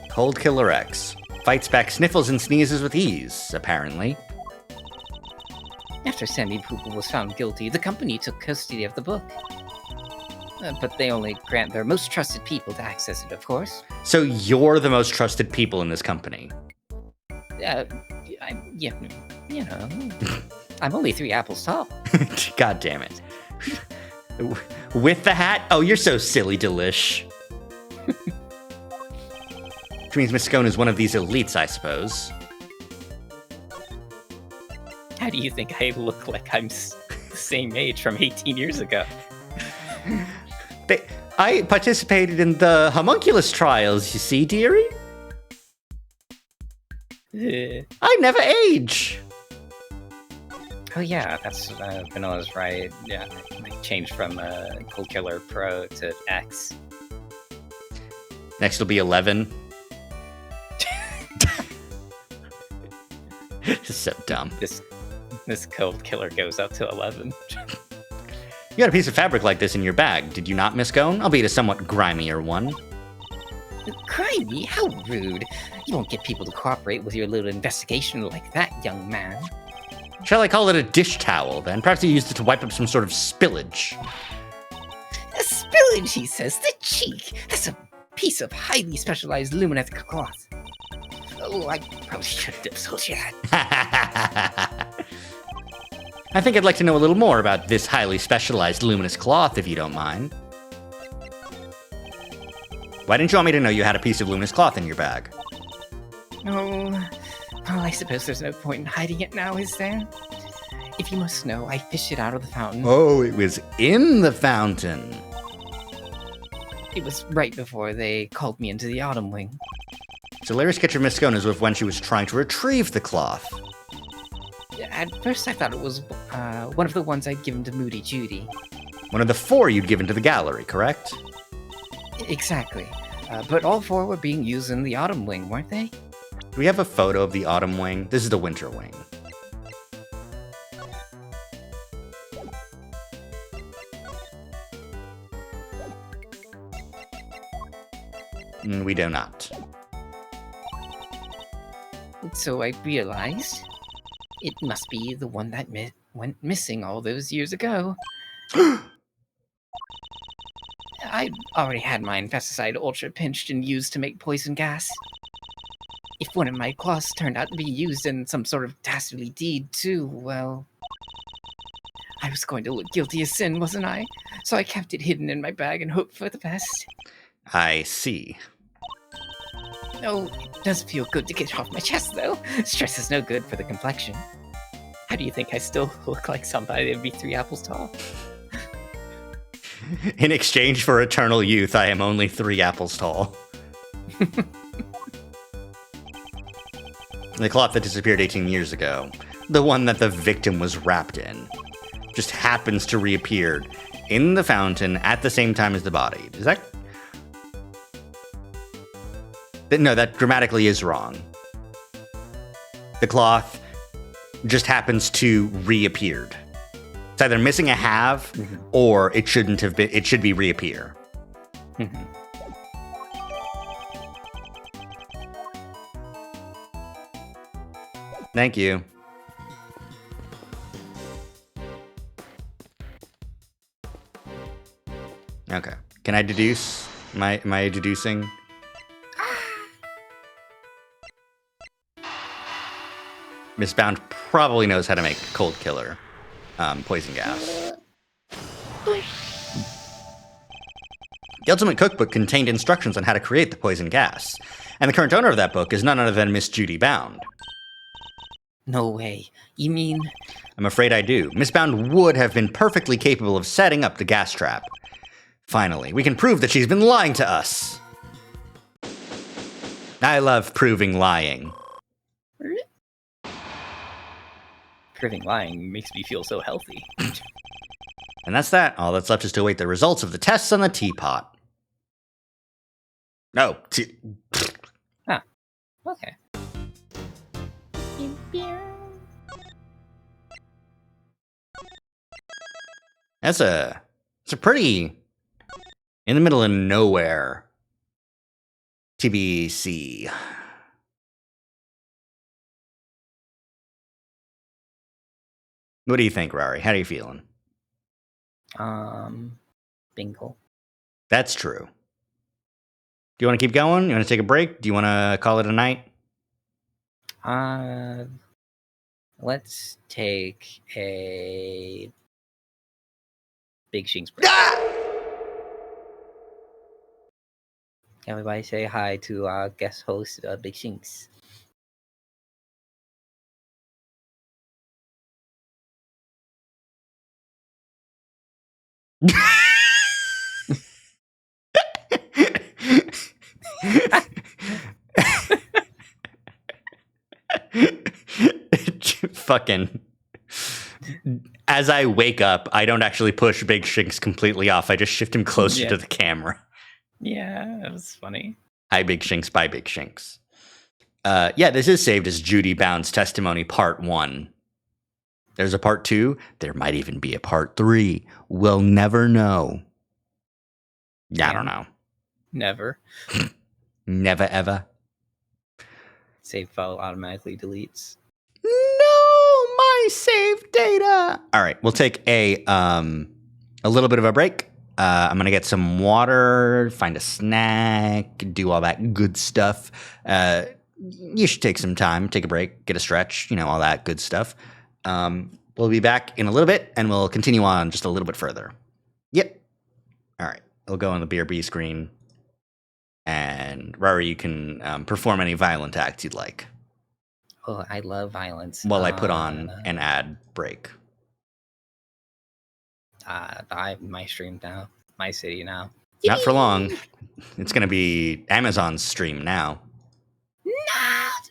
Cold Killer X. Fights back sniffles and sneezes with ease, apparently. After Sammy Poople was found guilty, the company took custody of the book. But they only grant their most trusted people to access it, of course. So you're the most trusted people in this company? You know, I'm only 3 apples tall. God damn it. With the hat? Oh, you're so silly, Delish. Which means Miss Scone is one of these elites, I suppose. How do you think I look like I'm the same age from 18 years ago? I participated in the homunculus trials, you see, dearie? I never age. Oh yeah, that's Vanilla's right. Yeah, I changed from Cold Killer Pro to X. Next will be 11. Just so dumb. This Cold Killer goes up to 11. You got a piece of fabric like this in your bag, did you not, Miss Scone? Albeit a somewhat grimier one. Crimey, how rude. You won't get people to cooperate with your little investigation like that, young man. Shall I call it a dish towel, then? Perhaps you used it to wipe up some sort of spillage. A spillage, he says. The cheek. That's a piece of highly specialized luminous cloth. Oh, I probably shouldn't have told you that. I think I'd like to know a little more about this highly specialized luminous cloth, if you don't mind. Why didn't you want me to know you had a piece of luminous cloth in your bag? Oh, well, I suppose there's no point in hiding it now, is there? If you must know, I fished it out of the fountain. Oh, it was in the fountain. It was right before they called me into the Autumn Wing. So Larry's Kitchen Miscone is with when she was trying to retrieve the cloth. At first, I thought it was one of the ones I'd given to Moody Judy. One of the 4 you'd given to the gallery, correct? Exactly. But all 4 were being used in the Autumn Wing, weren't they? Do we have a photo of the Autumn Wing? This is the Winter Wing. We do not. So I realized it must be the one that went missing all those years ago. I already had my pesticide ultra pinched and used to make poison gas. If one of my cloths turned out to be used in some sort of dastardly deed too, well, I was going to look guilty as sin, wasn't I? So I kept it hidden in my bag and hoped for the best. I see. Oh, it does feel good to get it off my chest, though. Stress is no good for the complexion. How do you think I still look like somebody that'd be 3 apples tall? In exchange for eternal youth, I am only 3 apples tall. The cloth that disappeared 18 years ago, the one that the victim was wrapped in, just happens to reappear in the fountain at the same time as the body. Is that... No, that grammatically is wrong. The cloth just happens to reappeared. It's either missing a half, or it shouldn't have been. It should be reappear. Thank you. Okay. Can I deduce? Am I deducing? Miss Bound probably knows how to make cold killer poison gas. The Ultimate Cookbook contained instructions on how to create the poison gas, and the current owner of that book is none other than Miss Judy Bound. No way. You mean... I'm afraid I do. Miss Bound would have been perfectly capable of setting up the gas trap. Finally, we can prove that she's been lying to us. I love proving lying. Proving lying makes me feel so healthy. And that's that. All that's left is to await the results of the tests on the teapot. No. Okay. It's a pretty in the middle of nowhere TBC. What do you think, Rari? How are you feeling? Bingo. That's true. Do you want to keep going? You want to take a break? Do you want to call it a night? Let's take a Big Shinks break. Everybody say hi to our guest host, Big Shinks. Fucking. As I wake up, I don't actually push Big Shinks completely off. I just shift him closer to the camera. Yeah, that was funny. Hi, Big Shinks. Bye, Big Shinks. Yeah, this is saved as Judy Bound's testimony part 1. There's a part 2. There might even be a part 3. We'll never know. I don't know. Never. Never ever. Save file automatically deletes. No, my save data. All right, we'll take a little bit of a break. I'm gonna get some water, find a snack, do all that good stuff. You should take some time, take a break, get a stretch, all that good stuff. We'll be back in a little bit, and we'll continue on just a little bit further. Yep. All right, we'll go on the BRB screen, and Rari, you can perform any violent act you'd like. Oh, I love violence. While I put on an ad break. My stream now. My city now. Not for long. It's going to be Amazon's stream now. Not.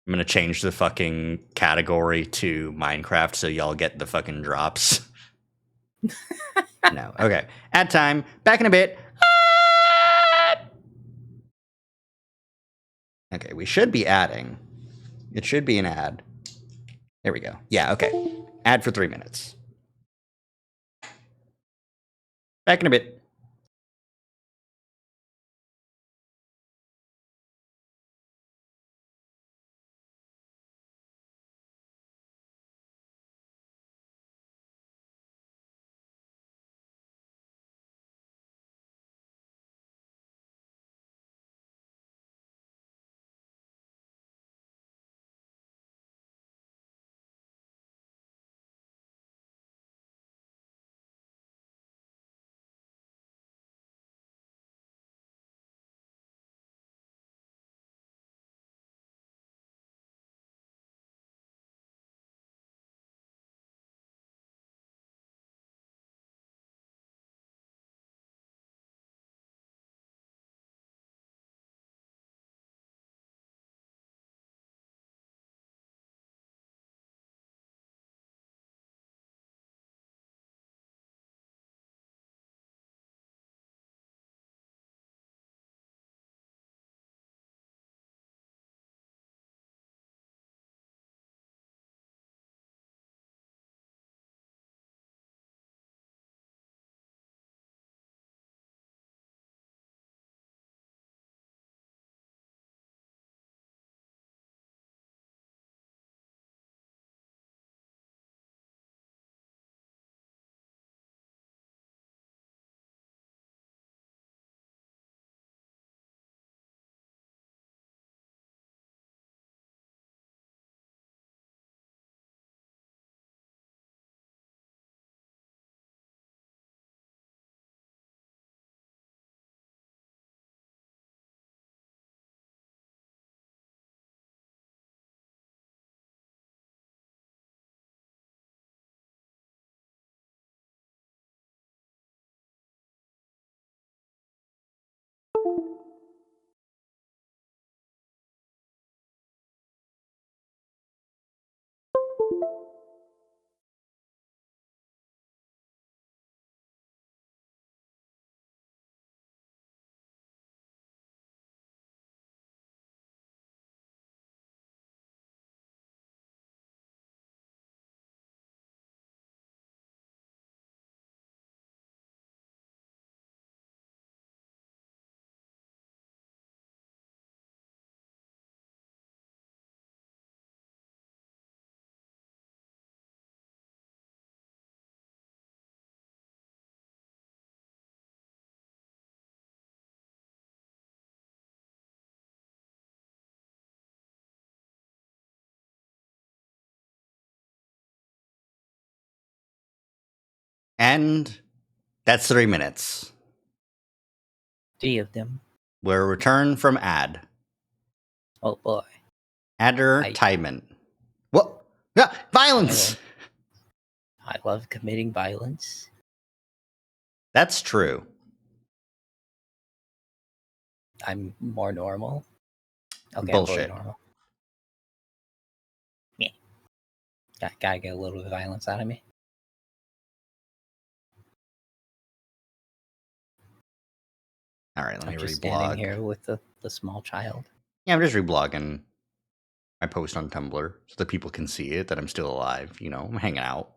I'm going to change the fucking category to Minecraft so y'all get the fucking drops. No. Okay. Ad time. Back in a bit. Okay, we should be adding. It should be an ad. There we go. Yeah, okay. Ad for 3 minutes. Back in a bit. And that's 3 minutes. 3 of them. We're returned from ad. Oh boy. Advertisement. What? Yeah, violence! I love committing violence. That's true. I'm more normal. Okay, Bullshit. I'm fully normal. Yeah. Gotta get a little bit of violence out of me. All right, let me I'm just reblog. standing here with the small child. Yeah, I'm just reblogging my post on Tumblr so that people can see it, that I'm still alive. I'm hanging out.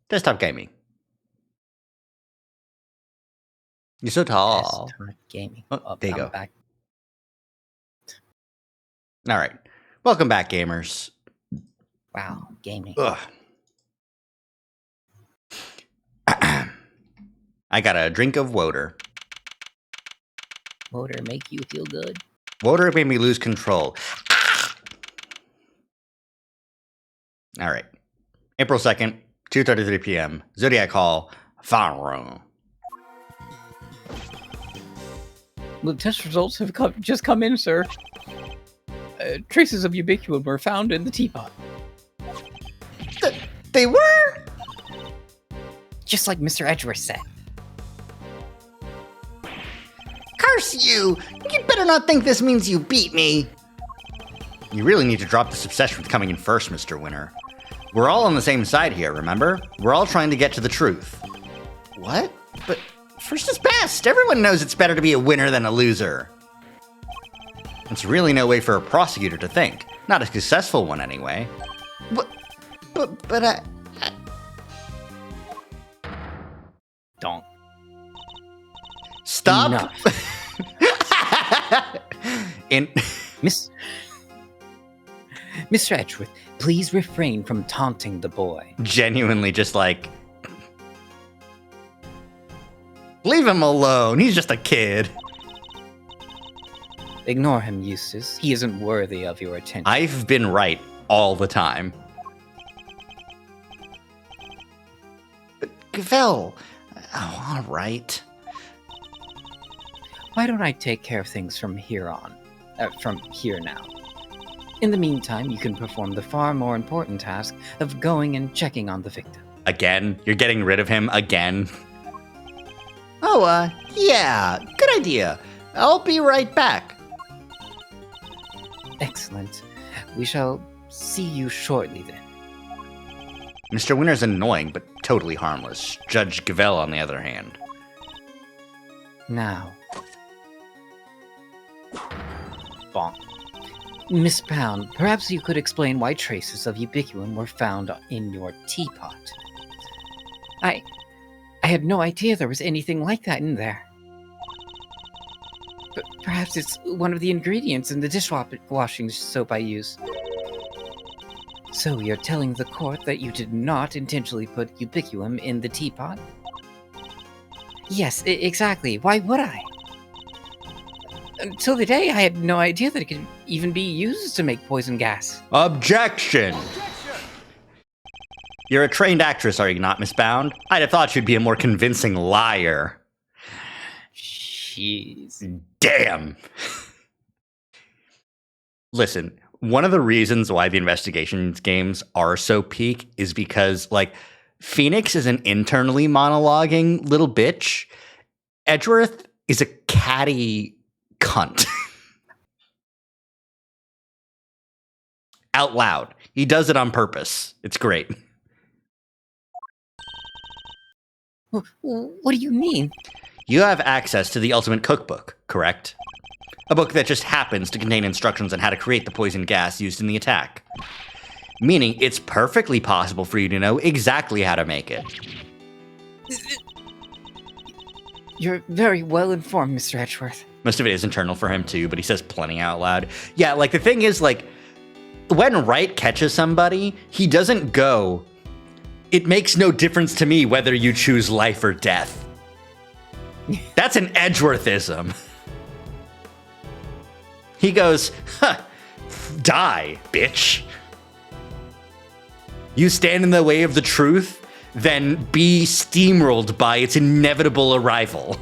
Desktop gaming. You're so tall. Desktop gaming. Oh, there you I'm go. back. All right. Welcome back, gamers. Wow, gaming. Ugh. I got a drink of water. Motor make you feel good? Water made me lose control. All right. April 2nd, 2:33 p.m. Zodiac Hall, Farm. The test results have just come in, sir. Traces of ubiquitous were found in the teapot. They were? Just like Mr. Edgeworth said. Curse you! You better not think this means you beat me. You really need to drop this obsession with coming in first, Mr. Winner. We're all on the same side here, remember? We're all trying to get to the truth. What? But first is best. Everyone knows it's better to be a winner than a loser. It's really no way for a prosecutor to think. Not a successful one, anyway. But I... Don't. Stop! Enough. Mr. Edgeworth, please refrain from taunting the boy. Genuinely just like... Leave him alone. He's just a kid. Ignore him, Eustace. He isn't worthy of your attention. I've been right all the time. But Gavel... Oh, all right. Why don't I take care of things from here on? From here now. In the meantime, you can perform the far more important task of going and checking on the victim. Again? You're getting rid of him again? Oh, yeah. Good idea. I'll be right back. Excellent. We shall see you shortly then. Mr. Winner's annoying, but totally harmless. Judge Gavel, on the other hand. Now. Bonk. Miss Pound, perhaps you could explain why traces of ubiquitous were found in your teapot. I had no idea there was anything like that in there. But perhaps it's one of the ingredients in the dishwashing soap I use. So you're telling the court that you did not intentionally put ubiquitous in the teapot? Yes, exactly. Why would I? Until today, I had no idea that it could even be used to make poison gas. Objection! You're a trained actress, are you not, Miss Bound? I'd have thought you'd be a more convincing liar. Jeez. Damn! Listen, one of the reasons why the investigations games are so peak is because, like, Phoenix is an internally monologuing little bitch. Edgeworth is a catty cunt. Out loud. He does it on purpose. It's great. What do you mean? You have access to the Ultimate Cookbook, correct? A book that just happens to contain instructions on how to create the poison gas used in the attack. Meaning it's perfectly possible for you to know exactly how to make it. You're very well informed, Mr. Edgeworth. Most of it is internal for him too, but he says plenty out loud. Yeah, like the thing is, like, when Wright catches somebody, he doesn't go, "It makes no difference to me whether you choose life or death." That's an Edgeworthism. He goes, "Huh, die, bitch. You stand in the way of the truth, then be steamrolled by its inevitable arrival."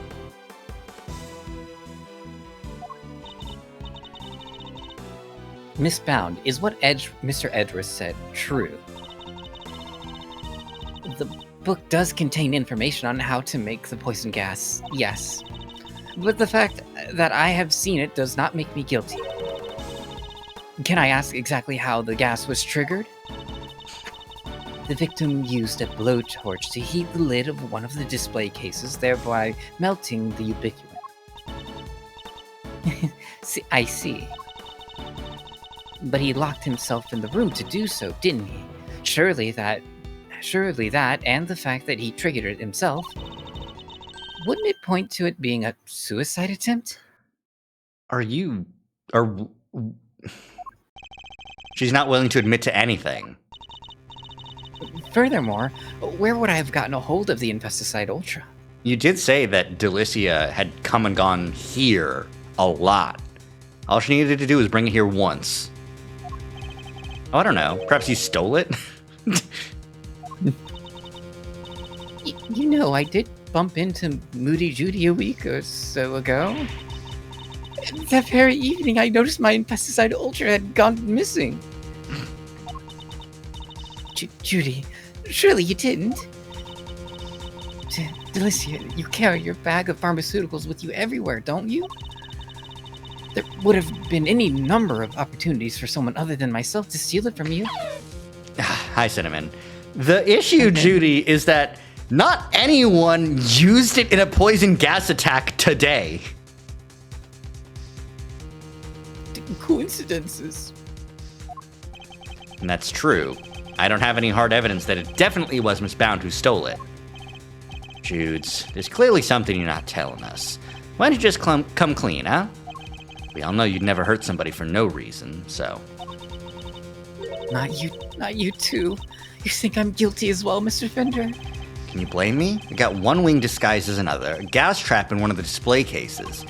Miss Bound, is what Mr. Edgeworth said true? The book does contain information on how to make the poison gas, yes. But the fact that I have seen it does not make me guilty. Can I ask exactly how the gas was triggered? The victim used a blowtorch to heat the lid of one of the display cases, thereby melting the ubiquitous. I see. But he locked himself in the room to do so, didn't he? Surely that, and the fact that he triggered it himself, Wouldn't it point to it being a suicide attempt? Are she's not willing to admit to anything. Furthermore, where would I have gotten a hold of the Infesticide Ultra? You did say that Delicia had come and gone here a lot. All she needed to do was bring it here once. Oh, I don't know. Perhaps you stole it? You know, I did bump into Moody Judy a week or so ago. That very evening, I noticed my Infesticide Ultra had gone missing. Judy, surely you didn't? Delicia, you carry your bag of pharmaceuticals with you everywhere, don't you? There would have been any number of opportunities for someone other than myself to steal it from you. Hi, Cinnamon. The issue, Judy, is that not anyone used it in a poison gas attack today. Coincidences. And that's true. I don't have any hard evidence that it definitely was Miss Bound who stole it. Judes, there's clearly something you're not telling us. Why don't you just come clean, huh? We all know you'd never hurt somebody for no reason, so... Not you too. You think I'm guilty as well, Mr. Fender? Can you blame me? I got one wing disguised as another, a gas trap in one of the display cases,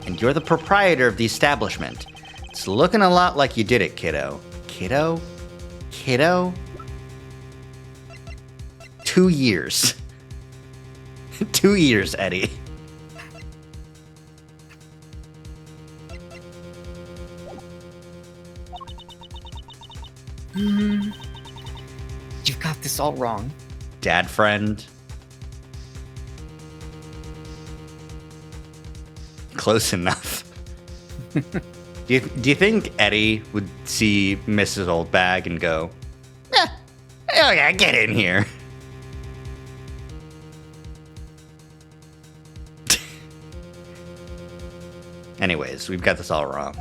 and you're the proprietor of the establishment. It's looking a lot like you did it, kiddo. Kiddo? 2 years. 2 years, Eddie. You've got this all wrong. Dad friend. Close enough. Do you think Eddie would see Mrs. Oldbag and go, oh yeah, get in here? Anyways, we've got this all wrong.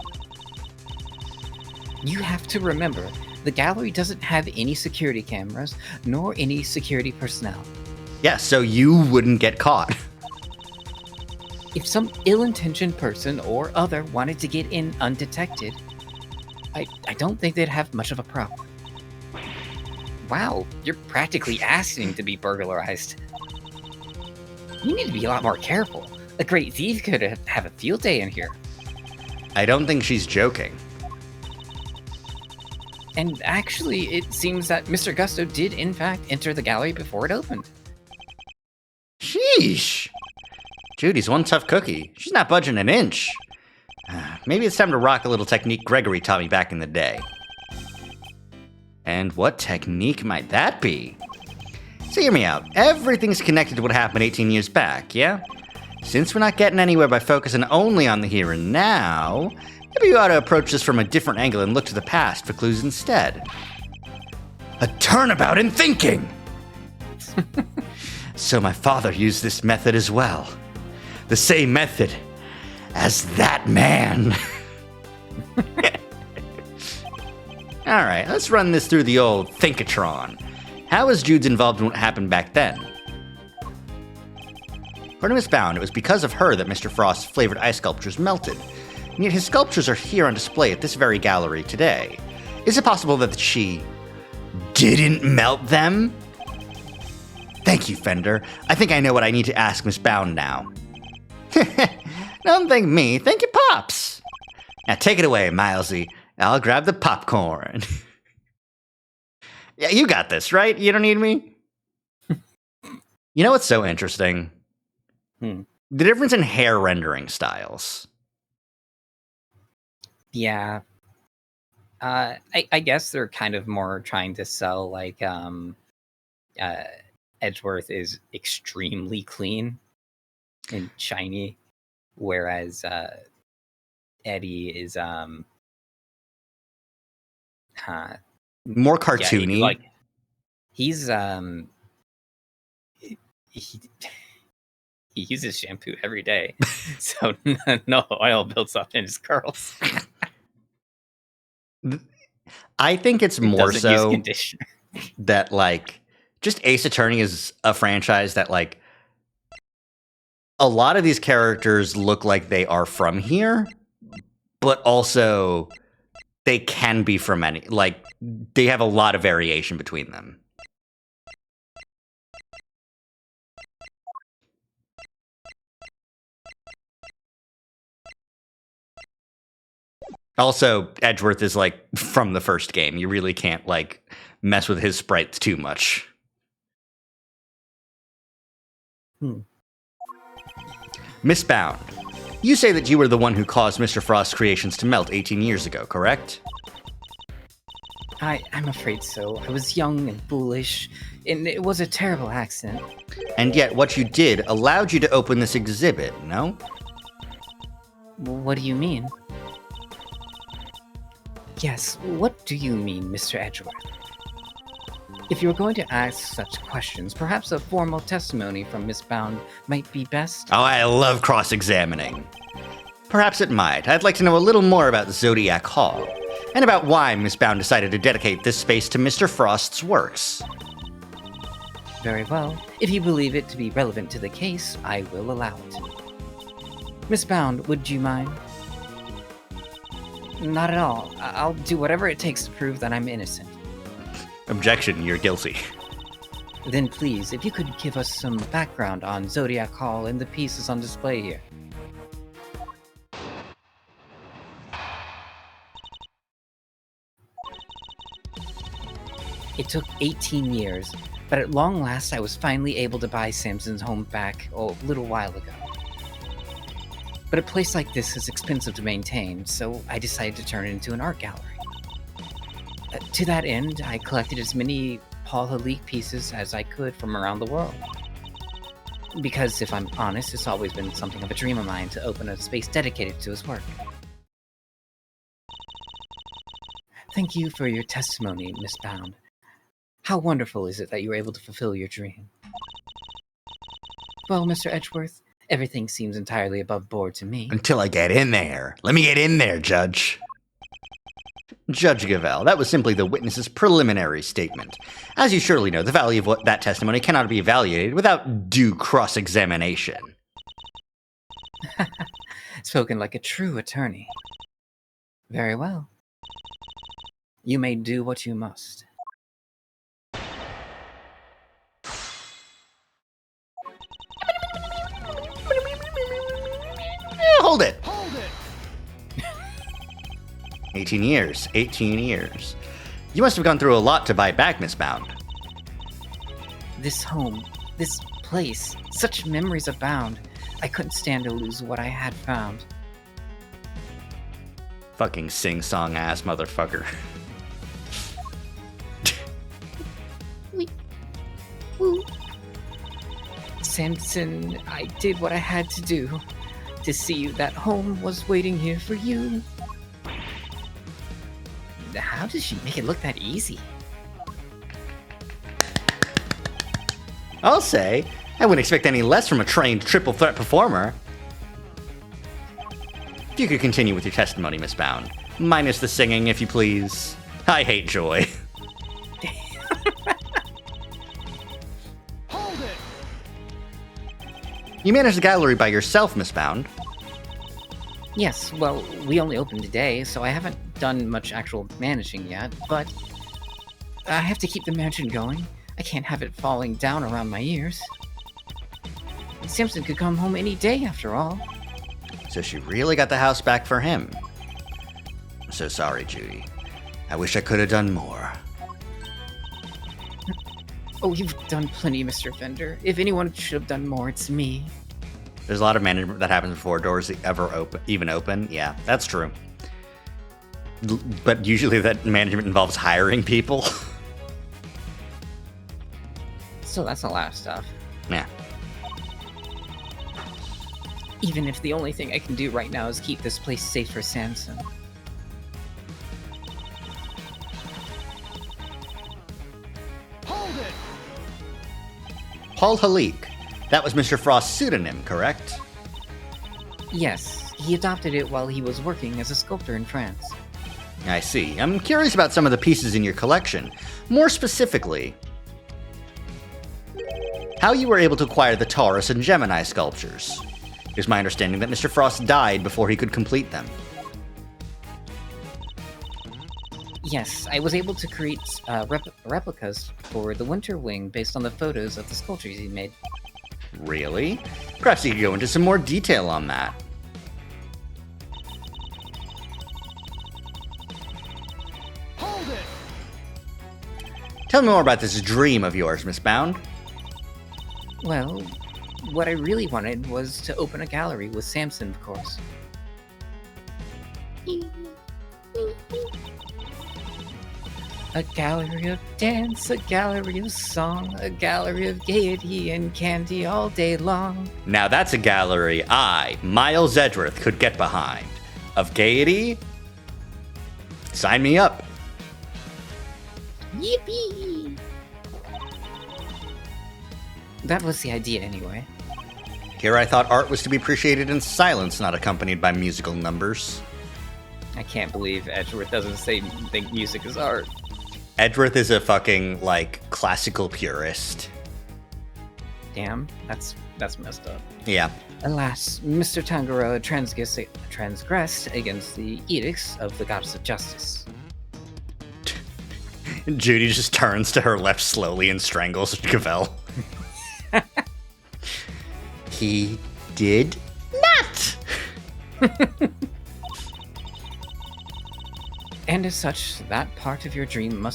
You have to remember, the gallery doesn't have any security cameras, nor any security personnel. Yeah, so you wouldn't get caught. If some ill-intentioned person or other wanted to get in undetected, I don't think they'd have much of a problem. Wow, you're practically asking to be burglarized. You need to be a lot more careful. A great thief could have a field day in here. I don't think she's joking. And actually, it seems that Mr. Gusto did in fact enter the gallery before it opened. Sheesh. Judy's one tough cookie. She's not budging an inch. Maybe it's time to rock a little technique Gregory taught me back in the day. And what technique might that be? So hear me out. Everything's connected to what happened 18 years back, yeah? Since we're not getting anywhere by focusing only on the here and now, maybe you ought to approach this from a different angle and look to the past for clues instead. A turnabout in thinking! So my father used this method as well. The same method as that man. All right, let's run this through the old Thinkatron. How was Jude's involved in what happened back then? According to Miss Bound, it was because of her that Mr. Frost's flavored ice sculptures melted, and yet his sculptures are here on display at this very gallery today. Is it possible that she didn't melt them? Thank you, Fender. I think I know what I need to ask Miss Bound now. Don't thank me, thank you, Pops. Now take it away, Milesy. I'll grab the popcorn. Yeah, you got this, right? You don't need me? You know what's so interesting? The difference in hair rendering styles. Yeah. I guess they're kind of more trying to sell, like, Edgeworth is extremely clean and shiny, whereas Eddie is more cartoony. Yeah, like he's he uses shampoo every day, so no oil builds up in his curls. I think it's more so conditioner. That like just Ace Attorney is a franchise that like a lot of these characters look like they are from here, but also they can be from any, like, they have a lot of variation between them. Also, Edgeworth is, like, from the first game. You really can't, like, mess with his sprites too much. Mistbound. You say that you were the one who caused Mr. Frost's creations to melt 18 years ago, correct? I'm afraid so. I was young and foolish, and it was a terrible accident. And yet, what you did allowed you to open this exhibit, no? What do you mean? Yes, what do you mean, Mr. Edgeworth? If you are going to ask such questions, perhaps a formal testimony from Miss Bound might be best. Oh, I love cross-examining. Perhaps it might. I'd like to know a little more about the Zodiac Hall, and about why Miss Bound decided to dedicate this space to Mr. Frost's works. Very well. If you believe it to be relevant to the case, I will allow it. Miss Bound, would you mind? Not at all. I'll do whatever it takes to prove that I'm innocent. Objection, you're guilty. Then please, if you could give us some background on Zodiac Hall and the pieces on display here. It took 18 years, but at long last I was finally able to buy Samson's home back a little while ago. But a place like this is expensive to maintain, so I decided to turn it into an art gallery. To that end, I collected as many Paul Halik pieces as I could from around the world. Because, if I'm honest, it's always been something of a dream of mine to open a space dedicated to his work. Thank you for your testimony, Miss Bound. How wonderful is it that you were able to fulfill your dream? Well, Mr. Edgeworth, everything seems entirely above board to me. Until I get in there. Let me get in there, Judge. Judge Gavelle, that was simply the witness's preliminary statement. As you surely know, the value of that testimony cannot be evaluated without due cross-examination. Spoken like a true attorney. Very well. You may do what you must. Hold it! 18 years. 18 years. You must have gone through a lot to buy back, Miss Bound. This home, this place, such memories abound. I couldn't stand to lose what I had found. Fucking sing-song ass motherfucker. Samson, I did what I had to do. To see that home was waiting here for you. How does she make it look that easy? I'll say, I wouldn't expect any less from a trained triple threat performer. If you could continue with your testimony, Miss Bound. Minus the singing, if you please. I hate joy. Hold it! You managed the gallery by yourself, Miss Bound. Yes, well, we only opened today, so I haven't done much actual managing yet, but I have to keep the mansion going. I can't have it falling down around my ears. Samson could come home any day, after all. So she really got the house back for him. I'm so sorry, Judy. I wish I could have done more. Oh, you've done plenty, Mr. Fender. If anyone should have done more, it's me. There's a lot of management that happens before doors even open. Yeah, that's true. But usually that management involves hiring people. So that's a lot of stuff. Yeah. Even if the only thing I can do right now is keep this place safe for Samson. Hold it! Paul Halik. That was Mr. Frost's pseudonym, correct? Yes, he adopted it while he was working as a sculptor in France. I see. I'm curious about some of the pieces in your collection. More specifically, how you were able to acquire the Taurus and Gemini sculptures. It is my understanding that Mr. Frost died before he could complete them. Yes, I was able to create replicas for the Winter Wing based on the photos of the sculptures he made. Really? Perhaps you could go into some more detail on that. Hold it! Tell me more about this dream of yours, Miss Bound. Well, what I really wanted was to open a gallery with Samson, of course. A gallery of dance, a gallery of song, a gallery of gaiety and candy all day long. Now that's a gallery I, Miles Edgeworth, could get behind. Of gaiety? Sign me up. Yippee! That was the idea, anyway. Here I thought art was to be appreciated in silence, not accompanied by musical numbers. I can't believe Edgeworth doesn't think music is art. Edgeworth is a fucking, classical purist. Damn, that's messed up. Yeah. Alas, Mr. Tangaroa transgressed against the edicts of the Goddess of Justice. Judy just turns to her left slowly and strangles Cavell. He did not! And as such, that part of your dream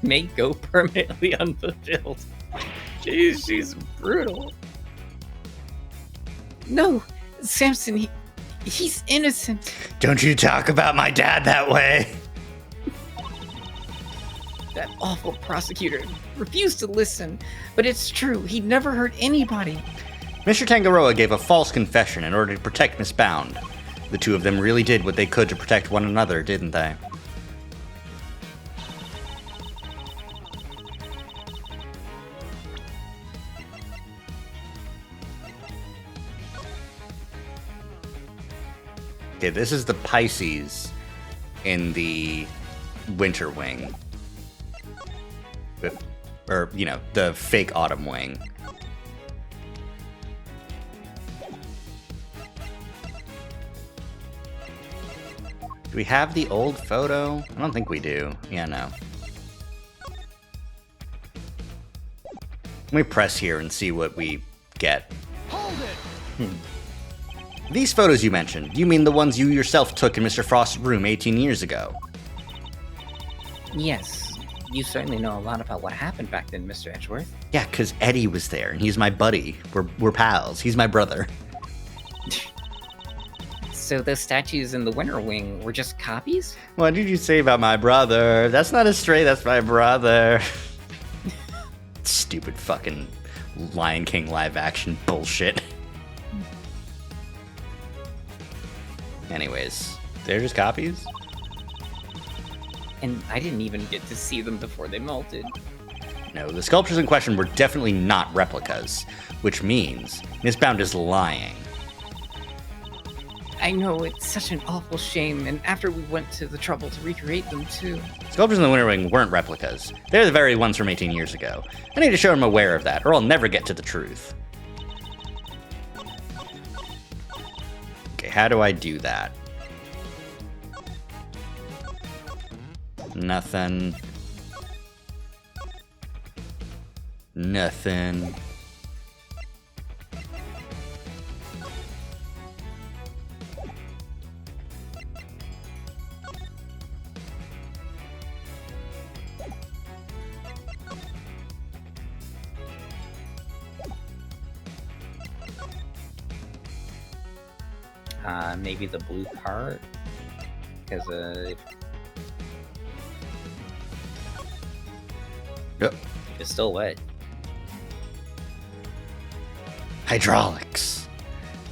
may go permanently unfulfilled. Jeez, she's brutal. No, Samson, he's innocent. Don't you talk about my dad that way. That awful prosecutor refused to listen, but it's true, he never hurt anybody. Mr. Tangaroa gave a false confession in order to protect Miss Bound. The two of them really did what they could to protect one another, didn't they? Okay, this is the Pisces in the Winter Wing. Or, the fake Autumn Wing. Do we have the old photo? I don't think we do. Yeah, no. Let me press here and see what we get. Hold it! These photos you mentioned, you mean the ones you yourself took in Mr. Frost's room 18 years ago? Yes, you certainly know a lot about what happened back then, Mr. Edgeworth. Yeah, because Eddie was there, and he's my buddy. We're pals. He's my brother. So those statues in the Winter Wing were just copies? What did you say about my brother? That's not a stray, that's my brother. Stupid fucking Lion King live action bullshit. Anyways, they're just copies? And I didn't even get to see them before they melted. No, the sculptures in question were definitely not replicas, which means Miss Bound is lying. I know, it's such an awful shame, and after we went to the trouble to recreate them too. Sculptures in the Winter Wing weren't replicas. They're the very ones from 18 years ago. I need to show him aware of that, or I'll never get to the truth. Okay, how do I do that? Nothing. Nothing. Maybe the blue part? Because, Yep. it's still wet. Hydraulics.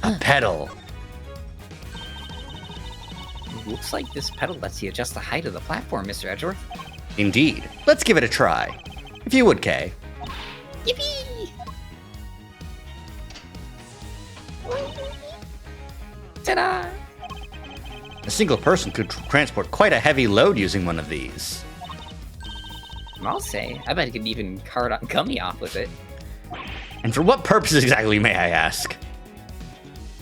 A pedal. Looks like this pedal lets you adjust the height of the platform, Mr. Edgeworth. Indeed. Let's give it a try. If you would, Kay. Yippee! Ta-da! A single person could transport quite a heavy load using one of these. I'll say, I bet you could even cart on Gummy off with it. And for what purpose exactly, may I ask?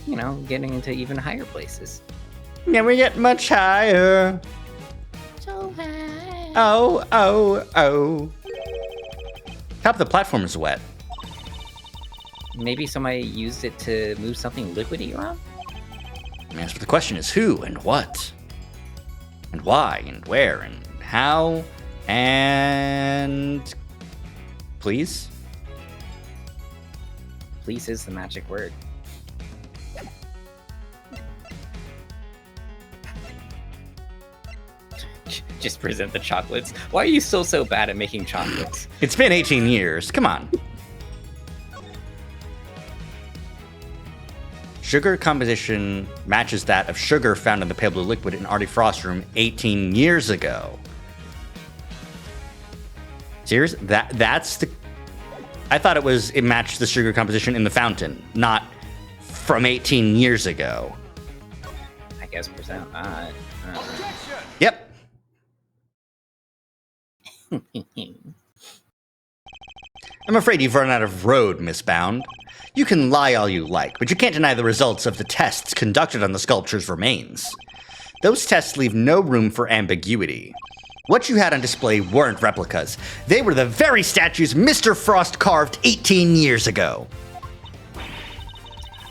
getting into even higher places. Can we get much higher? So high. Oh, oh, oh. Top of the platform is wet. Maybe somebody used it to move something liquidy around? Yes, but the question is who and what? And why and where and how and... Please? Please is the magic word. Just present the chocolates. Why are you still so bad at making chocolates? It's been 18 years. Come on. Sugar composition matches that of sugar found in the pale blue liquid in Artie Frost's room 18 years ago. Serious? That's the... I thought it matched the sugar composition in the fountain, not from 18 years ago. I guess present that. Objection! Yep. I'm afraid you've run out of road, Miss Bound. You can lie all you like, but you can't deny the results of the tests conducted on the sculpture's remains. Those tests leave no room for ambiguity. What you had on display weren't replicas. They were the very statues Mr. Frost carved 18 years ago.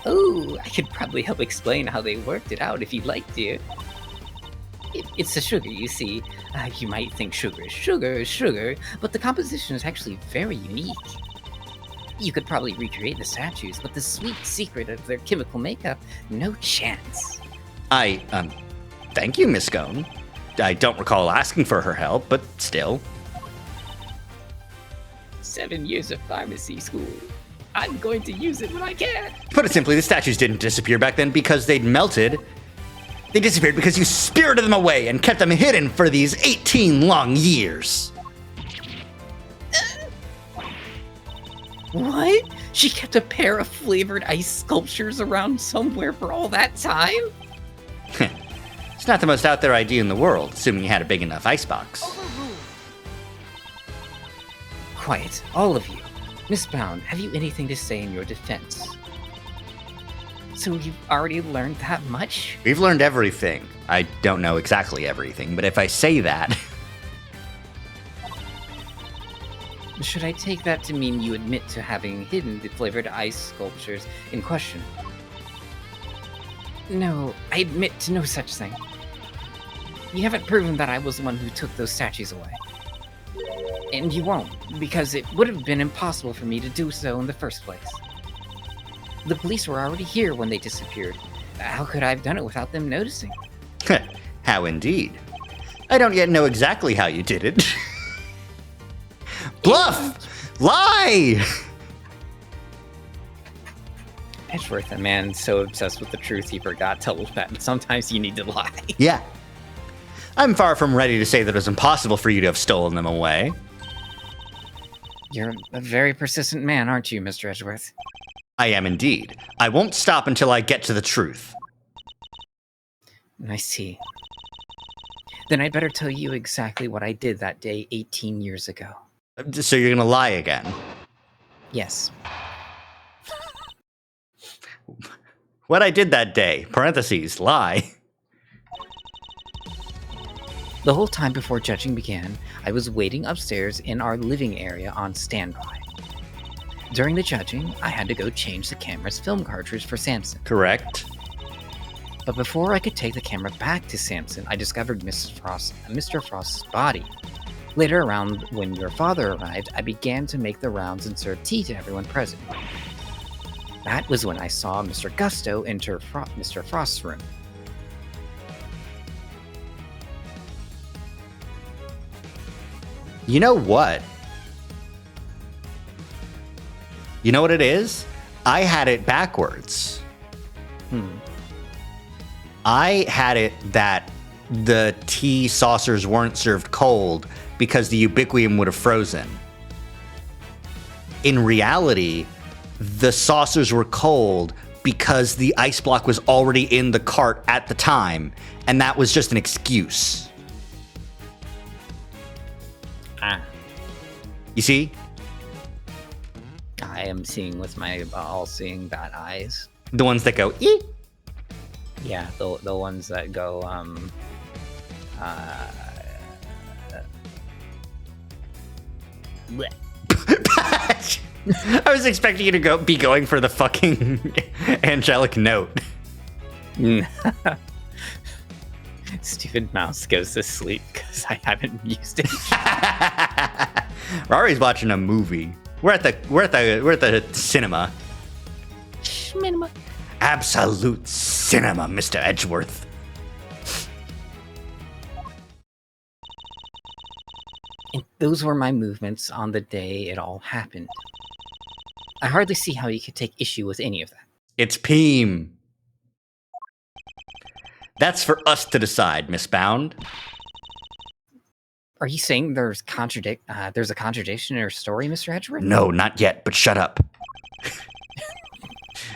Oh, I could probably help explain how they worked it out if you'd like to. It's the sugar, you see. You might think sugar is sugar, but the composition is actually very unique. You could probably recreate the statues, but the sweet secret of their chemical makeup, no chance. Thank you, Miss Scone. I don't recall asking for her help, but still. 7 years of pharmacy school. I'm going to use it when I can. To put it simply, the statues didn't disappear back then because they'd melted. They disappeared because you spirited them away and kept them hidden for these 18 long years. What? She kept a pair of flavored ice sculptures around somewhere for all that time? It's not the most out there idea in the world, assuming you had a big enough icebox. Overruled. Quiet, all of you. Miss Bound, have you anything to say in your defense? So you've already learned that much? We've learned everything. I don't know exactly everything, but if I say that... Should I take that to mean you admit to having hidden the flavored ice sculptures in question? No, I admit to no such thing. You haven't proven that I was the one who took those statues away. And you won't, because it would have been impossible for me to do so in the first place. The police were already here when they disappeared. How could I have done it without them noticing? How indeed. I don't yet know exactly how you did it. Bluff! Lie! Edgeworth, a man so obsessed with the truth he forgot that sometimes you need to lie. Yeah. I'm far from ready to say that it was impossible for you to have stolen them away. You're a very persistent man, aren't you, Mr. Edgeworth? I am indeed. I won't stop until I get to the truth. I see. Then I'd better tell you exactly what I did that day 18 years ago. So you're gonna lie again? Yes. What I did that day, parentheses, lie. The whole time before judging began, I was waiting upstairs in our living area on standby. During the judging, I had to go change the camera's film cartridge for Samson. Correct. But before I could take the camera back to Samson, I discovered Mr. Frost's body. Later, around when your father arrived, I began to make the rounds and serve tea to everyone present. That was when I saw Mr. Gusto enter Mr. Frost's room. You know what? You know what it is? I had it backwards. I had it that the tea saucers weren't served cold because the ubiquium would have frozen. In reality, the saucers were cold because the ice block was already in the cart at the time, and that was just an excuse. You see? I am seeing with my all-seeing bad eyes. The ones that go, ee. Yeah, the ones that go, Blech. I was expecting you to be going for the fucking angelic note. Stupid mouse goes to sleep because I haven't used it. Rory's watching a movie. We're at the cinema. Schminema. Absolute cinema, Mr. Edgeworth. And those were my movements on the day it all happened. I hardly see how you could take issue with any of that. It's Peem. That's for us to decide, Miss Bound. Are you saying there's a contradiction in her story, Mr. Edgeworth? No, not yet, but shut up.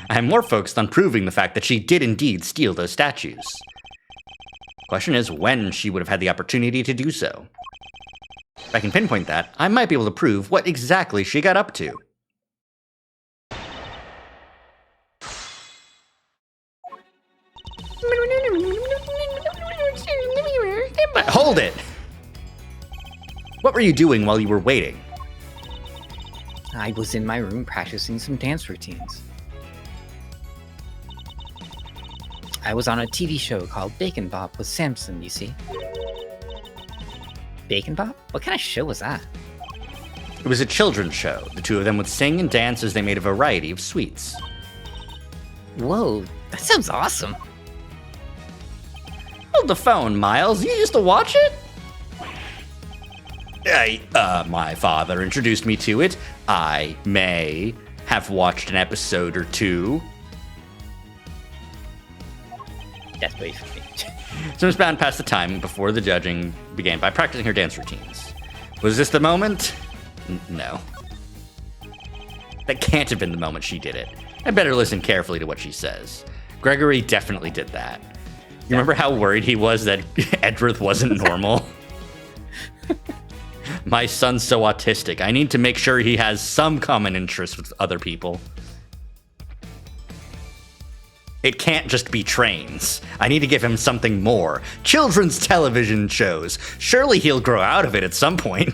I'm more focused on proving the fact that she did indeed steal those statues. Question is when she would have had the opportunity to do so. If I can pinpoint that, I might be able to prove what exactly she got up to. Hold it! What were you doing while you were waiting? I was in my room practicing some dance routines. I was on a TV show called Bacon Bop with Samson, you see. Bacon Bop? What kind of show was that? It was a children's show. The two of them would sing and dance as they made a variety of sweets. Whoa, that sounds awesome. Hold the phone, Miles. You used to watch it? My father introduced me to it. I may have watched an episode or two. That's way for me. So Miss Bound passed the time before the judging began by practicing her dance routines. Was this the moment? No. That can't have been the moment she did it. I better listen carefully to what she says. Gregory definitely did that. You remember how worried he was that Edgeworth wasn't normal? My son's so autistic. I need to make sure he has some common interest with other people. It can't just be trains. I need to give him something more. Children's television shows. Surely he'll grow out of it at some point.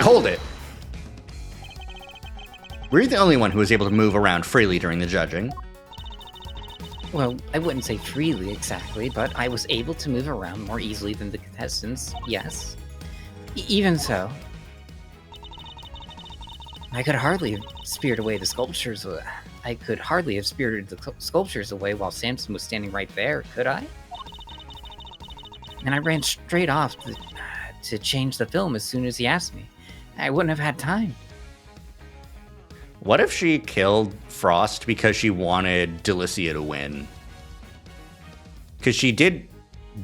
Hold it. Were you the only one who was able to move around freely during the judging? Well, I wouldn't say freely exactly, but I was able to move around more easily than the contestants, yes. Even so, I could hardly have spirited away the sculptures. I could hardly have spirited the sculptures away while Samson was standing right there, could I? And I ran straight off to change the film as soon as he asked me. I wouldn't have had time. What if she killed Frost because she wanted Delicia to win? Because she did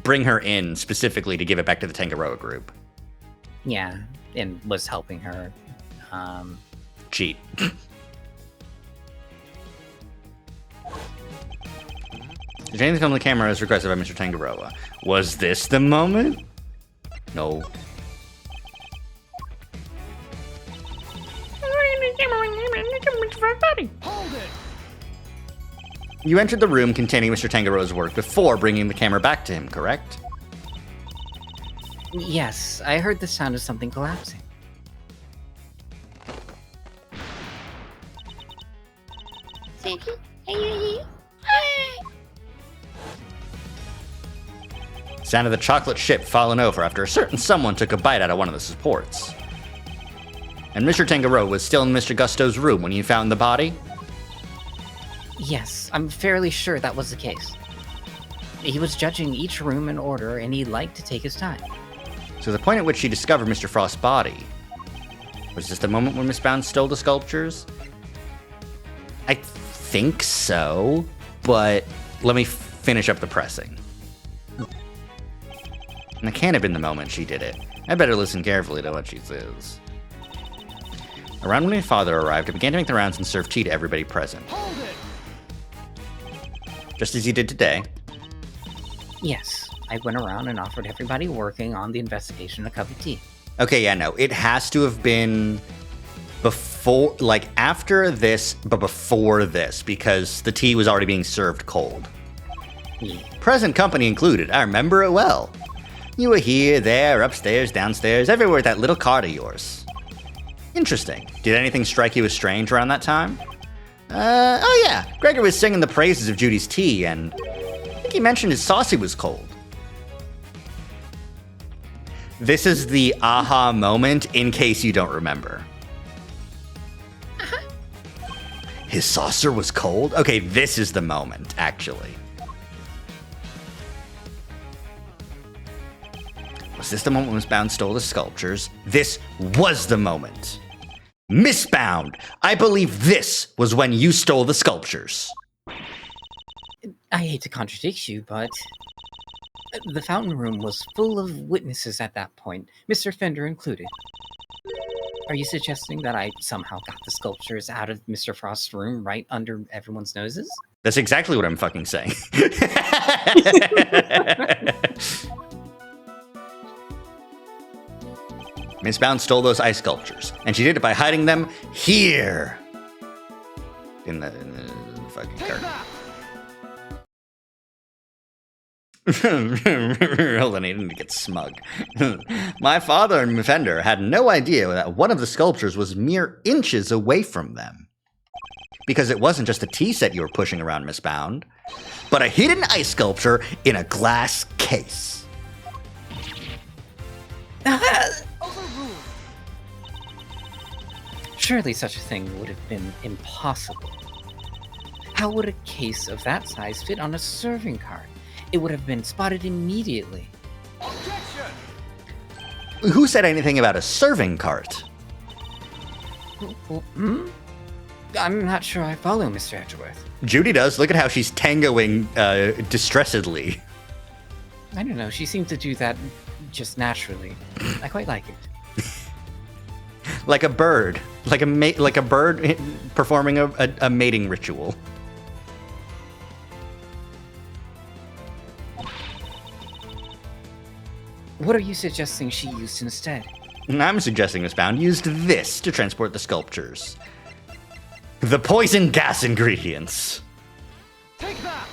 bring her in specifically to give it back to the Tangaroa group. Yeah, and was helping her. Cheat. Did anything film the camera as requested by Mr. Tangaroa? Was this the moment? No. Hold it! You entered the room containing Mr. Tangaroa's work before bringing the camera back to him, correct? Yes, I heard the sound of something collapsing. Sound of the chocolate ship falling over after a certain someone took a bite out of one of the supports. And Mr. Tangaroa was still in Mr. Gusto's room when you found the body? Yes, I'm fairly sure that was the case. He was judging each room in order, and he liked to take his time. So the point at which she discovered Mr. Frost's body, was this the moment when Miss Bound stole the sculptures? I think so, but let me finish up the pressing. And that can't have been the moment she did it. I better listen carefully to what she says. Around when my father arrived, I began to make the rounds and serve tea to everybody present. Hold it! Just as he did today. Yes, I went around and offered everybody working on the investigation a cup of tea. Okay, yeah, no. It has to have been before, like after this, but before this, because the tea was already being served cold. Yeah. Present company included. I remember it well. You were here, there, upstairs, downstairs, everywhere with that little cart of yours. Interesting. Did anything strike you as strange around that time? Oh yeah. Gregor was singing the praises of Judy's tea, and I think he mentioned his saucy was cold. This is the aha moment in case you don't remember. His saucer was cold? Okay, this is the moment, actually. Was this the moment when Miss Bound stole the sculptures? This was the moment. Miss Bound, I believe this was when you stole the sculptures. I hate to contradict you, but the fountain room was full of witnesses at that point, Mr. Fender included. Are you suggesting that I somehow got the sculptures out of Mr. Frost's room right under everyone's noses? That's exactly what I'm fucking saying. Miss Bound stole those ice sculptures, and she did it by hiding them here. In the fucking Take cart. that! Hold on, he didn't get smug. My father and Fender had no idea that one of the sculptures was mere inches away from them. Because it wasn't just a tea set you were pushing around, Miss Bound, but a hidden ice sculpture in a glass case. Overruled! Surely such a thing would have been impossible. How would a case of that size fit on a serving cart? It would have been spotted immediately. Objection! Who said anything about a serving cart? Hmm? I'm not sure I follow, Mr. Edgeworth. Judy does. Look at how she's tangoing distressedly. I don't know, she seemed to do that just naturally. I quite like it. Like a bird. Like a bird performing a mating ritual. What are you suggesting she used instead? I'm suggesting Miss Bound used this to transport the sculptures. The poison gas ingredients. Take that!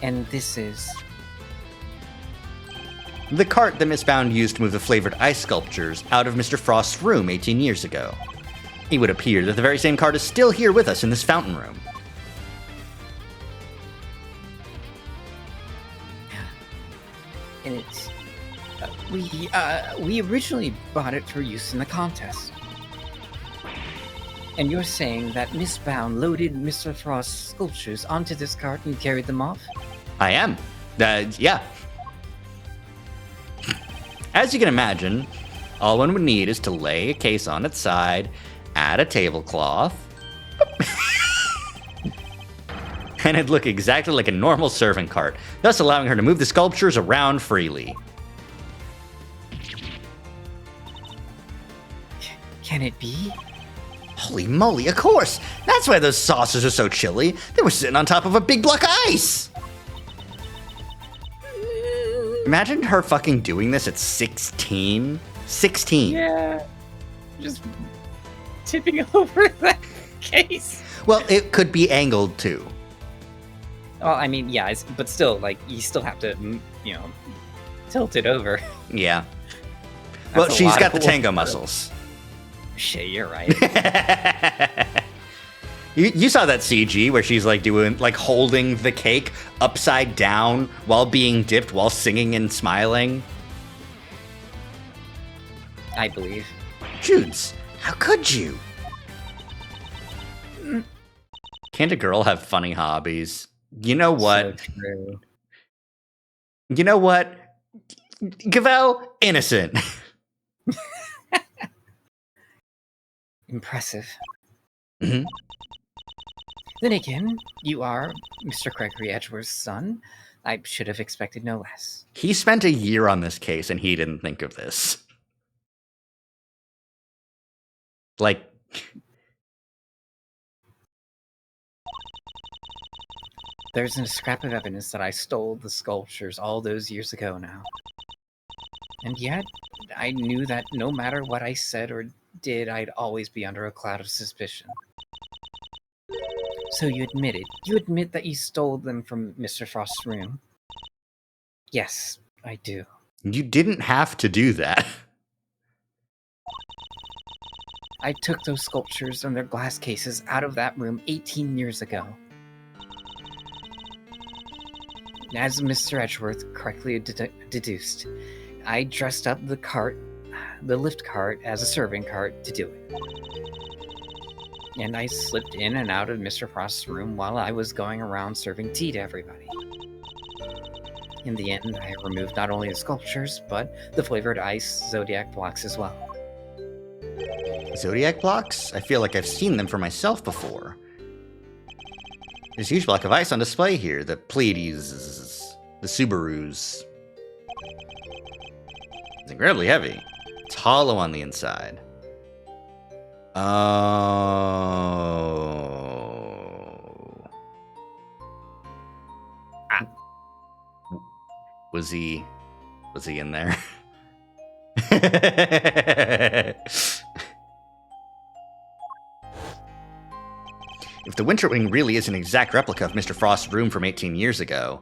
And this is... The cart that Miss Bound used to move the flavored ice sculptures out of Mr. Frost's room 18 years ago. It would appear that the very same cart is still here with us in this fountain room. And it's... we originally bought it for use in the contest. And you're saying that Miss Bound loaded Mr. Frost's sculptures onto this cart and carried them off? I am. Yeah. As you can imagine, all one would need is to lay a case on its side, add a tablecloth, and it'd look exactly like a normal serving cart, thus allowing her to move the sculptures around freely. Can it be? Holy moly, of course! That's why those saucers are so chilly. They were sitting on top of a big block of ice! Imagine her fucking doing this at 16. 16. Yeah. Just tipping over that case. Well, it could be angled too. Well, I mean, yeah, but still, like, you still have to, tilt it over. Yeah. That's Well, a she's lot got of the tango work. muscles. Shit, you're right. You saw that CG where she's like holding the cake upside down while being dipped, while singing and smiling. I believe. Judes, how could you? Can't a girl have funny hobbies? You know what? So true. You know what? Gavel, innocent. Impressive. Mhm. Then again, you are Mr. Gregory Edgeworth's son. I should have expected no less. He spent a year on this case and he didn't think of this. Like, There's a scrap of evidence that I stole the sculptures all those years ago now. And yet, I knew that no matter what I said or did, I'd always be under a cloud of suspicion. So you admit it. You admit that you stole them from Mr. Frost's room. Yes, I do. You didn't have to do that. I took those sculptures and their glass cases out of that room 18 years ago. As Mr. Edgeworth correctly deduced, I dressed up the lift cart, as a serving cart to do it. And I slipped in and out of Mr. Frost's room while I was going around serving tea to everybody. In the end, I removed not only the sculptures, but the flavored ice Zodiac blocks as well. Zodiac blocks? I feel like I've seen them for myself before. There's a huge block of ice on display here. The Pleiades, the Subarus. It's incredibly heavy. It's hollow on the inside. Oh. Was he in there? If the Winterwing really is an exact replica of Mr. Frost's room from 18 years ago,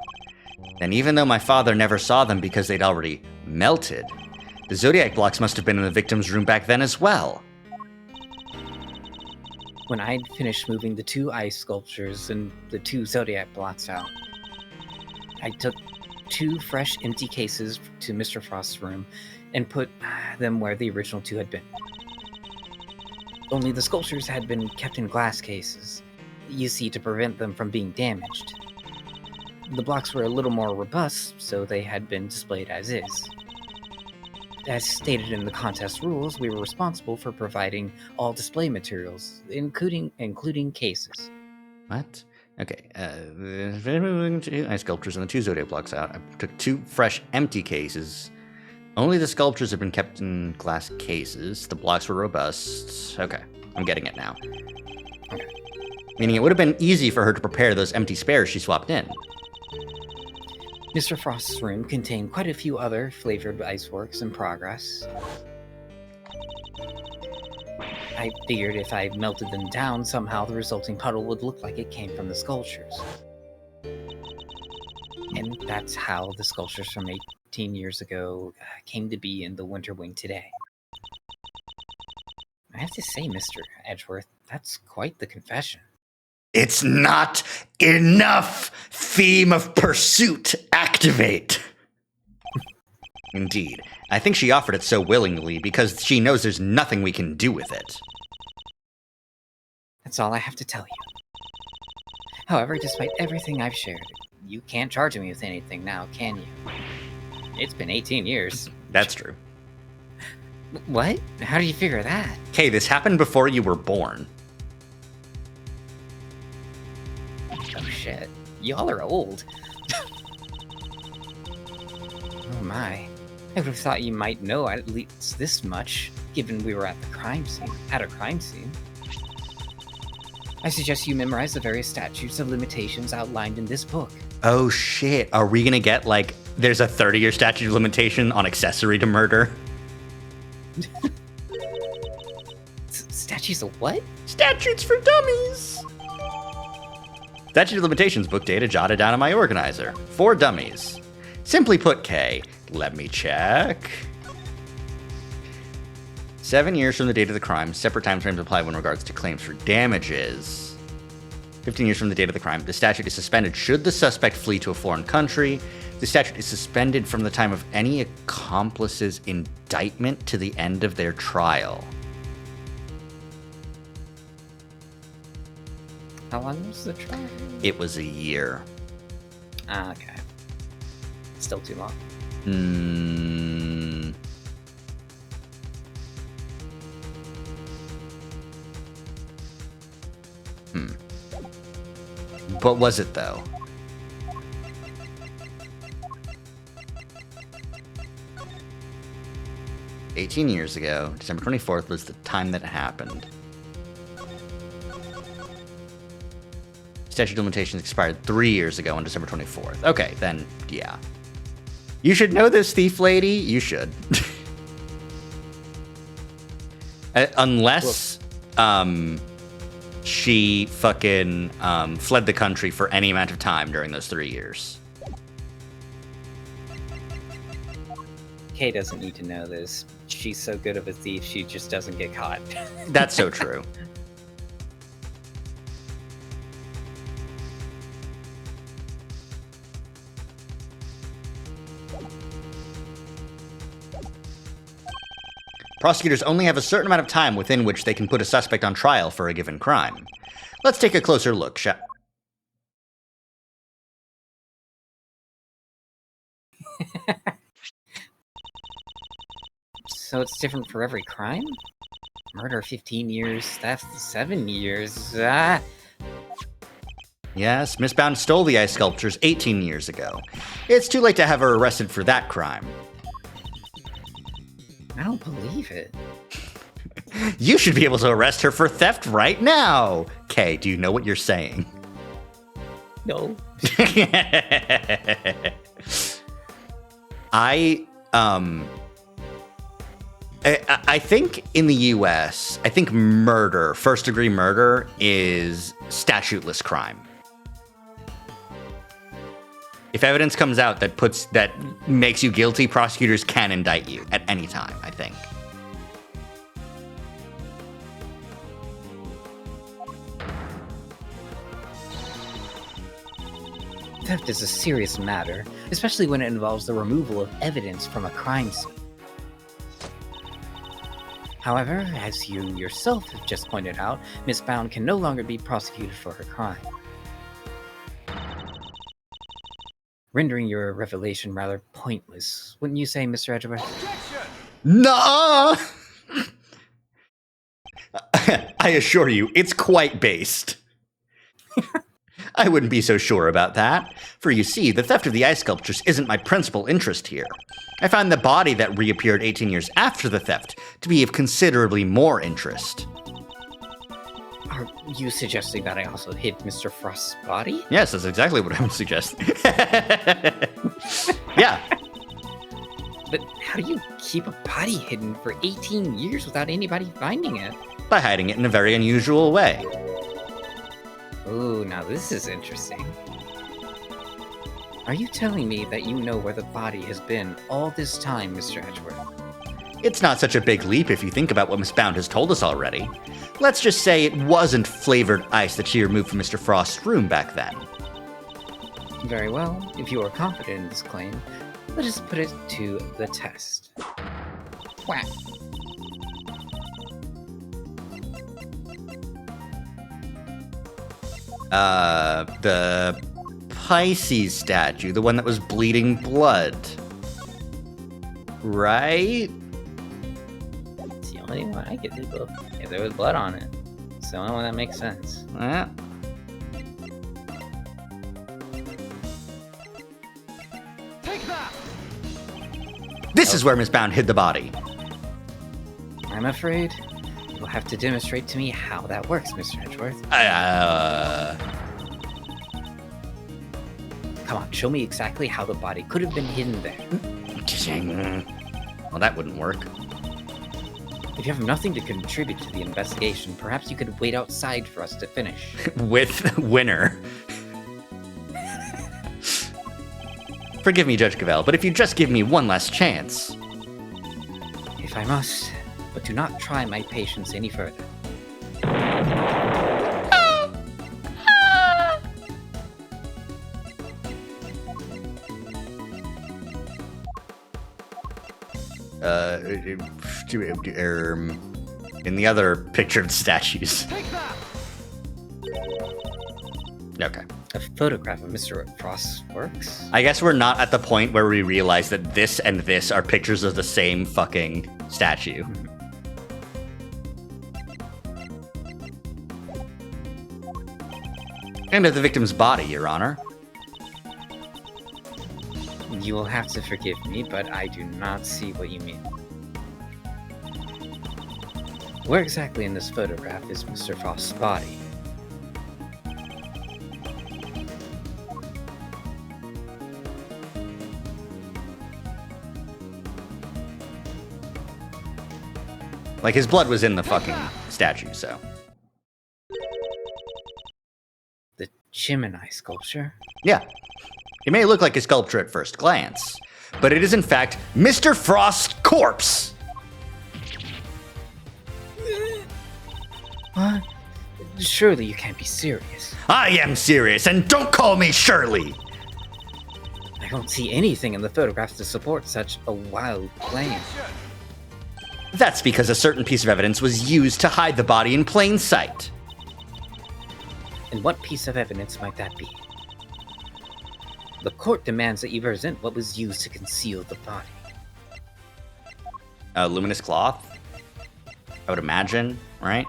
then even though my father never saw them because they'd already melted, the Zodiac blocks must have been in the victim's room back then as well. When I'd finished moving the 2 ice sculptures and the 2 Zodiac blocks out, I took 2 fresh empty cases to Mr. Frost's room and put them where the original 2 had been. Only the sculptures had been kept in glass cases, you see, to prevent them from being damaged. The blocks were a little more robust, so they had been displayed as is. As stated in the contest rules, we were responsible for providing all display materials, including cases. What? Okay, ice sculptures and the 2 Zodiac blocks out. I took 2 fresh empty cases. Only the sculptures have been kept in glass cases. The blocks were robust. Okay, I'm getting it now. Okay. Meaning it would have been easy for her to prepare those empty spares she swapped in. Mr. Frost's room contained quite a few other flavored iceworks in progress. I figured if I melted them down, somehow the resulting puddle would look like it came from the sculptures. And that's how the sculptures from 18 years ago came to be in the Winterwing today. I have to say, Mr. Edgeworth, that's quite the confession. It's not enough! Theme of pursuit, activate! Indeed. I think she offered it so willingly because she knows there's nothing we can do with it. That's all I have to tell you. However, despite everything I've shared, you can't charge me with anything now, can you? It's been 18 years. That's true. What? How do you figure that? Okay, this happened before you were born. Oh shit. Y'all are old. Oh my. I would have thought you might know at least this much, given we were at a crime scene. I suggest you memorize the various statutes of limitations outlined in this book. Oh shit, are we gonna get, like, there's a 30-year statute of limitation on accessory to murder? Statutes of what? Statutes for dummies! Statute of limitations book data jotted down in my organizer. For dummies. Simply put, K. Let me check. 7 years from the date of the crime. Separate time frames apply when regards to claims for damages. 15 years from the date of the crime. The statute is suspended should the suspect flee to a foreign country. The statute is suspended from the time of any accomplice's indictment to the end of their trial. How long was the trial? It was a year. Ah, okay. Still too long. But was it, though? "18 years ago, December 24th was the time that it happened. statute of limitations expired 3 years ago on December 24th. Okay, then, yeah. You should know this, thief lady. You should. Unless she fucking fled the country for any amount of time during those 3 years. Kay doesn't need to know this. She's so good of a thief, she just doesn't get caught. That's so true. Prosecutors only have a certain amount of time within which they can put a suspect on trial for a given crime. Let's take a closer look, So it's different for every crime? Murder 15 years, theft 7 years. Ah! Yes, Miss Bound stole the ice sculptures 18 years ago. It's too late to have her arrested for that crime. I don't believe it. You should be able to arrest her for theft right now. Kay, do you know what you're saying? No. I think in the US, I think murder, first degree murder, is statuteless crime. If evidence comes out that makes you guilty, prosecutors can indict you at any time, I think. Theft is a serious matter, especially when it involves the removal of evidence from a crime scene. However, as you yourself have just pointed out, Miss Bound can no longer be prosecuted for her crime, rendering your revelation rather pointless, wouldn't you say, Mr. Edgeworth? Objection! Nuh-uh! I assure you, it's quite based. I wouldn't be so sure about that, for you see, the theft of the ice sculptures isn't my principal interest here. I find the body that reappeared 18 years after the theft to be of considerably more interest. Are you suggesting that I also hid Mr. Frost's body? Yes, that's exactly what I'm suggesting. Yeah. But how do you keep a body hidden for 18 years without anybody finding it? By hiding it in a very unusual way. Ooh, now this is interesting. Are you telling me that you know where the body has been all this time, Mr. Edgeworth? It's not such a big leap if you think about what Miss Bound has told us already. Let's just say it wasn't flavored ice that she removed from Mr. Frost's room back then. Very well, if you are confident in this claim, let us put it to the test. Whack. The Pisces statue, the one that was bleeding blood. Right? It's the only one I could think of. Yeah, there was blood on it. It's the only one that makes sense. Take that! This is where Miss Bound hid the body. I'm afraid you'll have to demonstrate to me how that works, Mr. Edgeworth. Come on, show me exactly how the body could have been hidden there. Well, that wouldn't work. If you have nothing to contribute to the investigation, perhaps you could wait outside for us to finish. With Winner. Forgive me, Judge Cavell, but if you just give me one last chance. If I must, but do not try my patience any further. In the other pictured statues. Take that! Okay. A photograph of Mr. Frost's works? I guess we're not at the point where we realize that this and this are pictures of the same fucking statue. And of the victim's body, Your Honor. You will have to forgive me, but I do not see what you mean. Where exactly in this photograph is Mr. Frost's body? Like, his blood was in the fucking statue, so. The Gemini sculpture? Yeah. It may look like a sculpture at first glance, but it is in fact Mr. Frost's corpse! What? Surely you can't be serious. I am serious, and don't call me Shirley! I don't see anything in the photographs to support such a wild claim. That's because a certain piece of evidence was used to hide the body in plain sight. And what piece of evidence might that be? The court demands that you present what was used to conceal the body. A luminous cloth? I would imagine, right?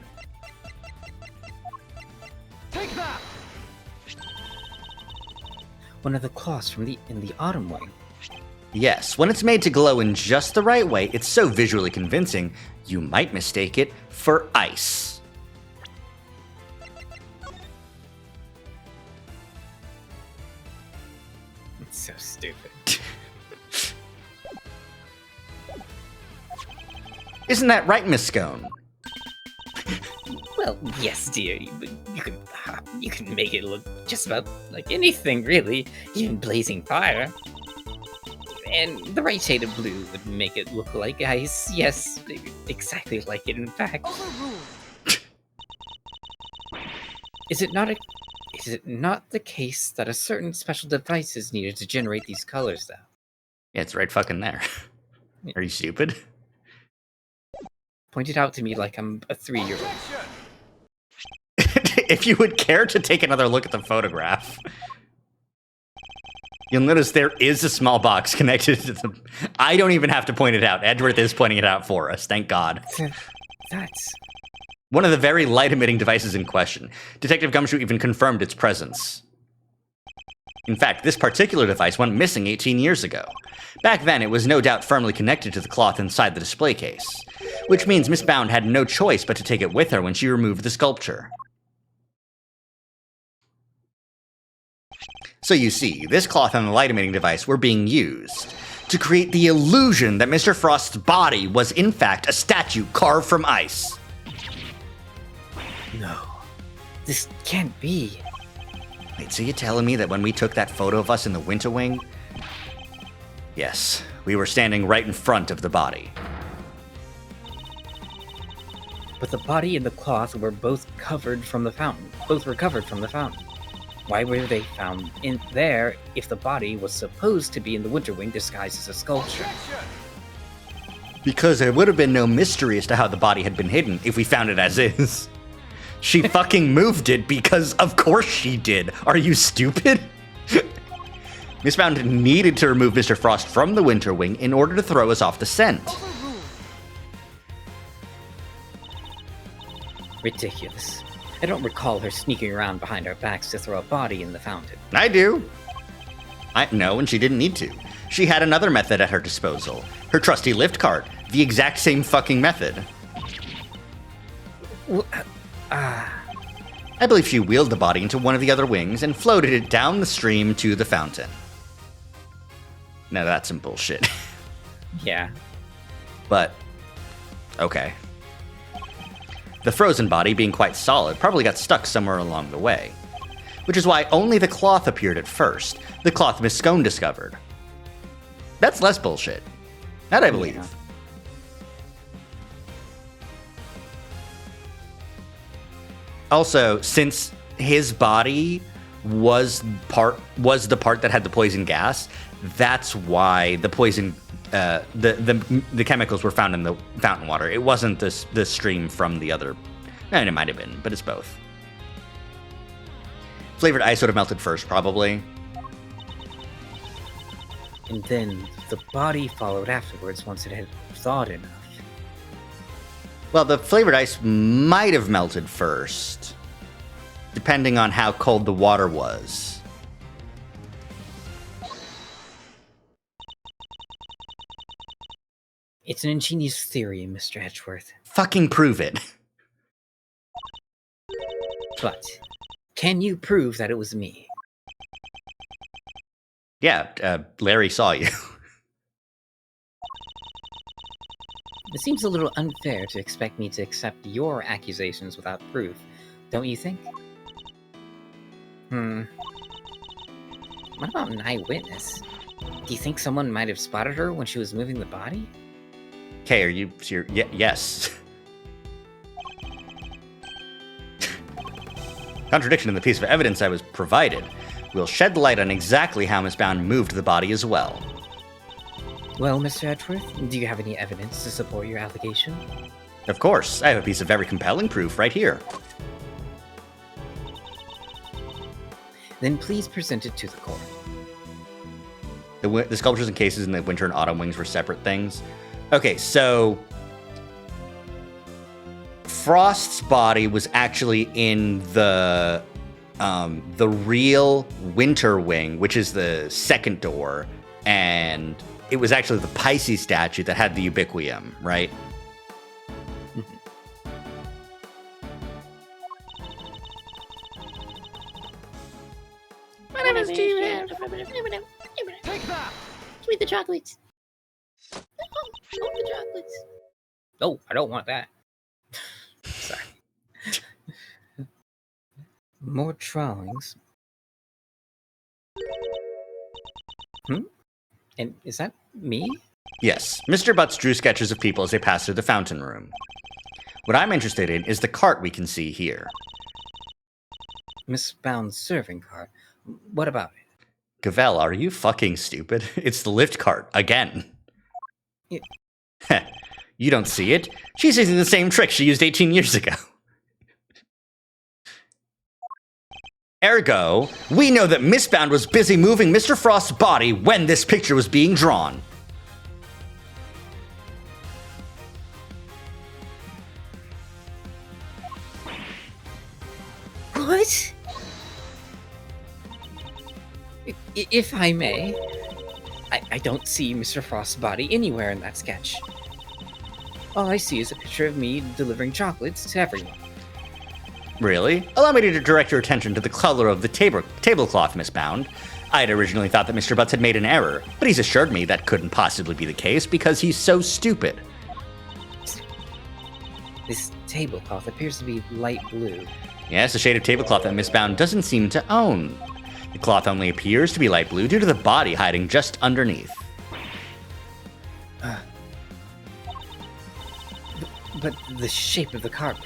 Take that! One of the cloths from in the Autumn Wing. Yes, when it's made to glow in just the right way, it's so visually convincing, you might mistake it for ice. It's so stupid. Isn't that right, Miss Scone? Well, yes, dear. You can make it look just about like anything, really. Even blazing fire. And the right shade of blue would make it look like ice. Yes, exactly like it, in fact. Is it not the case that a certain special device is needed to generate these colors, though? Yeah, it's right fucking there. Are you stupid? Point it out to me like I'm a 3-year-old. If you would care to take another look at the photograph, you'll notice there is a small box connected to the... I don't even have to point it out. Edgeworth is pointing it out for us, thank God. That's... One of the very light-emitting devices in question. Detective Gumshoe even confirmed its presence. In fact, this particular device went missing 18 years ago. Back then, it was no doubt firmly connected to the cloth inside the display case, which means Miss Bound had no choice but to take it with her when she removed the sculpture. So you see, this cloth and the light-emitting device were being used to create the illusion that Mr. Frost's body was in fact a statue carved from ice. No. This can't be. Wait, so you're telling me that when we took that photo of us in the Winter Wing? Yes, we were standing right in front of the body. But the body and the cloth were both covered from the fountain. Both were covered from the fountain. Why were they found in there if the body was supposed to be in the Winter Wing disguised as a sculpture? Because there would have been no mystery as to how the body had been hidden if we found it as is. She fucking moved it because of course she did. Are you stupid? Miss Bound needed to remove Mr. Frost from the Winter Wing in order to throw us off the scent. Ridiculous. I don't recall her sneaking around behind our backs to throw a body in the fountain. I do. No, and she didn't need to. She had another method at her disposal. Her trusty lift cart. The exact same fucking method. I believe she wheeled the body into one of the other wings and floated it down the stream to the fountain. Now that's some bullshit. Yeah. But, okay. The frozen body, being quite solid, probably got stuck somewhere along the way. Which is why only the cloth appeared at first. The cloth Miss Scone discovered. That's less bullshit. That I believe. Yeah. Also, since his body was the part that had the poison gas, that's why the poison, the chemicals were found in the fountain water. It wasn't the stream from the other. I mean, it might have been, but it's both. Flavored ice would have melted first, probably. And then the body followed afterwards once it had thawed enough. Well, the flavored ice might have melted first, depending on how cold the water was. It's an ingenious theory, Mr. Edgeworth. Fucking prove it. But can you prove that it was me? Yeah, Larry saw you. It seems a little unfair to expect me to accept your accusations without proof, don't you think? What about an eyewitness? Do you think someone might have spotted her when she was moving the body? Okay, are you serious? Yes. Contradiction in the piece of evidence I was provided will shed light on exactly how Miss Bound moved the body as well. Well, Mr. Edgeworth, do you have any evidence to support your allegation? Of course, I have a piece of very compelling proof right here. Then please present it to the court. The sculptures and cases in the Winter and Autumn Wings were separate things. Okay, so Frost's body was actually in the real Winter Wing, which is the second door, and it was actually the Pisces statue that had the ubiquium, right? My name is Steven. Take that! Give me the chocolates. I want the chocolates. Oh, I don't want that. Sorry. More drawings. And is that me? Yes, Mr. Butts drew sketches of people as they passed through the fountain room. What I'm interested in is the cart we can see here. Miss Bound's serving cart. What about it? Gavel, are you fucking stupid? It's the lift cart, again. Yeah. You don't see it? She's using the same trick she used 18 years ago. Ergo, we know that Miss Bound was busy moving Mr. Frost's body when this picture was being drawn. What? If I may, I don't see Mr. Frost's body anywhere in that sketch. All I see is a picture of me delivering chocolates to everyone. Really? Allow me to direct your attention to the color of the tablecloth, Miss Bound. I had originally thought that Mr. Butts had made an error, but he's assured me that couldn't possibly be the case because he's so stupid. This tablecloth appears to be light blue. Yes, a shade of tablecloth that Miss Bound doesn't seem to own. The cloth only appears to be light blue due to the body hiding just underneath. But the shape of the cart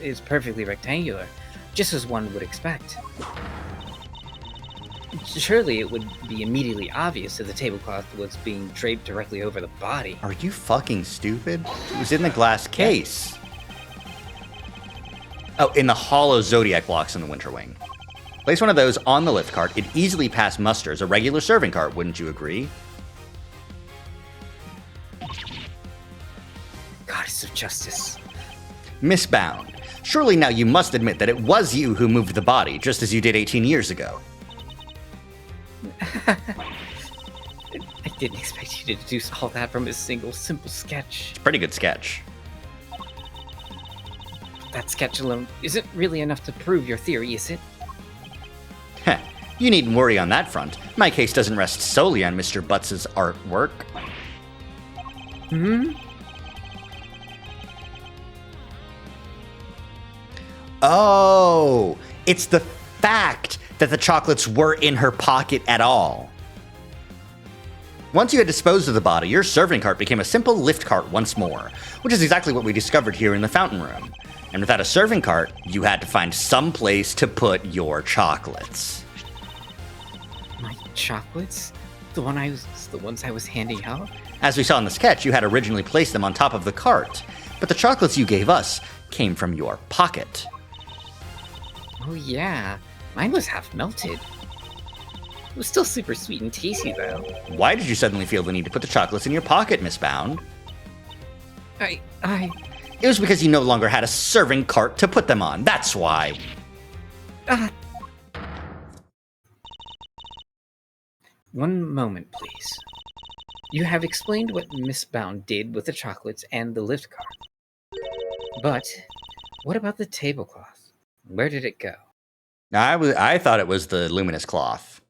is perfectly rectangular, just as one would expect. Surely it would be immediately obvious that the tablecloth was being draped directly over the body. Are you fucking stupid? It was in the glass case. Oh, in the hollow zodiac blocks in the Winter Wing. Place one of those on the lift cart, it'd easily pass muster as a regular serving cart, wouldn't you agree? Goddess of justice. Miss Bound, surely now you must admit that it was you who moved the body, just as you did 18 years ago. I didn't expect you to deduce all that from a single simple sketch. It's a pretty good sketch. That sketch alone isn't really enough to prove your theory, is it? Heh, you needn't worry on that front. My case doesn't rest solely on Mr. Butts' artwork. Oh, it's the fact that the chocolates were in her pocket at all. Once you had disposed of the body, your serving cart became a simple lift cart once more, which is exactly what we discovered here in the fountain room. And without a serving cart, you had to find some place to put your chocolates. My chocolates? The ones I was handing out? As we saw in the sketch, you had originally placed them on top of the cart, but the chocolates you gave us came from your pocket. Oh yeah, mine was half melted. It was still super sweet and tasty though. Why did you suddenly feel the need to put the chocolates in your pocket, Miss Bound? It was because you no longer had a serving cart to put them on. That's why. One moment, please. You have explained what Miss Bound did with the chocolates and the lift cart. But what about the tablecloth? Where did it go? I thought it was the luminous cloth.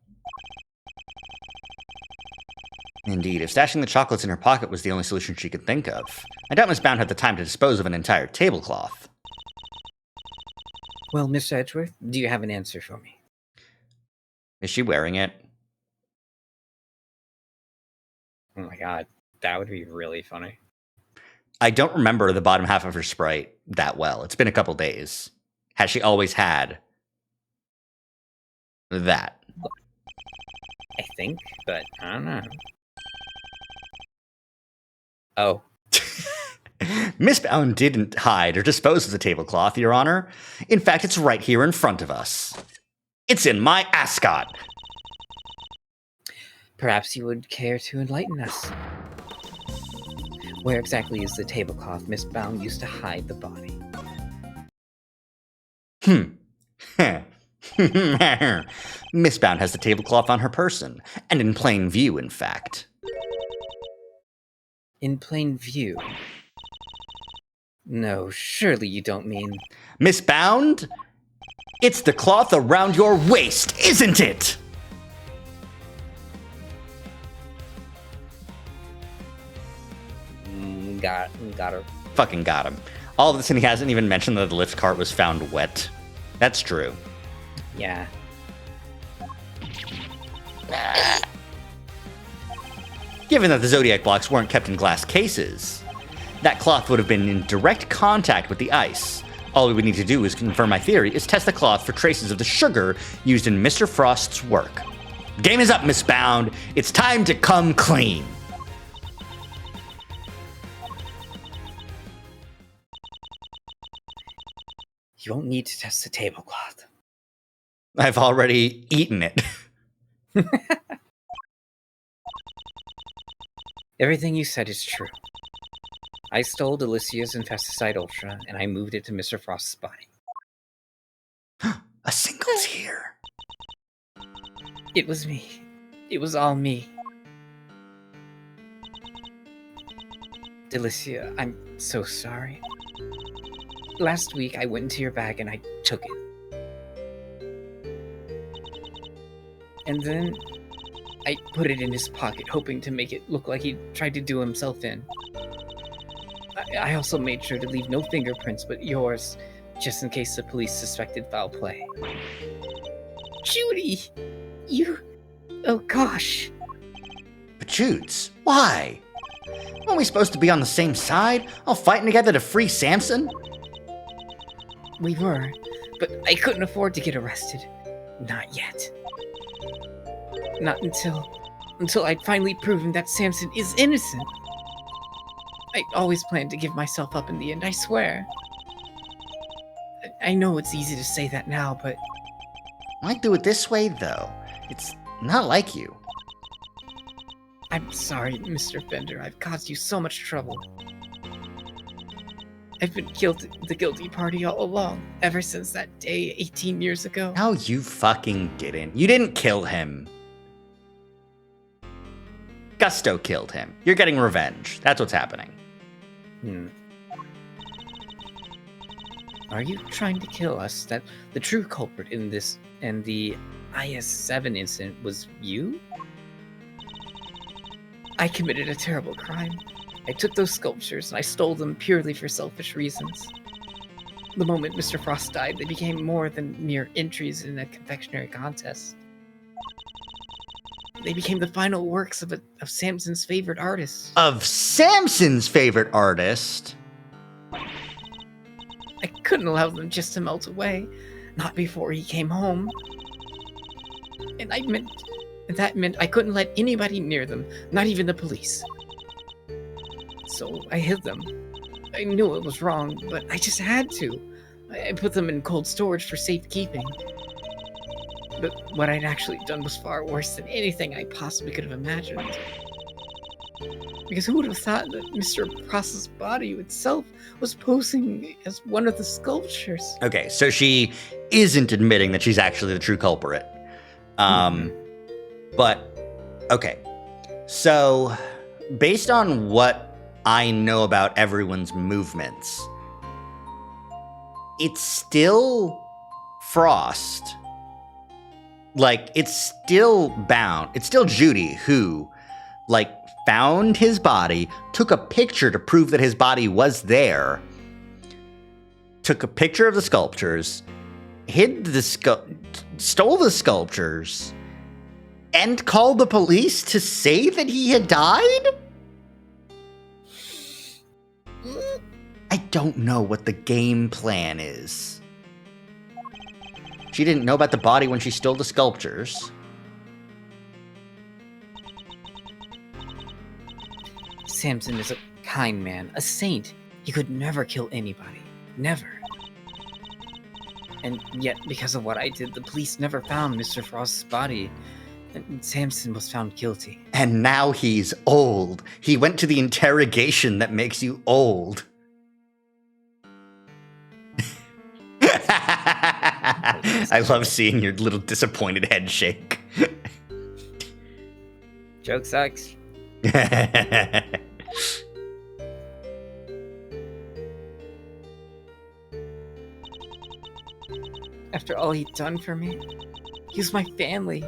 Indeed, if stashing the chocolates in her pocket was the only solution she could think of, I doubt Miss Bound had the time to dispose of an entire tablecloth. Well, Mr. Edgeworth, do you have an answer for me? Is she wearing it? Oh my god, that would be really funny. I don't remember the bottom half of her Sprite that well. It's been a couple days. Has she always had that? I think, but I don't know. Oh. Miss Bound didn't hide or dispose of the tablecloth, Your Honor. In fact, it's right here in front of us. It's in my ascot. Perhaps you would care to enlighten us. Where exactly is the tablecloth Miss Bound used to hide the body? Miss Bound has the tablecloth on her person, and in plain view, in fact. In plain view? No, surely you don't mean... Miss Bound? It's the cloth around your waist, isn't it? Got her. Fucking got him. All of this, and he hasn't even mentioned that the lift cart was found wet. That's true. Yeah. Given that the Zodiac blocks weren't kept in glass cases, that cloth would have been in direct contact with the ice. All we would need to do is confirm my theory is test the cloth for traces of the sugar used in Mr. Frost's work. Game is up, Miss Bound. It's time to come clean. You won't need to test the tablecloth. I've already eaten it. Everything you said is true. I stole Delicia's Infesticide Ultra, and I moved it to Mr. Frost's body. A single's here. It was me. It was all me. Delicia, I'm so sorry. Last week, I went into your bag and I took it. And then I put it in his pocket, hoping to make it look like he tried to do himself in. I also made sure to leave no fingerprints but yours, just in case the police suspected foul play. Judy! You... Oh gosh. But Judes, why? Aren't we supposed to be on the same side, all fighting together to free Samson? We were, but I couldn't afford to get arrested. Not yet. Not until I'd finally proven that Samson is innocent. I always planned to give myself up in the end, I swear. I know it's easy to say that now, but... Why do it this way, though? It's not like you. I'm sorry, Mr. Fender. I've caused you so much trouble. I've been the guilty party all along, ever since that day 18 years ago. No, you fucking didn't. You didn't kill him. Gusto killed him. You're getting revenge. That's what's happening. Are you trying to kill us? That the true culprit in this and the IS-7 incident was you? I committed a terrible crime. I took those sculptures and I stole them purely for selfish reasons. The moment Mr. Frost died, they became more than mere entries in a confectionery contest. They became the final works of Samson's favorite artist. Of Samson's favorite artist? I couldn't allow them just to melt away, not before he came home. And that meant I couldn't let anybody near them, not even the police. So I hid them. I knew it was wrong, but I just had to. I put them in cold storage for safekeeping. But what I'd actually done was far worse than anything I possibly could have imagined. Because who would have thought that Mr. Frost's body itself was posing as one of the sculptures? Okay, so she isn't admitting that she's actually the true culprit. But, okay. So, based on what I know about everyone's movements, it's still Frost. Like, it's still Bound. It's still Judy who like, found his body, took a picture to prove that his body was there, took a picture of the sculptures, stole the sculptures, and called the police to say that he had died? I don't know what the game plan is. She didn't know about the body when she stole the sculptures. Samson is a kind man, a saint. He could never kill anybody. Never. And yet, because of what I did, the police never found Mr. Frost's body. And Samson was found guilty. And now he's old. He went to the interrogation that makes you old. I love seeing your little disappointed head shake. Joke sucks. After all he'd done for me, he was my family.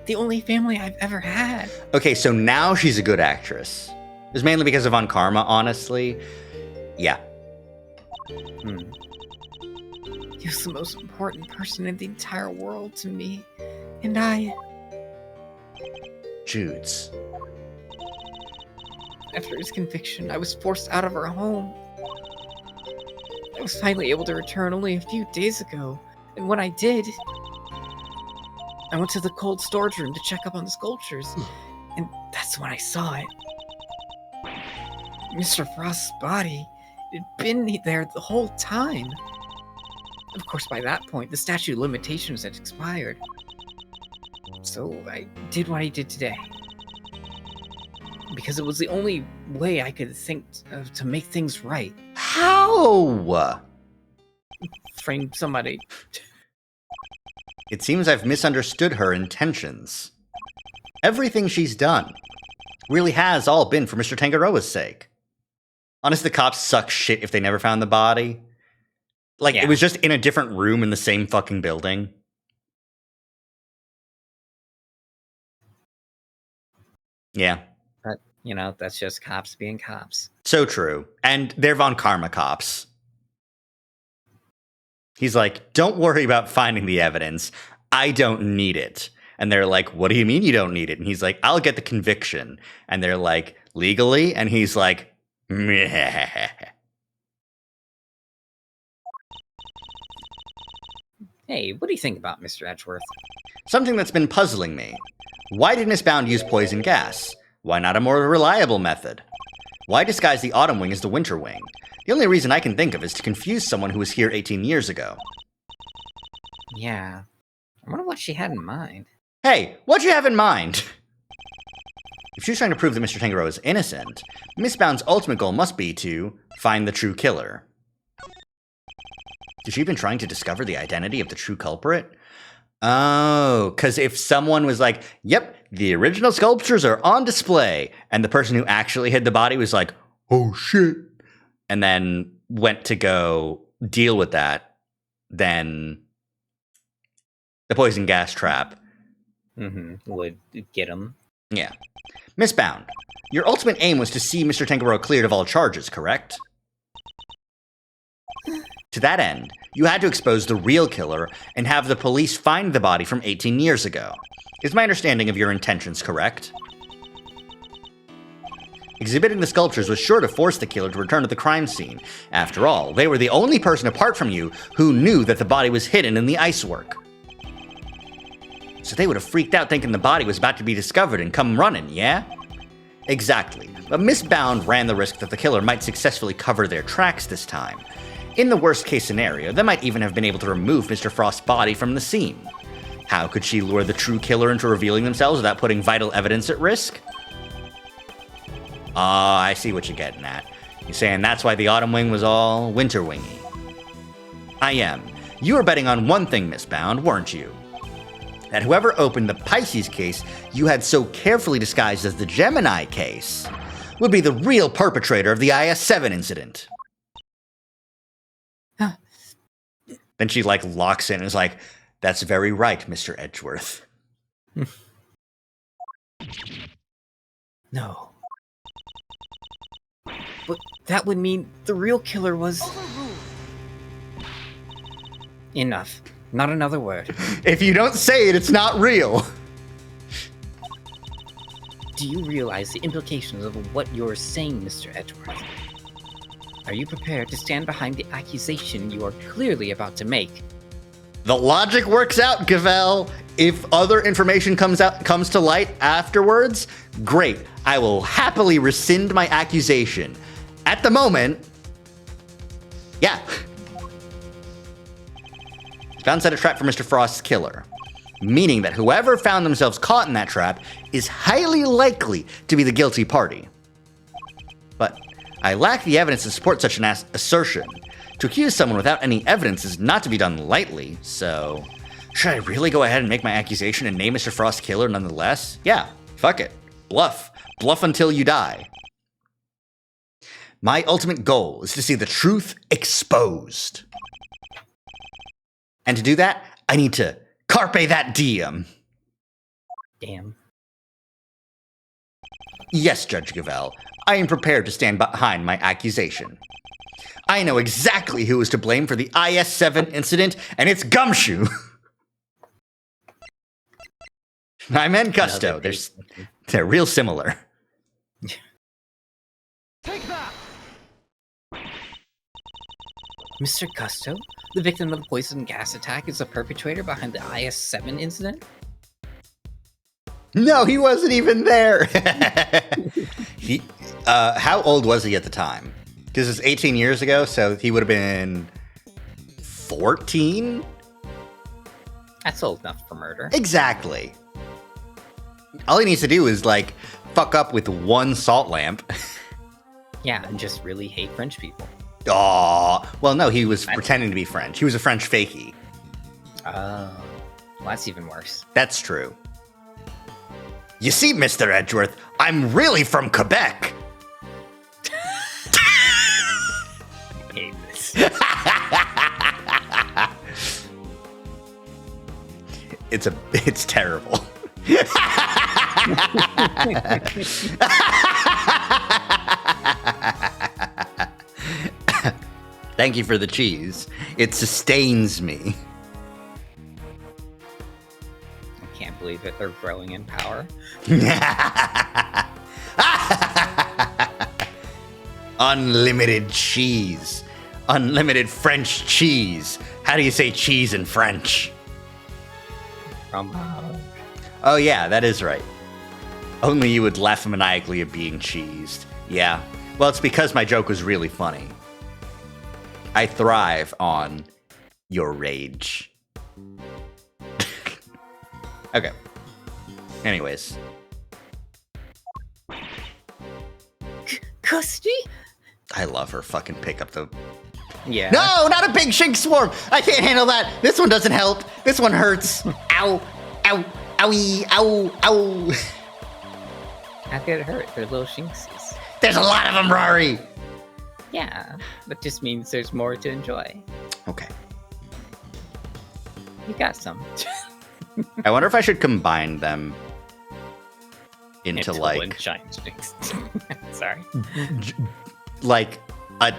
The only family I've ever had. Okay, so now she's a good actress. It was mainly because of Von Karma, honestly. Yeah. He was the most important person in the entire world to me. And Judes. After his conviction, I was forced out of our home. I was finally able to return only a few days ago. And when I did, I went to the cold storage room to check up on the sculptures. And that's when I saw it. Mr. Frost's body had been there the whole time. Of course, by that point, the statute of limitations had expired. So I did what I did today. Because it was the only way I could think of to make things right. How? Frame somebody. It seems I've misunderstood her intentions. Everything she's done really has all been for Mr. Tangaroa's sake. Honestly, the cops suck shit if they never found the body. Like, Yeah. It was just in a different room in the same fucking building. Yeah. But, that's just cops being cops. So true. And they're Von Karma cops. He's like, don't worry about finding the evidence. I don't need it. And they're like, what do you mean you don't need it? And he's like, I'll get the conviction. And they're like, legally? And he's like, meh. Hey, what do you think about Mr. Edgeworth? Something that's been puzzling me. Why did Miss Bound use poison gas? Why not a more reliable method? Why disguise the Autumn Wing as the Winter Wing? The only reason I can think of is to confuse someone who was here 18 years ago. Yeah. I wonder what she had in mind. Hey, what'd you have in mind? If she's trying to prove that Mr. Tangaroa is innocent, Miss Bound's ultimate goal must be to find the true killer. Is she even trying to discover the identity of the true culprit? Oh, because if someone was like, yep, the original sculptures are on display, and the person who actually hid the body was like, oh shit, and then went to go deal with that, then the poison gas trap. Would get him. Yeah. Miss Bound, your ultimate aim was to see Mr. Tangaroa cleared of all charges, correct? To that end, you had to expose the real killer and have the police find the body from 18 years ago. Is my understanding of your intentions correct? Exhibiting the sculptures was sure to force the killer to return to the crime scene. After all, they were the only person apart from you who knew that the body was hidden in the icework. So they would have freaked out thinking the body was about to be discovered and come running, yeah? Exactly. But Miss Bound ran the risk that the killer might successfully cover their tracks this time. In the worst case scenario, they might even have been able to remove Mr. Frost's body from the scene. How could she lure the true killer into revealing themselves without putting vital evidence at risk? Ah, I see what you're getting at. You're saying that's why the Autumn Wing was all Winter Wingy. I am. You were betting on one thing, Miss Bound, weren't you? That whoever opened the Pisces case you had so carefully disguised as the Gemini case would be the real perpetrator of the IS-7 incident. Then she, locks in and is like, that's very right, Mr. Edgeworth. No. But that would mean the real killer was... Enough. Not another word. If you don't say it, it's not real. Do you realize the implications of what you're saying, Mr. Edgeworth? Are you prepared to stand behind the accusation you are clearly about to make? The logic works out, Gavel. If other information comes to light afterwards, great. I will happily rescind my accusation. At the moment, yeah. Found set a trap for Mr. Frost's killer, meaning that whoever found themselves caught in that trap is highly likely to be the guilty party. But I lack the evidence to support such an assertion. To accuse someone without any evidence is not to be done lightly, so... Should I really go ahead and make my accusation and name Mr. Frost's killer nonetheless? Yeah, fuck it. Bluff. Bluff until you die. My ultimate goal is to see the truth exposed. And to do that, I need to carpe that diem. Damn. Yes, Judge Gavel, I am prepared to stand behind my accusation. I know exactly who is to blame for the IS-7 incident, and it's Gumshoe. I meant Gusto. They're real similar. Take that! Mr. Gusto, the victim of the poison gas attack, is the perpetrator behind the IS-7 incident? No, he wasn't even there. How old was he at the time? Because it's 18 years ago, so he would have been 14? That's old enough for murder. Exactly. All he needs to do is, like, fuck up with one salt lamp. Yeah, and just really hate French people. Aw. Well, no, he was pretending to be French. He was a French fakie. Oh. Well, that's even worse. That's true. You see, Mr. Edgeworth, I'm really from Quebec. I hate this. It's terrible. Thank you for the cheese. It sustains me. I can't believe it. They're growing in power. Unlimited cheese. Unlimited French cheese. How do you say cheese in French? Oh yeah, that is right. Only you would laugh maniacally at being cheesed. Yeah. Well, it's because my joke was really funny. I thrive on your rage. Okay. Anyways. Custy? I love her fucking pick up the... Yeah. No, not a big shink swarm! I can't handle that! This one doesn't help! This one hurts! Ow! Ow! Owie! Ow! Ow! How could it hurt? They're little shinksies. There's a lot of them, Rory! Yeah, that just means there's more to enjoy. Okay. You got some. I wonder if I should combine them into One like giant shinx. Sorry. like a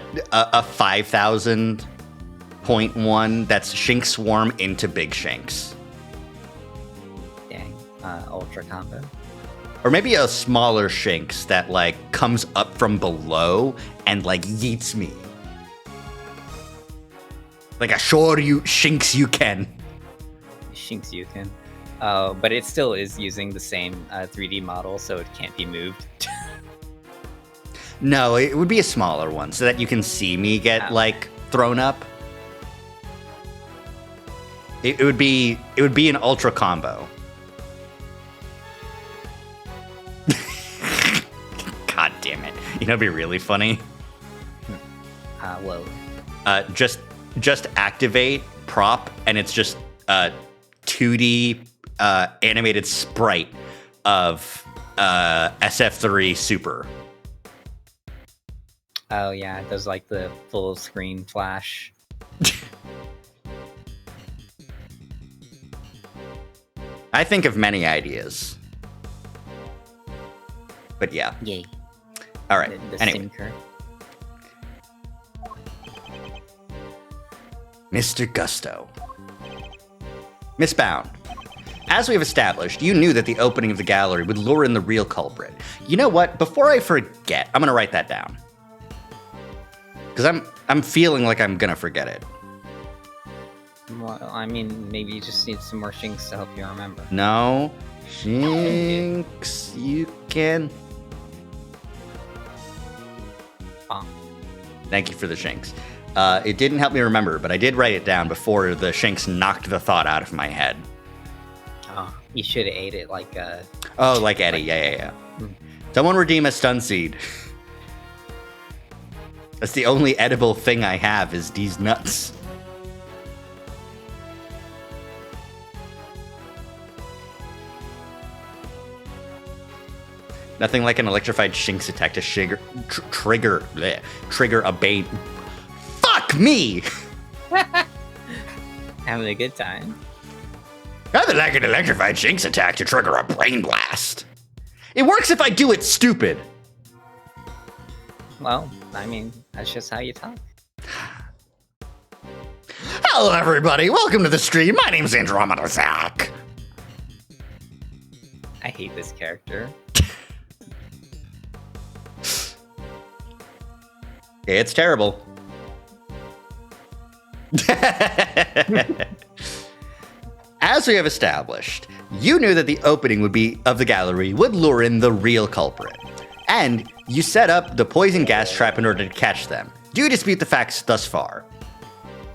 5,000.1 that's Shink Swarm into Big Shanks. Dang. Ultra combo. Or maybe a smaller Shinx that like comes up from below and like yeets me. Like a sure you Shinx you can. Shinx you can. But it still is using the same 3D model, so it can't be moved. No, it would be a smaller one so that you can see me get like thrown up. It would be an ultra combo. God damn it. You know, it'd be really funny. Whoa. Just activate prop and it's just 2D animated sprite of SF3 Super. Oh yeah, it does like the full screen flash. I think of many ideas. But yeah. Yay. All right. The Anyway, sinker. Mr. Gusto. Miss Bound. As we have established, you knew that the opening of the gallery would lure in the real culprit. You know what? Before I forget, I'm gonna write that down. Because I'm feeling like I'm gonna forget it. Well, I mean, maybe you just need some more shinks to help you remember. No. Shinx, you can. Ah. Thank you for the Shinx. It didn't help me remember, but I did write it down before the Shinx knocked the thought out of my head. Oh, you should have ate it like Oh, like Eddie. Yeah. Hmm. Someone redeem a stun seed. That's the only edible thing I have is these nuts. Nothing like an electrified Shinx attack to trigger a bane. Fuck me! having a good time. Nothing like an electrified Shinx attack to trigger a brain blast. It works if I do it stupid. Well, I mean, that's just how you talk. Hello, everybody. Welcome to the stream. My name's Andromeda Zach. I hate this character. It's terrible. As we have established, you knew that the opening of the gallery would lure in the real culprit, and you set up the poison gas trap in order to catch them. Do you dispute the facts thus far?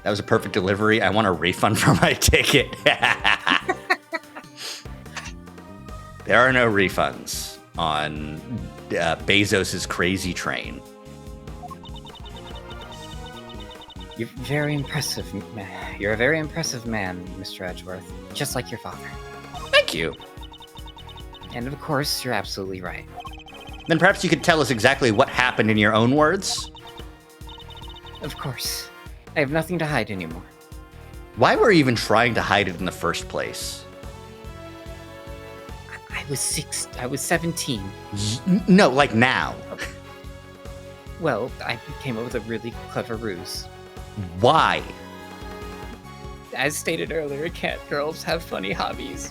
That was a perfect delivery. I want a refund for my ticket. There are no refunds on Bezos's crazy train. You're very impressive. You're a very impressive man, Mr. Edgeworth. Just like your father. Thank you. And of course, you're absolutely right. Then perhaps you could tell us exactly what happened in your own words? Of course. I have nothing to hide anymore. Why were you even trying to hide it in the first place? I was 17. No, like now. Well, I came up with a really clever ruse. Why? As stated earlier, cat girls have funny hobbies.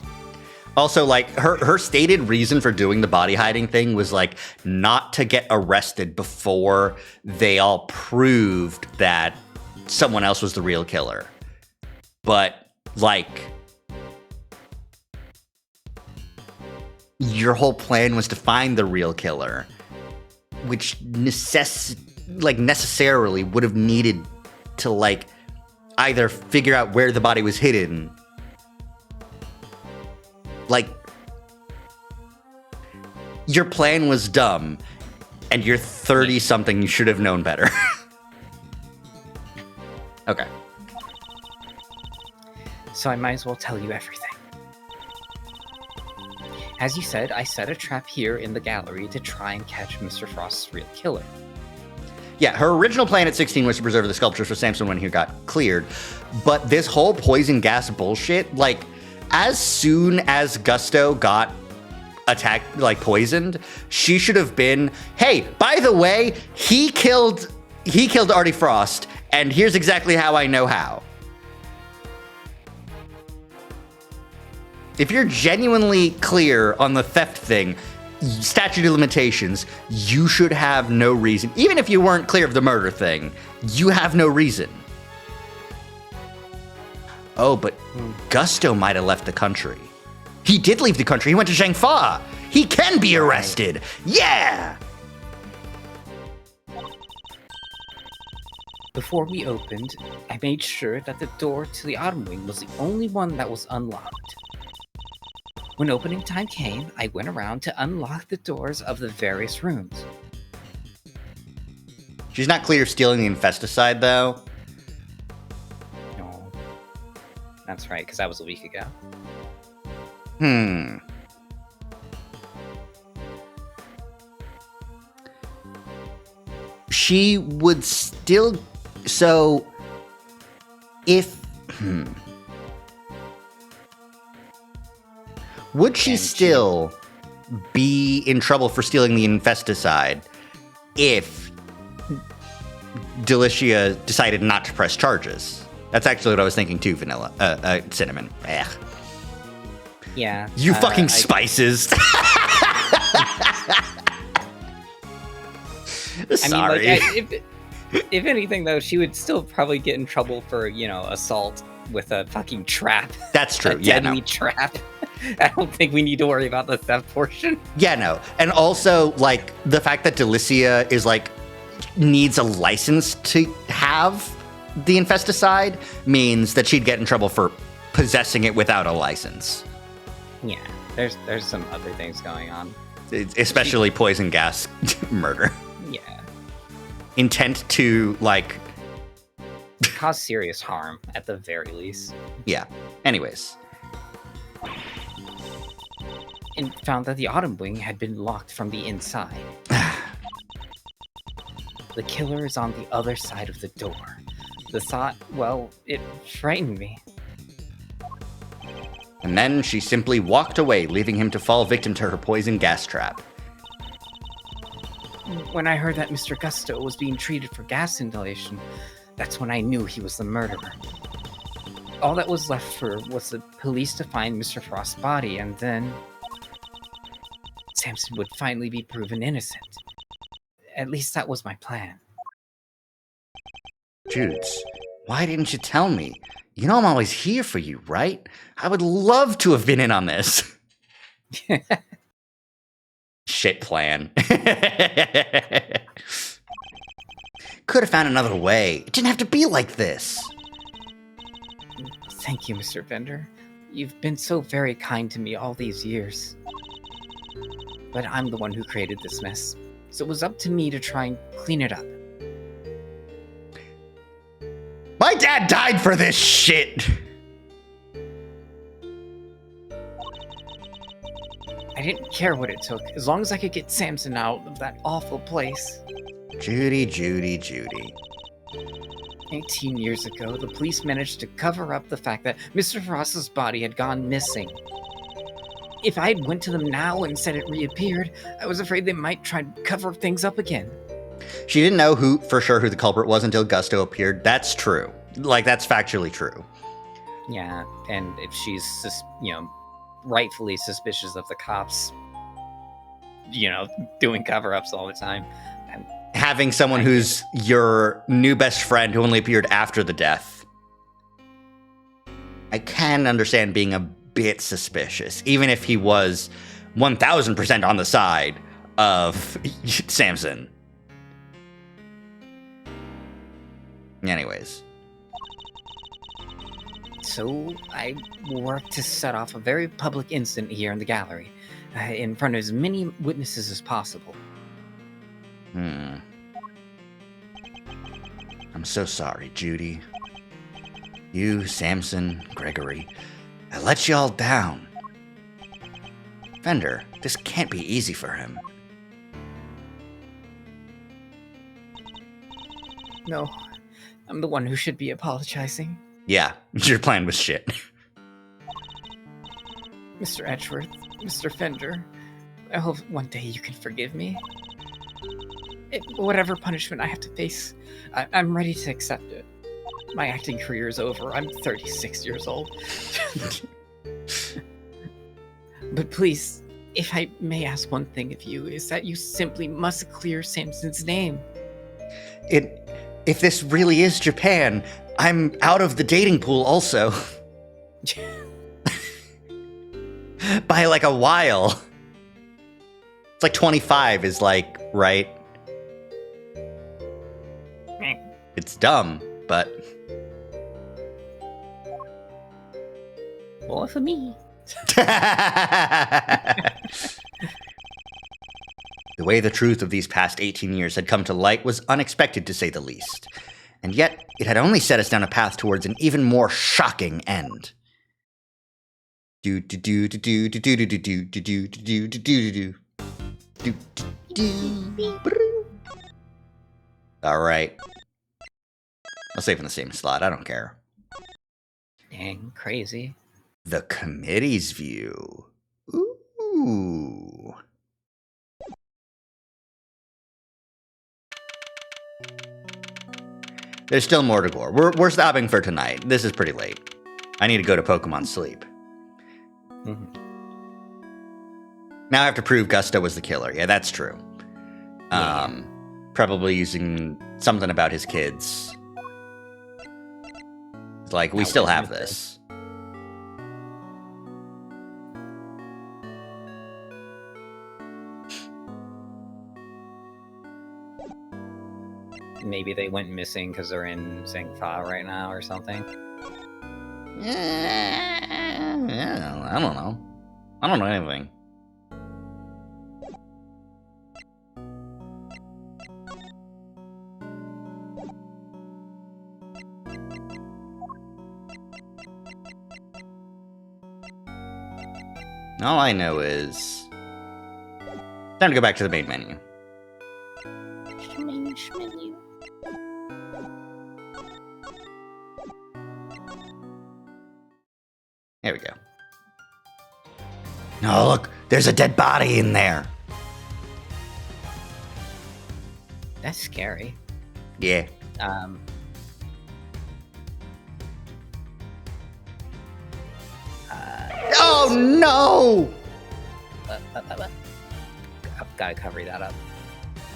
Also, like, her stated reason for doing the body hiding thing was, like, not to get arrested before they all proved that someone else was the real killer. But, like, your whole plan was to find the real killer, which necessarily would have needed to, like, either figure out where the body was hidden. Like, your plan was dumb, and you're 30-something, you should have known better. Okay. So I might as well tell you everything. As you said, I set a trap here in the gallery to try and catch Mr. Frost's real killer. Yeah, her original plan at 16 was to preserve the sculptures for Samson when he got cleared. But this whole poison gas bullshit, like, as soon as Gusto got attacked, like, poisoned, she should have been, hey, by the way, he killed Artie Frost, and here's exactly how I know how. If you're genuinely clear on the theft thing, statute of limitations, you should have no reason. Even if you weren't clear of the murder thing, you have no reason. Oh, but Gusto might have left the country. He did leave the country. He went to Zhangfa. He can be arrested. Yeah! Before we opened, I made sure that the door to the Autumn Wing was the only one that was unlocked. When opening time came, I went around to unlock the doors of the various rooms. She's not clear of stealing the infesticide, though. No. That's right, because that was a week ago. She would still... So... If... Would she And still be in trouble for stealing the infesticide if Delicia decided not to press charges. That's actually what I was thinking too, Cinnamon. Ugh. Yeah. You fucking spices. Sorry. I mean, if anything, though, she would still probably get in trouble for, assault with a fucking trap. That's true. A deadly trap. I don't think we need to worry about the theft portion. Yeah, no. And also, like, the fact that Delicia is, like, needs a license to have the infesticide means that she'd get in trouble for possessing it without a license. Yeah, there's some other things going on. Especially poison gas murder. Yeah. Intent to, like... cause serious harm, at the very least. Yeah. Anyways. And found that the Autumn Wing had been locked from the inside. The killer is on the other side of the door. The thought, well, it frightened me. And then she simply walked away, leaving him to fall victim to her poison gas trap. When I heard that Mr. Gusto was being treated for gas inhalation, that's when I knew he was the murderer. All that was left was the police to find Mr. Frost's body, and then Samson would finally be proven innocent. At least that was my plan. Judes, why didn't you tell me? You know I'm always here for you, right? I would love to have been in on this. Shit plan. Could have found another way. It didn't have to be like this. Thank you, Mr. Bender. You've been so very kind to me all these years. But I'm the one who created this mess, so it was up to me to try and clean it up. My dad died for this shit! I didn't care what it took, as long as I could get Samson out of that awful place. Judy, Judy, Judy. 18 years ago, the police managed to cover up the fact that Mr. Frost's body had gone missing. If I went to them now and said it reappeared, I was afraid they might try to cover things up again. She didn't know for sure who the culprit was until Gusto appeared. That's true. Like, that's factually true. Yeah, and if she's, rightfully suspicious of the cops, doing cover-ups all the time. Having someone who's your new best friend who only appeared after the death, I can understand being a bit suspicious, even if he was 1000% on the side of Samson. Anyways. So I worked to set off a very public incident here in the gallery, in front of as many witnesses as possible. I'm so sorry, Judy. You, Samson, Gregory, I let you all down. Fender, this can't be easy for him. No, I'm the one who should be apologizing. Yeah, your plan was shit. Mr. Edgeworth, Mr. Fender, I hope one day you can forgive me. Whatever punishment I have to face, I'm ready to accept it. My acting career is over. I'm 36 years old. But please, if I may ask one thing of you, is that you simply must clear Samson's name. If this really is Japan, I'm out of the dating pool also. By like a while. It's like 25 is like, right? It's dumb, but... More for me. The way the truth of these past 18 years had come to light was unexpected, to say the least. And yet, it had only set us down a path towards an even more shocking end. All right. I'll save in the same slot. I don't care. Dang, crazy. The committee's view. Ooh. There's still more to gore. We're stopping for tonight. This is pretty late. I need to go to Pokemon Sleep. Mhm. Now I have to prove Gusto was the killer. Yeah, that's true. Yeah. Probably using something about his kids. Like, we Now, still where's have Mr. this. Maybe they went missing because they're in Zangfa right now or something. Yeah, I don't know. I don't know anything. All I know is time to go back to the main menu. There we go. Oh, look, there's a dead body in there. That's scary. Yeah. Oh no! I've got to cover that up.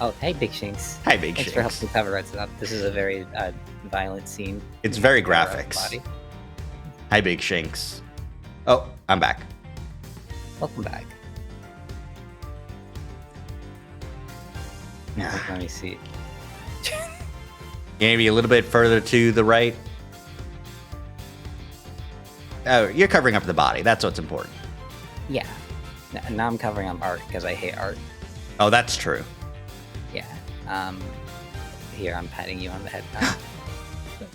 Oh, hey, Big Shinks. Hi, Big Thanks for Shinks. helping cover it up. This is a very violent scene. It's very Cover up graphics. body. Hi, Big Shinks. Oh, I'm back. Welcome back. Let me see. Maybe a little bit further to the right. Oh, you're covering up the body. That's what's important. Yeah. Now I'm covering up art because I hate art. Oh, that's true. Yeah. Here, I'm patting you on the head now.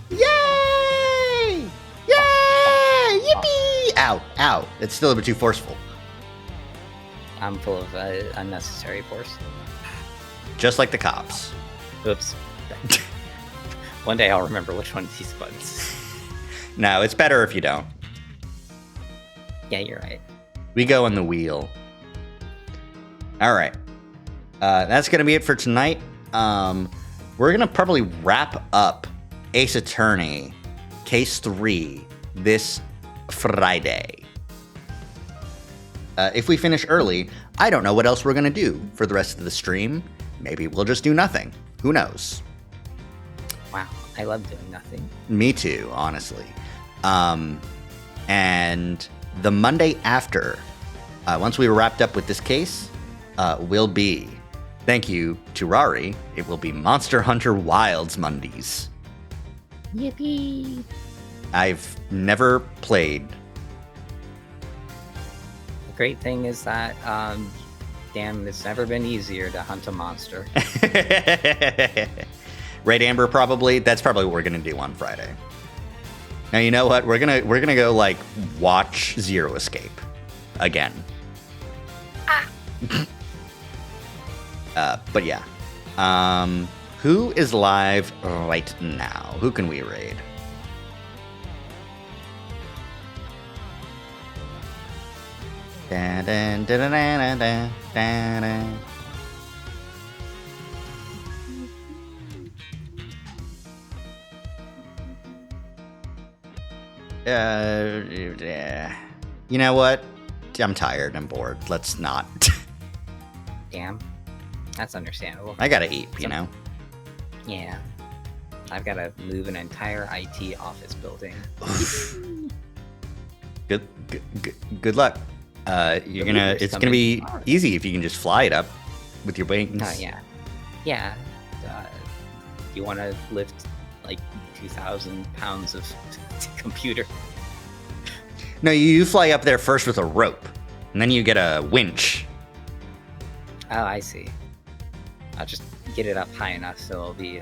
Yay! Yay! Yippee! Ow, ow. It's still a bit too forceful. I'm full of unnecessary force. Just like the cops. Oops. One day I'll remember which one of these buttons. No, it's better if you don't. Yeah, you're right. We go on the wheel. All right. That's going to be it for tonight. We're going to probably wrap up Ace Attorney Case 3 this Friday. If we finish early, I don't know what else we're going to do for the rest of the stream. Maybe we'll just do nothing. Who knows? Wow, I love doing nothing. Me too, honestly. And the Monday after, once we were wrapped up with this case, will be, thank you to Rari, it will be Monster Hunter Wilds Mondays. Yippee! I've never played. The great thing is that, damn, it's never been easier to hunt a monster. Red Amber probably. That's probably what we're gonna do on Friday. Now you know what? We're gonna go like watch Zero Escape again. But yeah. Who is live right now? Who can we raid? Da, da, da, da, da, da, da, da. Yeah. You know what? I'm tired. I'm bored. Let's not. Damn. That's understandable. I gotta eat, you know? Yeah. I've got to move an entire IT office building. Good luck. It's gonna be easy if you can just fly it up with your wings. Oh, yeah. Yeah. You want to lift like 2,000 pounds of computer? No, you fly up there first with a rope, and then you get a winch. Oh, I see. I'll just get it up high enough so it'll be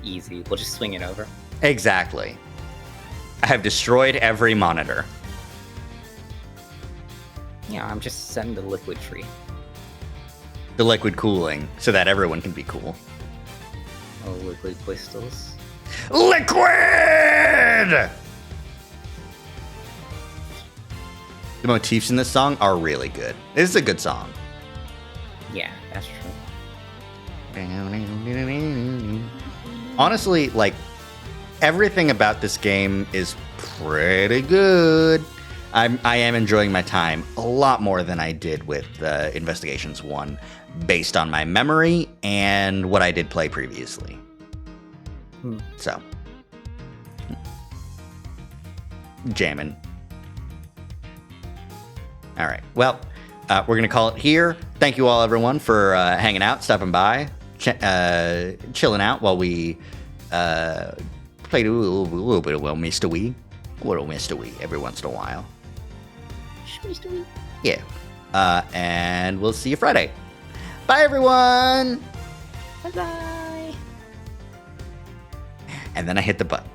easy. We'll just swing it over. Exactly. I have destroyed every monitor. Yeah, I'm just setting the liquid free. The liquid cooling, so that everyone can be cool. Oh, liquid crystals. Liquid! The motifs in this song are really good. This is a good song. Yeah, that's true. Honestly, like, everything about this game is pretty good. I am enjoying my time a lot more than I did with Investigations 1, based on my memory and what I did play previously. So, jamming. All right. Well, we're going to call it here. Thank you all, everyone, for hanging out, stopping by, chilling out while we played a little bit of Mr. Wii. Little Mr. Wii every once in a while. Mr. Wee. Yeah. And we'll see you Friday. Bye, everyone. Bye-bye. And then I hit the button.